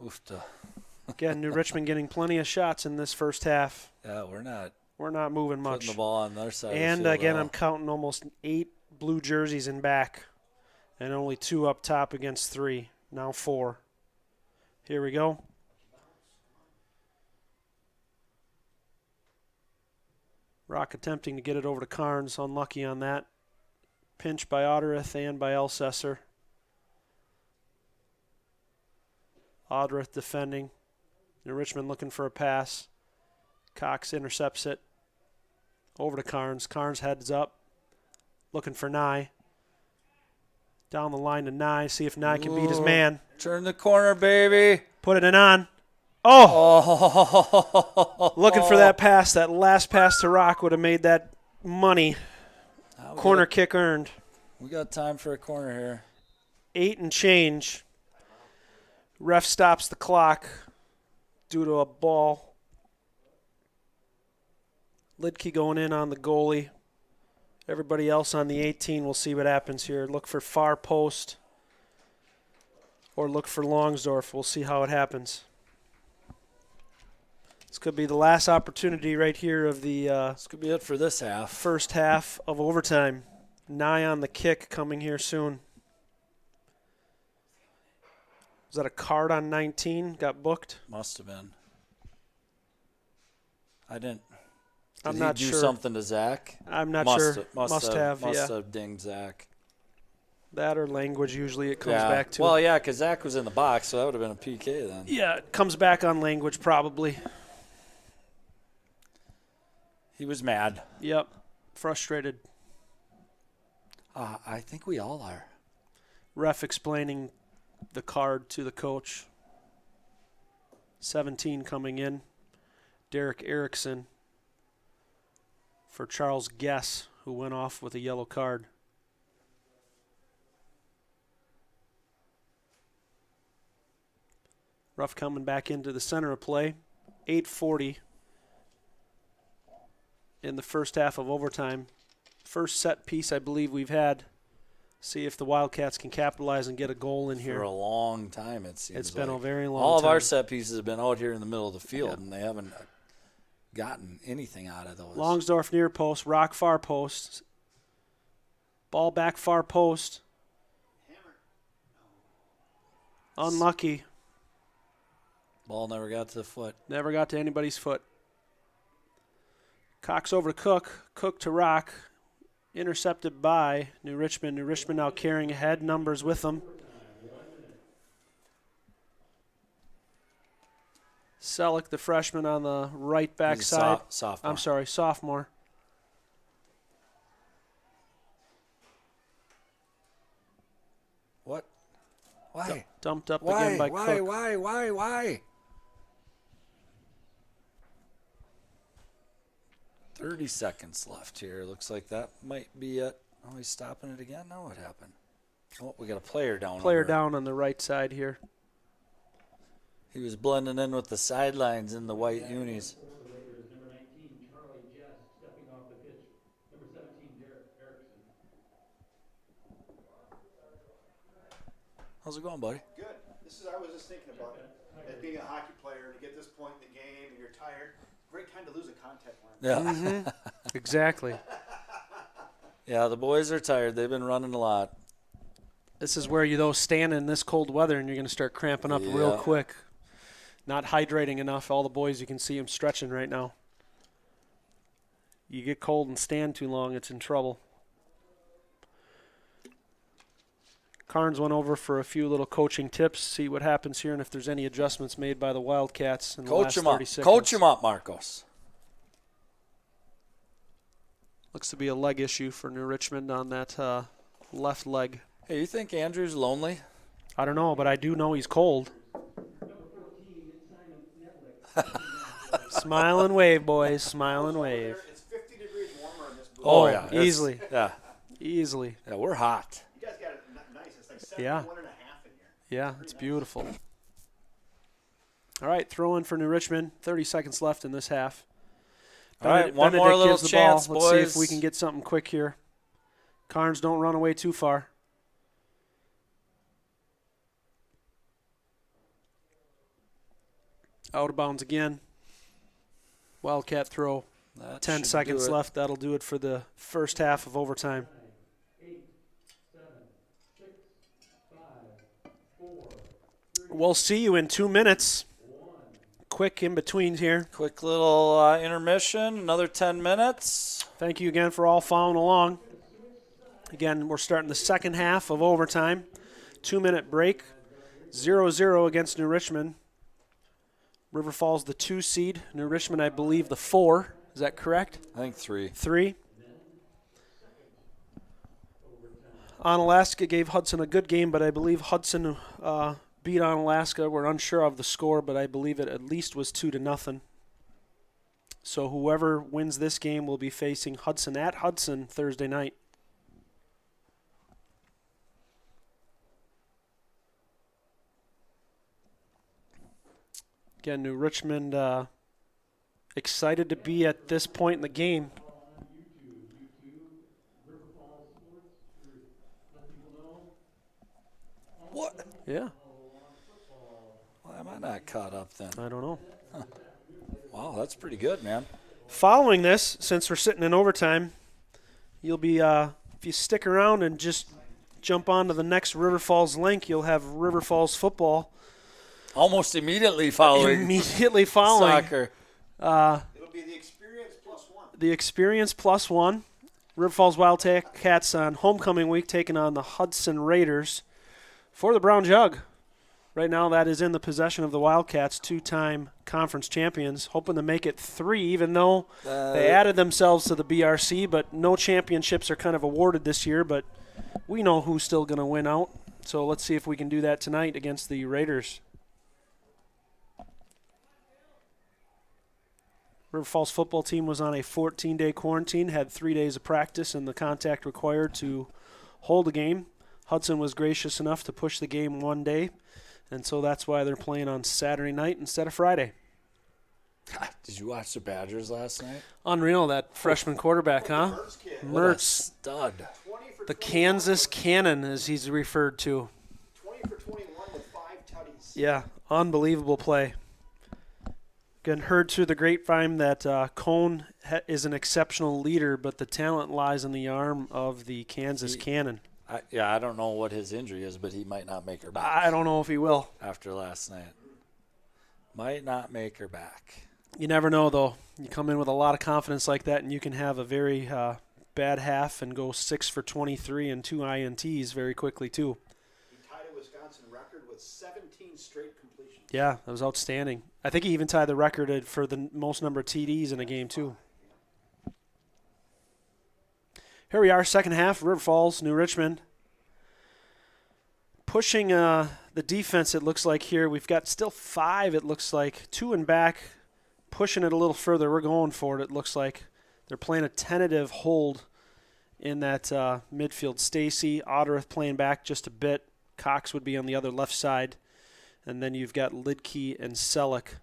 Oofta. Again, New Richmond getting plenty of shots in this first half. Yeah, we're not We're not moving putting much. the ball on their side. And of the field again, at all. I'm counting almost 8 blue jerseys in back, and only 2 up top against 3. Now 4. Here we go. Rock attempting to get it over to Carnes. Unlucky on that. Pinch by Otterith and by Elsesser. Otterith defending. New Richmond looking for a pass. Cox intercepts it. Over to Carnes. Carnes heads up. Looking for Nye. Down the line to Nye. See if Nye can beat his Ooh. man. Turn the corner, baby. Put it in on. Oh! Oh, Looking for that pass. That last pass to Rock would have made that money. That Yeah, Corner kick earned. We got time for a corner here. 8 and change. Ref stops the clock due to a ball. Lidke going in on the goalie. Everybody else on the 18, we'll see what happens here. Look for far post or look for Longsdorf. We'll see how it happens. This could be the last opportunity right here of the This could be it for this half. first half of overtime. Nye on the kick coming here soon. Was that a card on 19? Got booked? Must have been. I didn't. I'm Did not he do sure. something to Zach? I'm not Must sure. have, Must have, Must yeah. have dinged Zach. That or language usually it comes Yeah. back to. Well, yeah, because Zach was in the box, so that would have been a PK then. Yeah, it comes back on language probably. He was mad. Yep. Frustrated. I think we all are. Ref explaining the card to the coach. 17 coming in. Derek Erickson for Charles Guess, who went off with a yellow card. Ruff coming back into the center of play. 8:40 in the first half of overtime. First set piece I believe we've had. See if the Wildcats can capitalize and get a goal in here. For a long time, it seems. It's been like. a very long All of time. our set pieces have been out here in the middle of the field, Yeah. and they haven't gotten anything out of those. Longsdorf near post, Rock far post. Ball back far post. Unlucky. Ball never got to the foot. Never got to anybody's foot. Cox over to Cook. Cook to Rock. Intercepted by New Richmond. New Richmond now carrying ahead. Numbers with them. Selleck, the freshman, on the right back He's a side. sophomore. I'm sorry, sophomore. What? Why? Dumped up Why? again by Why? Cook. Why? 30 seconds left here. Looks like that might be it. Oh, he's stopping it again? Now what happened? Oh, we got a player down. Player over. down on the right side here. He was blending in with the sidelines in the white unis. Number 19, Charlie Jess, stepping off the pitch. Number 17, Derek Erickson. How's it going, buddy? Good. I was just thinking about it. As being a hockey player, to get this point in the game and you're tired, great time to lose a contact lens. Yeah. Exactly. Yeah, the boys are tired. They've been running a lot. This is where you, though, stand in this cold weather and you're going to start cramping up real Yeah. quick. Not hydrating enough. All the boys, you can see them stretching right now. You get cold and stand too long, it's in trouble. Carnes went over for a few little coaching tips, see what happens here and if there's any adjustments made by the Wildcats in the Coach last him 30 up. seconds. Coach him up, Marcos. Looks to be a leg issue for New Richmond on that left leg. Hey, you think Andrew's lonely? I don't know, but I do know he's cold. Smile and wave, boys. Smile and wave. It's 50 degrees warmer in this booth. Oh, yeah. It's- easily. Yeah. Easily. Yeah, we're hot. You guys got it nice. It's like 71 Yeah. and a half in here. Yeah, it's beautiful. All right, throw in for New Richmond. 30 seconds left in this half. All right, one more Benedict little gives the chance, ball. Let's see if boys. we can get something quick here. Carnes, don't run away too far. Out of bounds again. Wildcat throw. That 10 should seconds do it. left. That'll do it for the first half of overtime. 8, 7, 6, 5, 4, 3, We'll see you in 2 minutes. Quick in between here. Quick little intermission, another 10 minutes. Thank you again for all following along. Again, we're starting the second half of overtime. 2-minute break. 0-0 against New Richmond. River Falls the 2 seed. New Richmond, I believe, the 4. Is that correct? I think 3. 3. Onalaska gave Hudson a good game, but I believe Hudson beat Onalaska. We're unsure of the score, but I believe it at least was 2-0. So whoever wins this game will be facing Hudson at Hudson Thursday night. Again, New Richmond excited to be at this point in the game. What? Yeah, Why am I not caught up then? I don't know. Wow, that's pretty good, man. Following this, since we're sitting in overtime, you'll be, if you stick around and just jump onto the next River Falls link, you'll have River Falls football Almost immediately following immediately following. soccer. It'll be the experience plus one. The experience plus one. River Falls Wildcats on homecoming week taking on the Hudson Raiders for the Brown Jug. Right now that is in the possession of the Wildcats, 2-time conference champions, hoping to make it 3, even though they added themselves to the BRC, but no championships are kind of awarded this year, but we know who's still going to win out. So let's see if we can do that tonight against the Raiders. River Falls football team was on a 14-day quarantine, had 3 days of practice and the contact required to hold a game. Hudson was gracious enough to push the game 1 day, and so that's why they're playing on Saturday night instead of Friday. Did you watch the Badgers last night? Unreal, that freshman quarterback, huh? What a Mertz, stud. 20 for the 21, Kansas Cannon, as he's referred to. 20 for 21 with 5 tutties. Yeah, unbelievable play. Again, heard through the grapevine that Cone is an exceptional leader, but the talent lies in the arm of the Kansas Cannon. I don't know what his injury is, but he might not make her back. I don't know if he will. After last night. Might not make her back. You never know, though. You come in with a lot of confidence like that, and you can have a very bad half and go 6 for 23 and 2 INTs very quickly, too. He tied a Wisconsin record with 17 straight completions. Yeah, that was outstanding. I think he even tied the record for the most number of TDs in a game, too. Here we are, second half, River Falls, New Richmond. Pushing the defense, it looks like here. We've got still 5, it looks like. 2 and back, pushing it a little further. We're going for it looks like. They're playing a tentative hold in that midfield. Stacy, Otterith playing back just a bit. Cox would be on the other left side. And then you've got Lidke and Selleck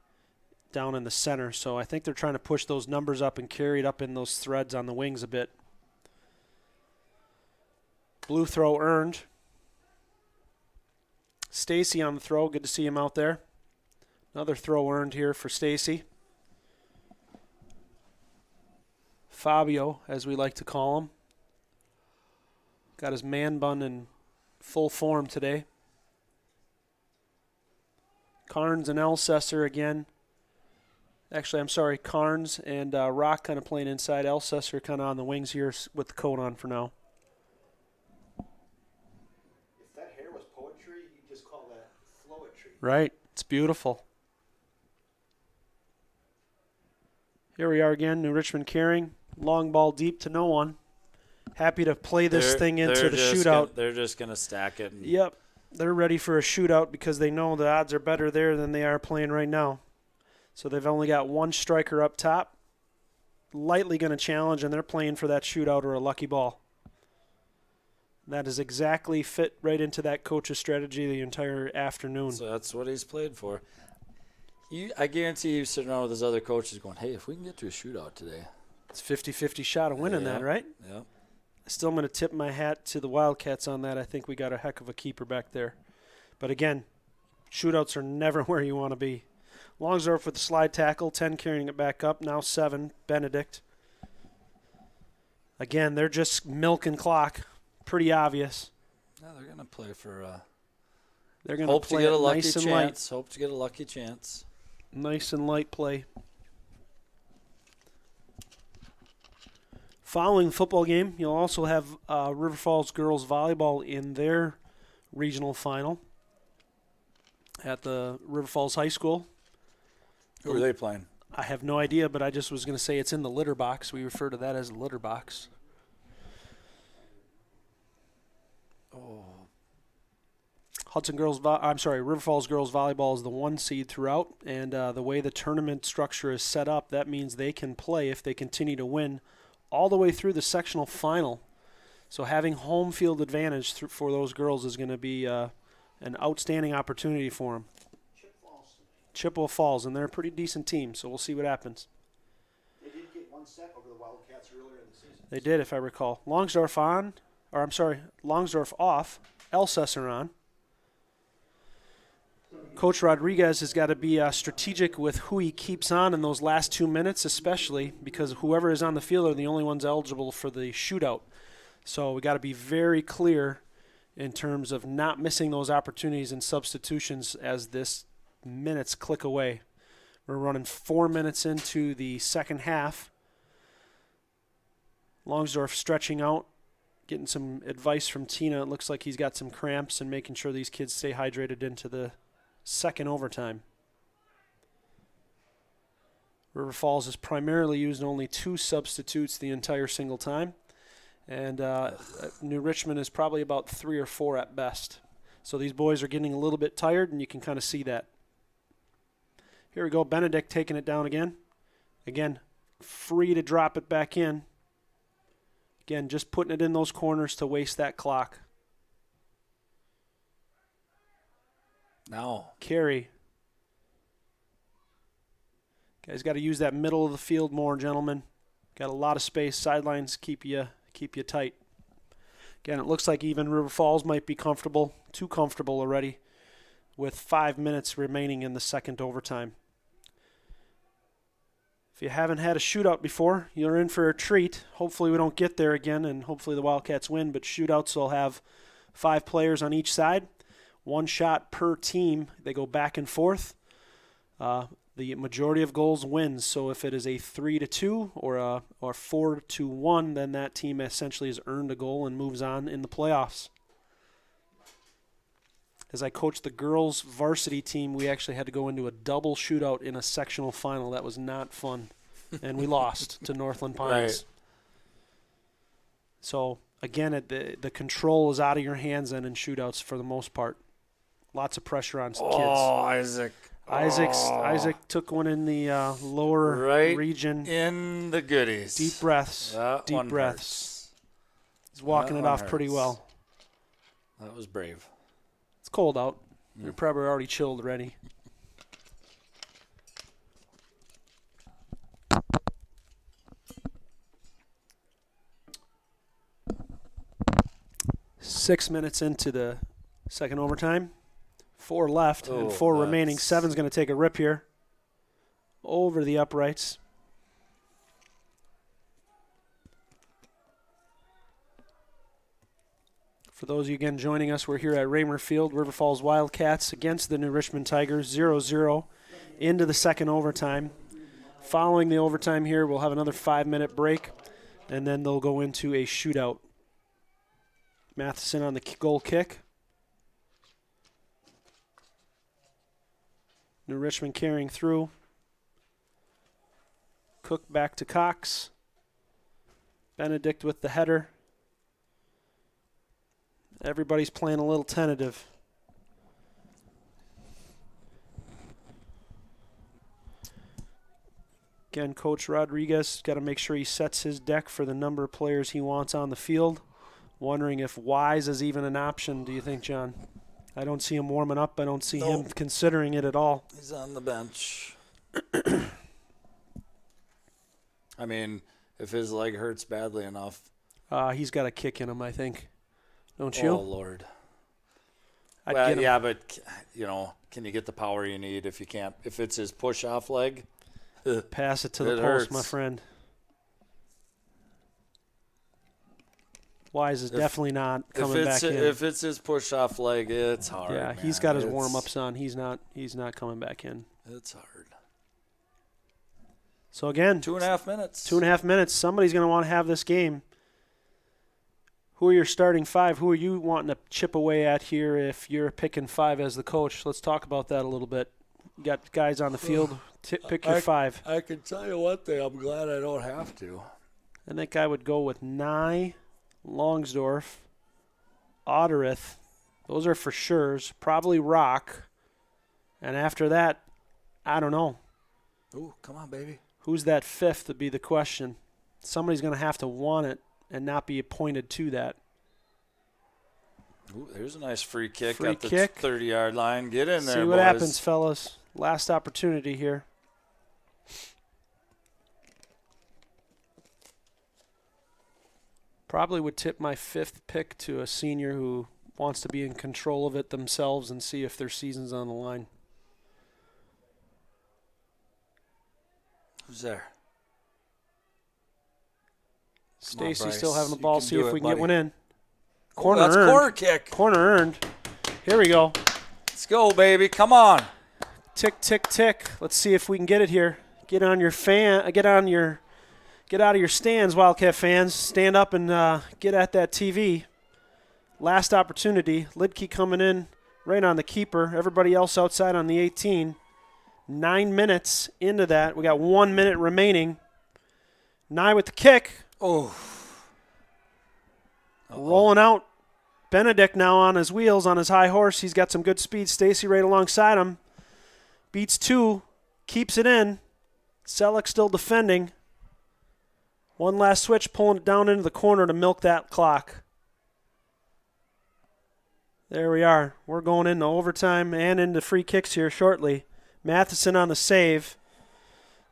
down in the center. So I think they're trying to push those numbers up and carry it up in those threads on the wings a bit. Blue throw earned. Stacy on the throw. Good to see him out there. Another throw earned here for Stacy. Fabio, as we like to call him. Got his man bun in full form today. Carnes and Elsesser again. Actually, I'm sorry, Carnes and Rock kind of playing inside. Elsesser kind of on the wings here with the coat on for now. If that hair was poetry, you'd just call that flowetry. Right. It's beautiful. Here we are again, New Richmond carrying. Long ball deep to no one. Happy to play this thing into the shootout. They're just going to stack it. Yep. They're ready for a shootout because they know the odds are better there than they are playing right now. So they've only got one striker up top. Lightly going to challenge, and they're playing for that shootout or a lucky ball. That is exactly fit right into that coach's strategy the entire afternoon. So that's what he's played for. I guarantee you sitting around with his other coaches going, hey, if we can get to a shootout today. It's 50-50 shot of winning that, right? Yeah. Still, I'm going to tip my hat to the Wildcats on that. I think we got a heck of a keeper back there. But again, shootouts are never where you want to be. Longsdorf with the slide tackle, 10 carrying it back up, now 7, Benedict. Again, they're just milking clock. Pretty obvious. Yeah, they're going to play for They're going hope to play to get a it lucky nice and chance. Hope to get a lucky chance. light. Nice and light play. Following the football game, you'll also have River Falls girls volleyball in their regional final at the River Falls High School. Who are they playing? I have no idea, but I just was going to say it's in the litter box. We refer to that as the litter box. Oh. River Falls girls volleyball is the 1 seed throughout, and the way the tournament structure is set up, that means they can play if they continue to win all the way through the sectional final. So having home field advantage for those girls is going to be an outstanding opportunity for them. Chippewa Falls, and they're a pretty decent team, so we'll see what happens. They did get one set over the Wildcats earlier in the season. They did, if I recall. Longsdorf off, Elsesser on. Coach Rodriguez has got to be strategic with who he keeps on in those last 2 minutes, especially because whoever is on the field are the only ones eligible for the shootout. So we got to be very clear in terms of not missing those opportunities and substitutions as this minutes click away. We're running 4 minutes into the second half. Longsdorf stretching out, getting some advice from Tina. It looks like he's got some cramps and making sure these kids stay hydrated into the second overtime. River Falls has primarily used only 2 substitutes the entire single time. And New Richmond is probably about 3 or 4 at best. So these boys are getting a little bit tired, and you can kind of see that. Here we go, Benedict taking it down again. Again, free to drop it back in. Again, just putting it in those corners to waste that clock. Now. Carey. Guys got to use that middle of the field more, gentlemen. Got a lot of space. Sidelines keep you tight. Again, it looks like even River Falls might be comfortable, too comfortable already, with 5 minutes remaining in the second overtime. If you haven't had a shootout before, you're in for a treat. Hopefully we don't get there again, and hopefully the Wildcats win, but shootouts will have 5 players on each side. 1 shot per team. They go back and forth. The majority of goals wins. So if it is a 3-2 or 4-1, then that team essentially has earned a goal and moves on in the playoffs. As I coached the girls' varsity team, we actually had to go into a double shootout in a sectional final. That was not fun, and we lost to Northland Pines. Right. So again, the control is out of your hands then in shootouts for the most part. Lots of pressure on some kids. Oh, Isaac. Isaac took one in the lower region. In the goodies. Deep breaths. Deep breaths. He's walking it off pretty well. That was brave. It's cold out. You're probably already chilled already. Six minutes into the second overtime. 4 left and 4 remaining. 7's going to take a rip here. Over the uprights. For those of you again joining us, we're here at Raymer Field, River Falls Wildcats against the New Richmond Tigers, 0-0 into the second overtime. Following the overtime here, we'll have another 5-minute break, and then they'll go into a shootout. Matheson on the goal kick. New Richmond carrying through. Cook back to Cox. Benedict with the header. Everybody's playing a little tentative. Again, Coach Rodriguez got to make sure he sets his deck for the number of players he wants on the field. Wondering if Wise is even an option, do you think, John? I don't see him warming up. I don't see him considering it at all. He's on the bench. I mean, if his leg hurts badly enough. He's got a kick in him, I think. Don't you? Oh, Lord. But, can you get the power you need if you can't? If it's his push-off leg? Pass it to the post, hurts. my friend. Wise is definitely not coming back in. If it's his push-off leg, it's hard. Yeah, man. He's got his warm-ups on. He's not coming back in. It's hard. So again, 2.5 minutes. 2.5 minutes. Somebody's going to want to have this game. Who are your starting 5? Who are you wanting to chip away at here if you're picking 5 as the coach? Let's talk about that a little bit. You got guys on the field. Pick your 5. I can tell you one thing. I'm glad I don't have to. I think I would go with Nye, Longsdorf, Otterith. Those are for sures. Probably Rock. And after that, I don't know. Ooh, come on, baby. Who's that 5th would be the question. Somebody's going to have to want it and not be appointed to that. Ooh, there's a nice free kick Free at the kick. 30-yard line. Get in there, See what boys. happens, fellas. Last opportunity here. Probably would tip my 5th pick to a senior who wants to be in control of it themselves and see if their season's on the line. Who's there? Stacy still having the ball. See if we can buddy. get one in. Corner that's earned. Corner kick. Corner earned. Here we go. Let's go, baby. Come on. Tick, tick, tick. Let's see if we can get it here. Get on your get out of your stands, Wildcat fans. Stand up and get at that TV. Last opportunity. Lidke coming in right on the keeper. Everybody else outside on the 18. 9 minutes into that. We got 1 minute remaining. Nye with the kick. Oh. Rolling out. Benedict now on his wheels, on his high horse. He's got some good speed. Stacy right alongside him. Beats 2. Keeps it in. Selleck still defending. One last switch, pulling it down into the corner to milk that clock. There we are. We're going into overtime and into free kicks here shortly. Matheson on the save.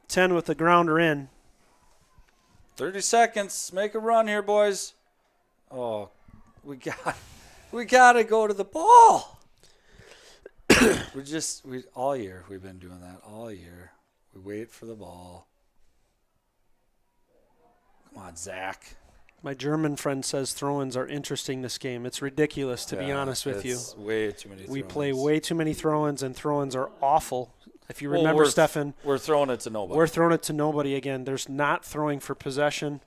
10 with the grounder in. 30 seconds. Make a run here, boys. Oh, we got to go to the ball. All year we've been doing that all year. We wait for the ball. Come on, Zach. My German friend says throw-ins are interesting this game. It's ridiculous, to be honest with you. Way too many throw-ins. We play way too many throw-ins, and throw-ins are awful. If you remember, Stefan. We're throwing it to nobody. We're throwing it to nobody again. There's not throwing for possession.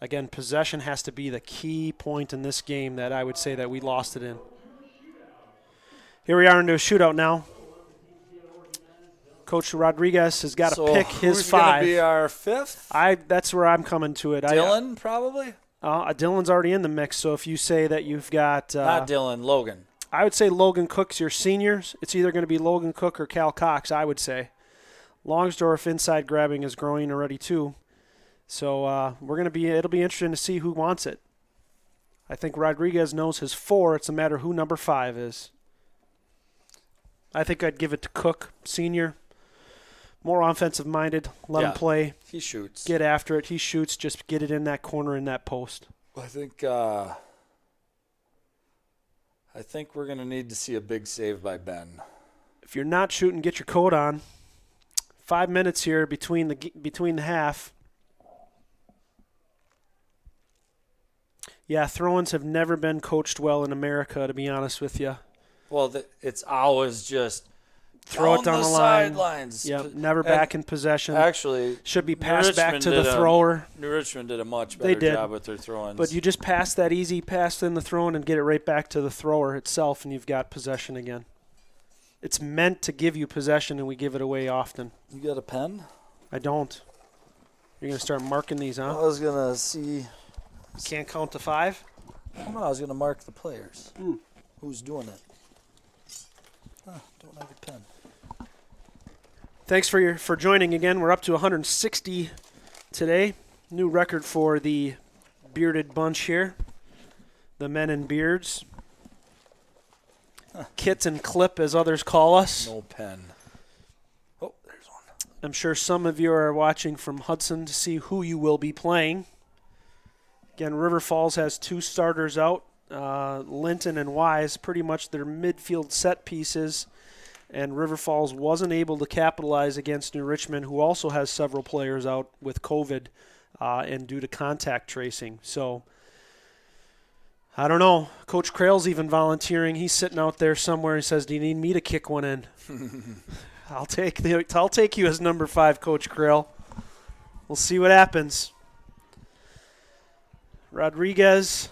Again, possession has to be the key point in this game that I would say that we lost it in. Here we are into a shootout now. Coach Rodriguez has got to pick his 5. Who's going to be our 5th? That's where I'm coming to it. Dylan, probably? Dylan's already in the mix, so if you say that you've got... not Dylan, Logan. I would say Logan Cook's your seniors. It's either going to be Logan Cook or Cal Cox, I would say. Longsdorf inside grabbing is growing already too. So it'll be interesting to see who wants it. I think Rodriguez knows his 4. It's a matter who number 5 is. I think I'd give it to Cook, senior. More offensive-minded. Let him play. He shoots. Get after it. He shoots. Just get it in that corner, in that post. I think we're going to need to see a big save by Ben. If you're not shooting, get your coat on. 5 minutes here between the half. Yeah, throw-ins have never been coached well in America, to be honest with you. Well, it's always just throw it down the line. Sidelines. Yep, never back in possession. Actually, should be passed back to the thrower. New Richmond did a much better job with their throw-ins. But you just pass that easy pass in the throw-in and get it right back to the thrower itself, and you've got possession again. It's meant to give you possession, and we give it away often. You got a pen? I don't. You're going to start marking these, huh? I was going to see. You can't count to 5? No, I was going to mark the players. Who's doing it? Don't have a pen. Thanks for joining again. We're up to 160 today. New record for the bearded bunch here. The men in beards. Kit and Clip, as others call us. No pen. Oh, there's one. I'm sure some of you are watching from Hudson to see who you will be playing. Again, River Falls has 2 starters out. Linton and Wise, pretty much their midfield set pieces. And River Falls wasn't able to capitalize against New Richmond, who also has several players out with COVID and due to contact tracing. So, I don't know. Coach Crail's even volunteering. He's sitting out there somewhere. He says, "Do you need me to kick one in?" I'll take you as number 5, Coach Crail. We'll see what happens. Rodriguez,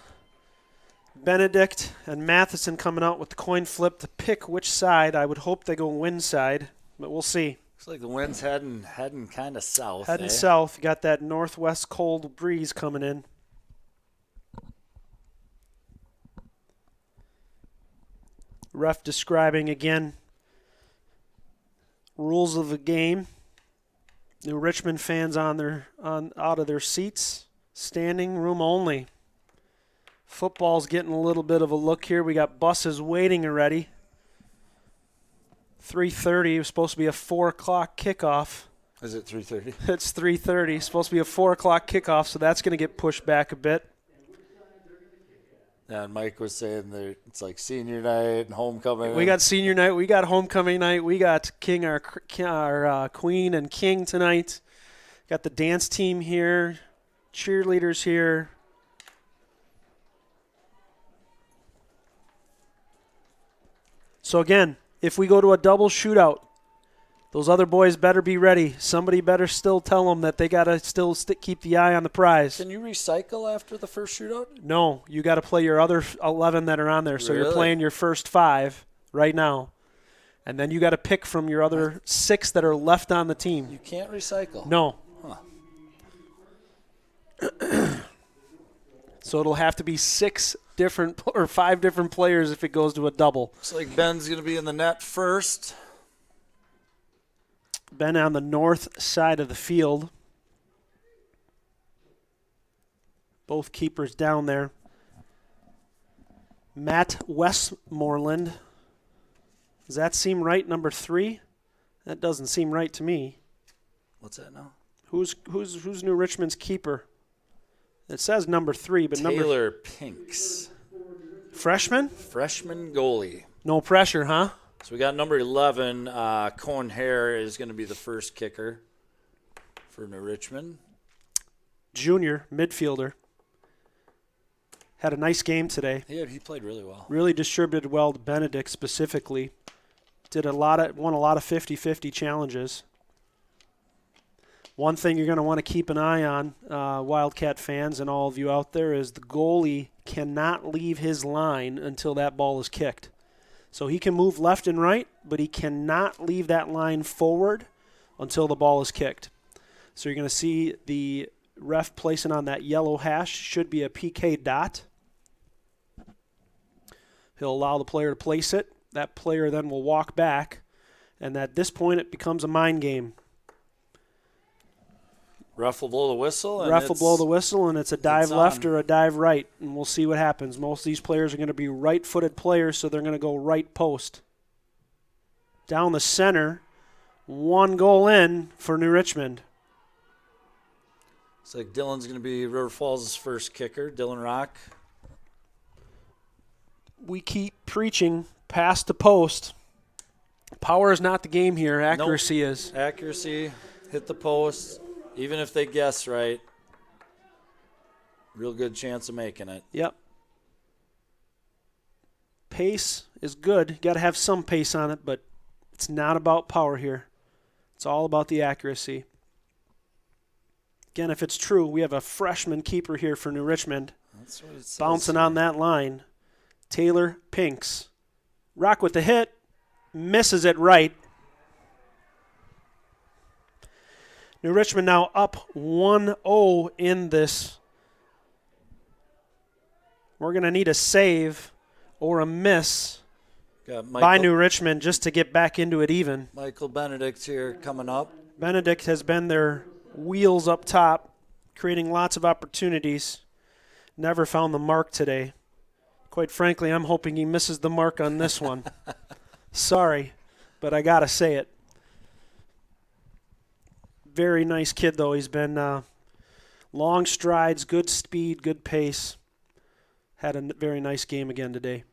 Benedict, and Matheson coming out with the coin flip to pick which side. I would hope they go wind side, but we'll see. Looks like the wind's heading kind of south. Heading south. You got that northwest cold breeze coming in. Ref describing again rules of the game. New Richmond fans out of their seats. Standing room only. Football's getting a little bit of a look here. We got buses waiting already. 3:30. It was supposed to be a 4 o'clock kickoff. Is it 3:30? It's 3:30. It's supposed to be a 4 o'clock kickoff, so that's going to get pushed back a bit. Yeah, and Mike was saying that it's like senior night and homecoming. We got senior night. We got homecoming night. We got our queen and king tonight. Got the dance team here, cheerleaders here. So again, if we go to a double shootout, those other boys better be ready. Somebody better still tell them that they got to still keep the eye on the prize. Can you recycle after the first shootout? No, you got to play your other 11 that are on there. So Really? you're playing your first 5 right now. And then you got to pick from your other 6 that are left on the team. You can't recycle. No. Huh. So it'll have to be 5 different players if it goes to a double. Looks like Ben's going to be in the net first. Ben on the north side of the field. Both keepers down there. Matt Westmoreland. Does that seem right, number 3? That doesn't seem right to me. What's that now? Who's New Richmond's keeper? It says number 3, but Taylor Pinks. Freshman? Freshman goalie. No pressure, huh? So we got number 11, Cone Hare is going to be the first kicker for New Richmond. Junior midfielder. Had a nice game today. He played really well. Really distributed well to Benedict specifically. Won a lot of 50-50 challenges. One thing you're going to want to keep an eye on, Wildcat fans and all of you out there, is the goalie cannot leave his line until that ball is kicked. So he can move left and right, but he cannot leave that line forward until the ball is kicked. So you're going to see the ref placing on that yellow hash, should be a PK dot. He'll allow the player to place it. That player then will walk back, and at this point it becomes a mind game. Ref will blow the whistle. Ref will blow the whistle, and it's a dive left on. or a dive right, and we'll see what happens. Most of these players are going to be right-footed players, so they're going to go right post. Down the center, 1 goal in for New Richmond. It's like Dylan's going to be River Falls' first kicker, Dylan Rock. We keep preaching past the post. Power is not the game here. Accuracy is. Accuracy, hit the post. Even if they guess right, real good chance of making it. Yep. Pace is good. You got to have some pace on it, but it's not about power here. It's all about the accuracy. Again, if it's true, we have a freshman keeper here for New Richmond. That's what it says. Bouncing on that line. Taylor Pinks. Rock with the hit. Misses it right. New Richmond now up 1-0 in this. We're going to need a save or a miss by New Richmond just to get back into it even. Michael Benedict here coming up. Benedict has been their wheels up top, creating lots of opportunities. Never found the mark today. Quite frankly, I'm hoping he misses the mark on this one. Sorry, but I got to say it. Very nice kid, though. He's been long strides, good speed, good pace. Had a very nice game again today.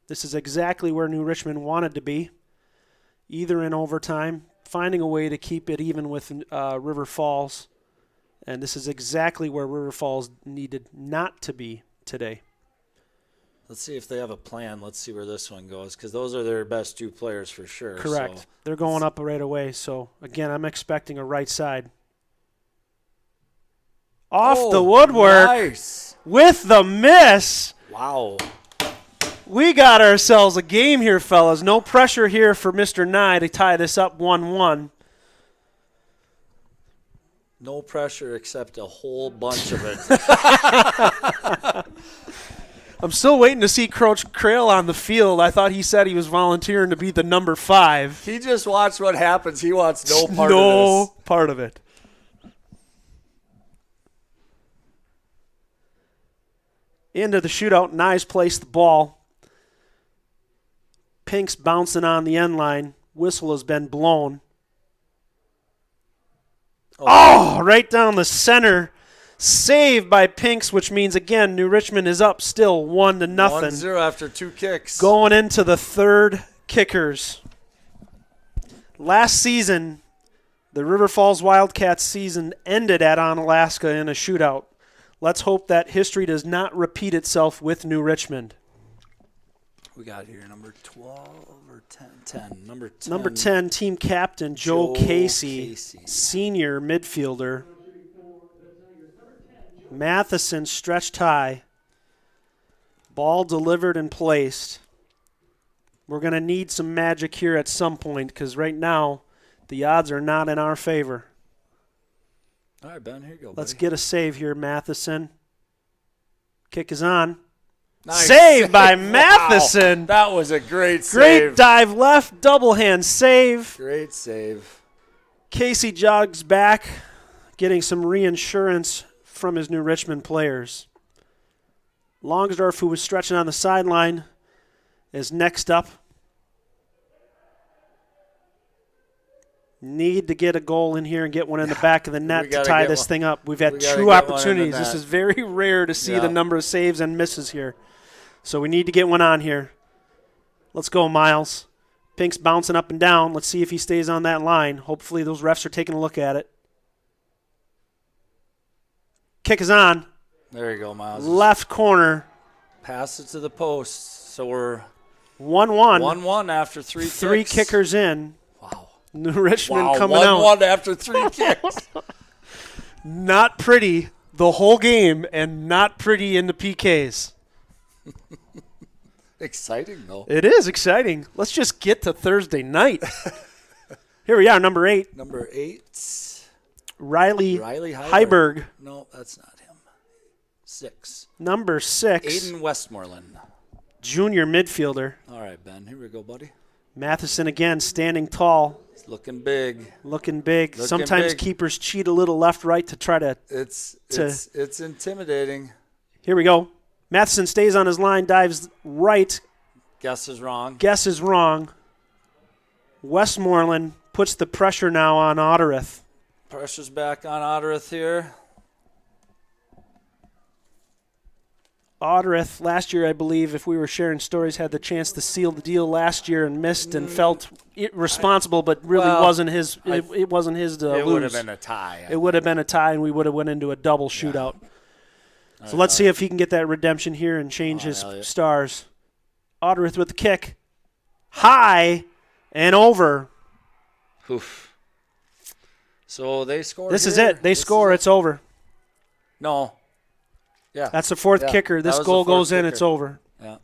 This is exactly where New Richmond wanted to be, either in overtime, finding a way to keep it even with River Falls. And this is exactly where River Falls needed not to be today. Let's see if they have a plan. Let's see where this one goes, because those are their best 2 players for sure. Correct. So. They're going up right away. So, again, I'm expecting a right side. Off the woodwork. Nice. With the miss. Wow. We got ourselves a game here, fellas. No pressure here for Mr. Nye to tie this up 1-1. No pressure except a whole bunch of it. I'm still waiting to see Coach Crail on the field. I thought he said he was volunteering to be the number 5. He just watched what happens. He wants no part of this. No part of it. Into the shootout. Nye's placed the ball. Pink's bouncing on the end line. Whistle has been blown. Oh, right down the center. Saved by Pinks, which means, again, New Richmond is up still 1-0. 1-0 after 2 kicks. Going into the third kickers. Last season, the River Falls Wildcats season ended at Onalaska in a shootout. Let's hope that history does not repeat itself with New Richmond. We got here number 12 or 10. 10. Number 10. Number 10, team captain Joe Casey, senior midfielder. Matheson stretched high. Ball delivered and placed. We're going to need some magic here at some point because right now the odds are not in our favor. All right, Ben, here you go, buddy. Let's get a save here, Matheson. Kick is on. Nice. Save by Matheson. Wow. That was a great save. Great dive left, double hand save. Great save. Casey jogs back, getting some reinsurance from his New Richmond players. Longsdorff, who was stretching on the sideline, is next up. Need to get a goal in here and get one in the back of the net to tie this thing up. We've had 2 opportunities. This is very rare to see the number of saves and misses here. So we need to get one on here. Let's go, Miles. Pink's bouncing up and down. Let's see if he stays on that line. Hopefully those refs are taking a look at it. Kick is on. There you go, Miles. Left corner. Pass it to the post. So we're 1-1. 1-1 after 3 kicks. 3 kickers in. Wow. New Richmond coming 1-1 out. 1-1 after 3 kicks. Not pretty the whole game and not pretty in the PKs. Exciting, though. It is exciting. Let's just get to Thursday night. Here we are, number 8. Number 8. Riley Heiberg. No, that's not him. 6. Number 6. Aiden Westmoreland. Junior midfielder. All right, Ben. Here we go, buddy. Matheson again, standing tall. He's looking big. Looking big. Looking Sometimes big. keepers cheat a little left-right to try to... It's intimidating. Here we go. Matheson stays on his line, dives right. Guess is wrong. Guess is wrong. Westmoreland puts the pressure now on Otterith. Pressure's back on Otterith here. Otterith, last year, I believe, if we were sharing stories, had the chance to seal the deal last year and missed and felt responsible, but really wasn't his. It wasn't his to lose. It would have been a tie. It would have been a tie, and we would have went into a double shootout. So let's see if he can get that redemption here and change his stars. Otterith with the kick. High and over. Oof. So they score. This is it. They score. It's over. No. Yeah. That's the 4th kicker. This goal goes in. It's over. Yeah.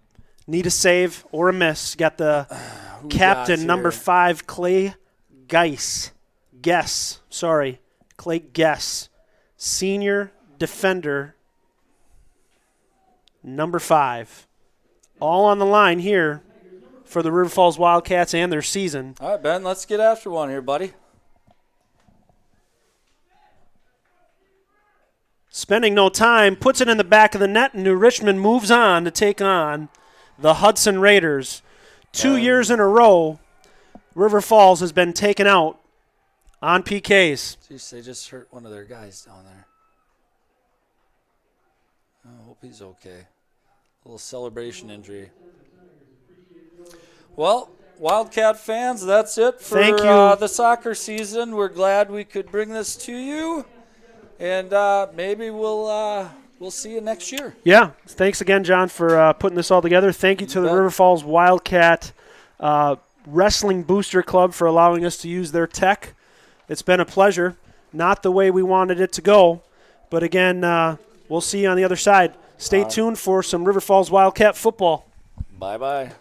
Need a save or a miss. Got the captain, number 5, Clay Guess. Clay Guess. Senior defender, number 5. All on the line here for the River Falls Wildcats and their season. All right, Ben, let's get after one here, buddy. Spending no time, puts it in the back of the net, and New Richmond moves on to take on the Hudson Raiders. 2 years in a row, River Falls has been taken out on PKs. Jeez, they just hurt one of their guys down there. I hope he's okay. A little celebration injury. Well, Wildcat fans, that's it for the soccer season. We're glad we could bring this to you. And maybe we'll see you next year. Yeah. Thanks again, John, for putting this all together. Thank you to the River Falls Wildcat Wrestling Booster Club for allowing us to use their tech. It's been a pleasure. Not the way we wanted it to go. But, again, we'll see you on the other side. Stay tuned for some River Falls Wildcat football. Bye-bye.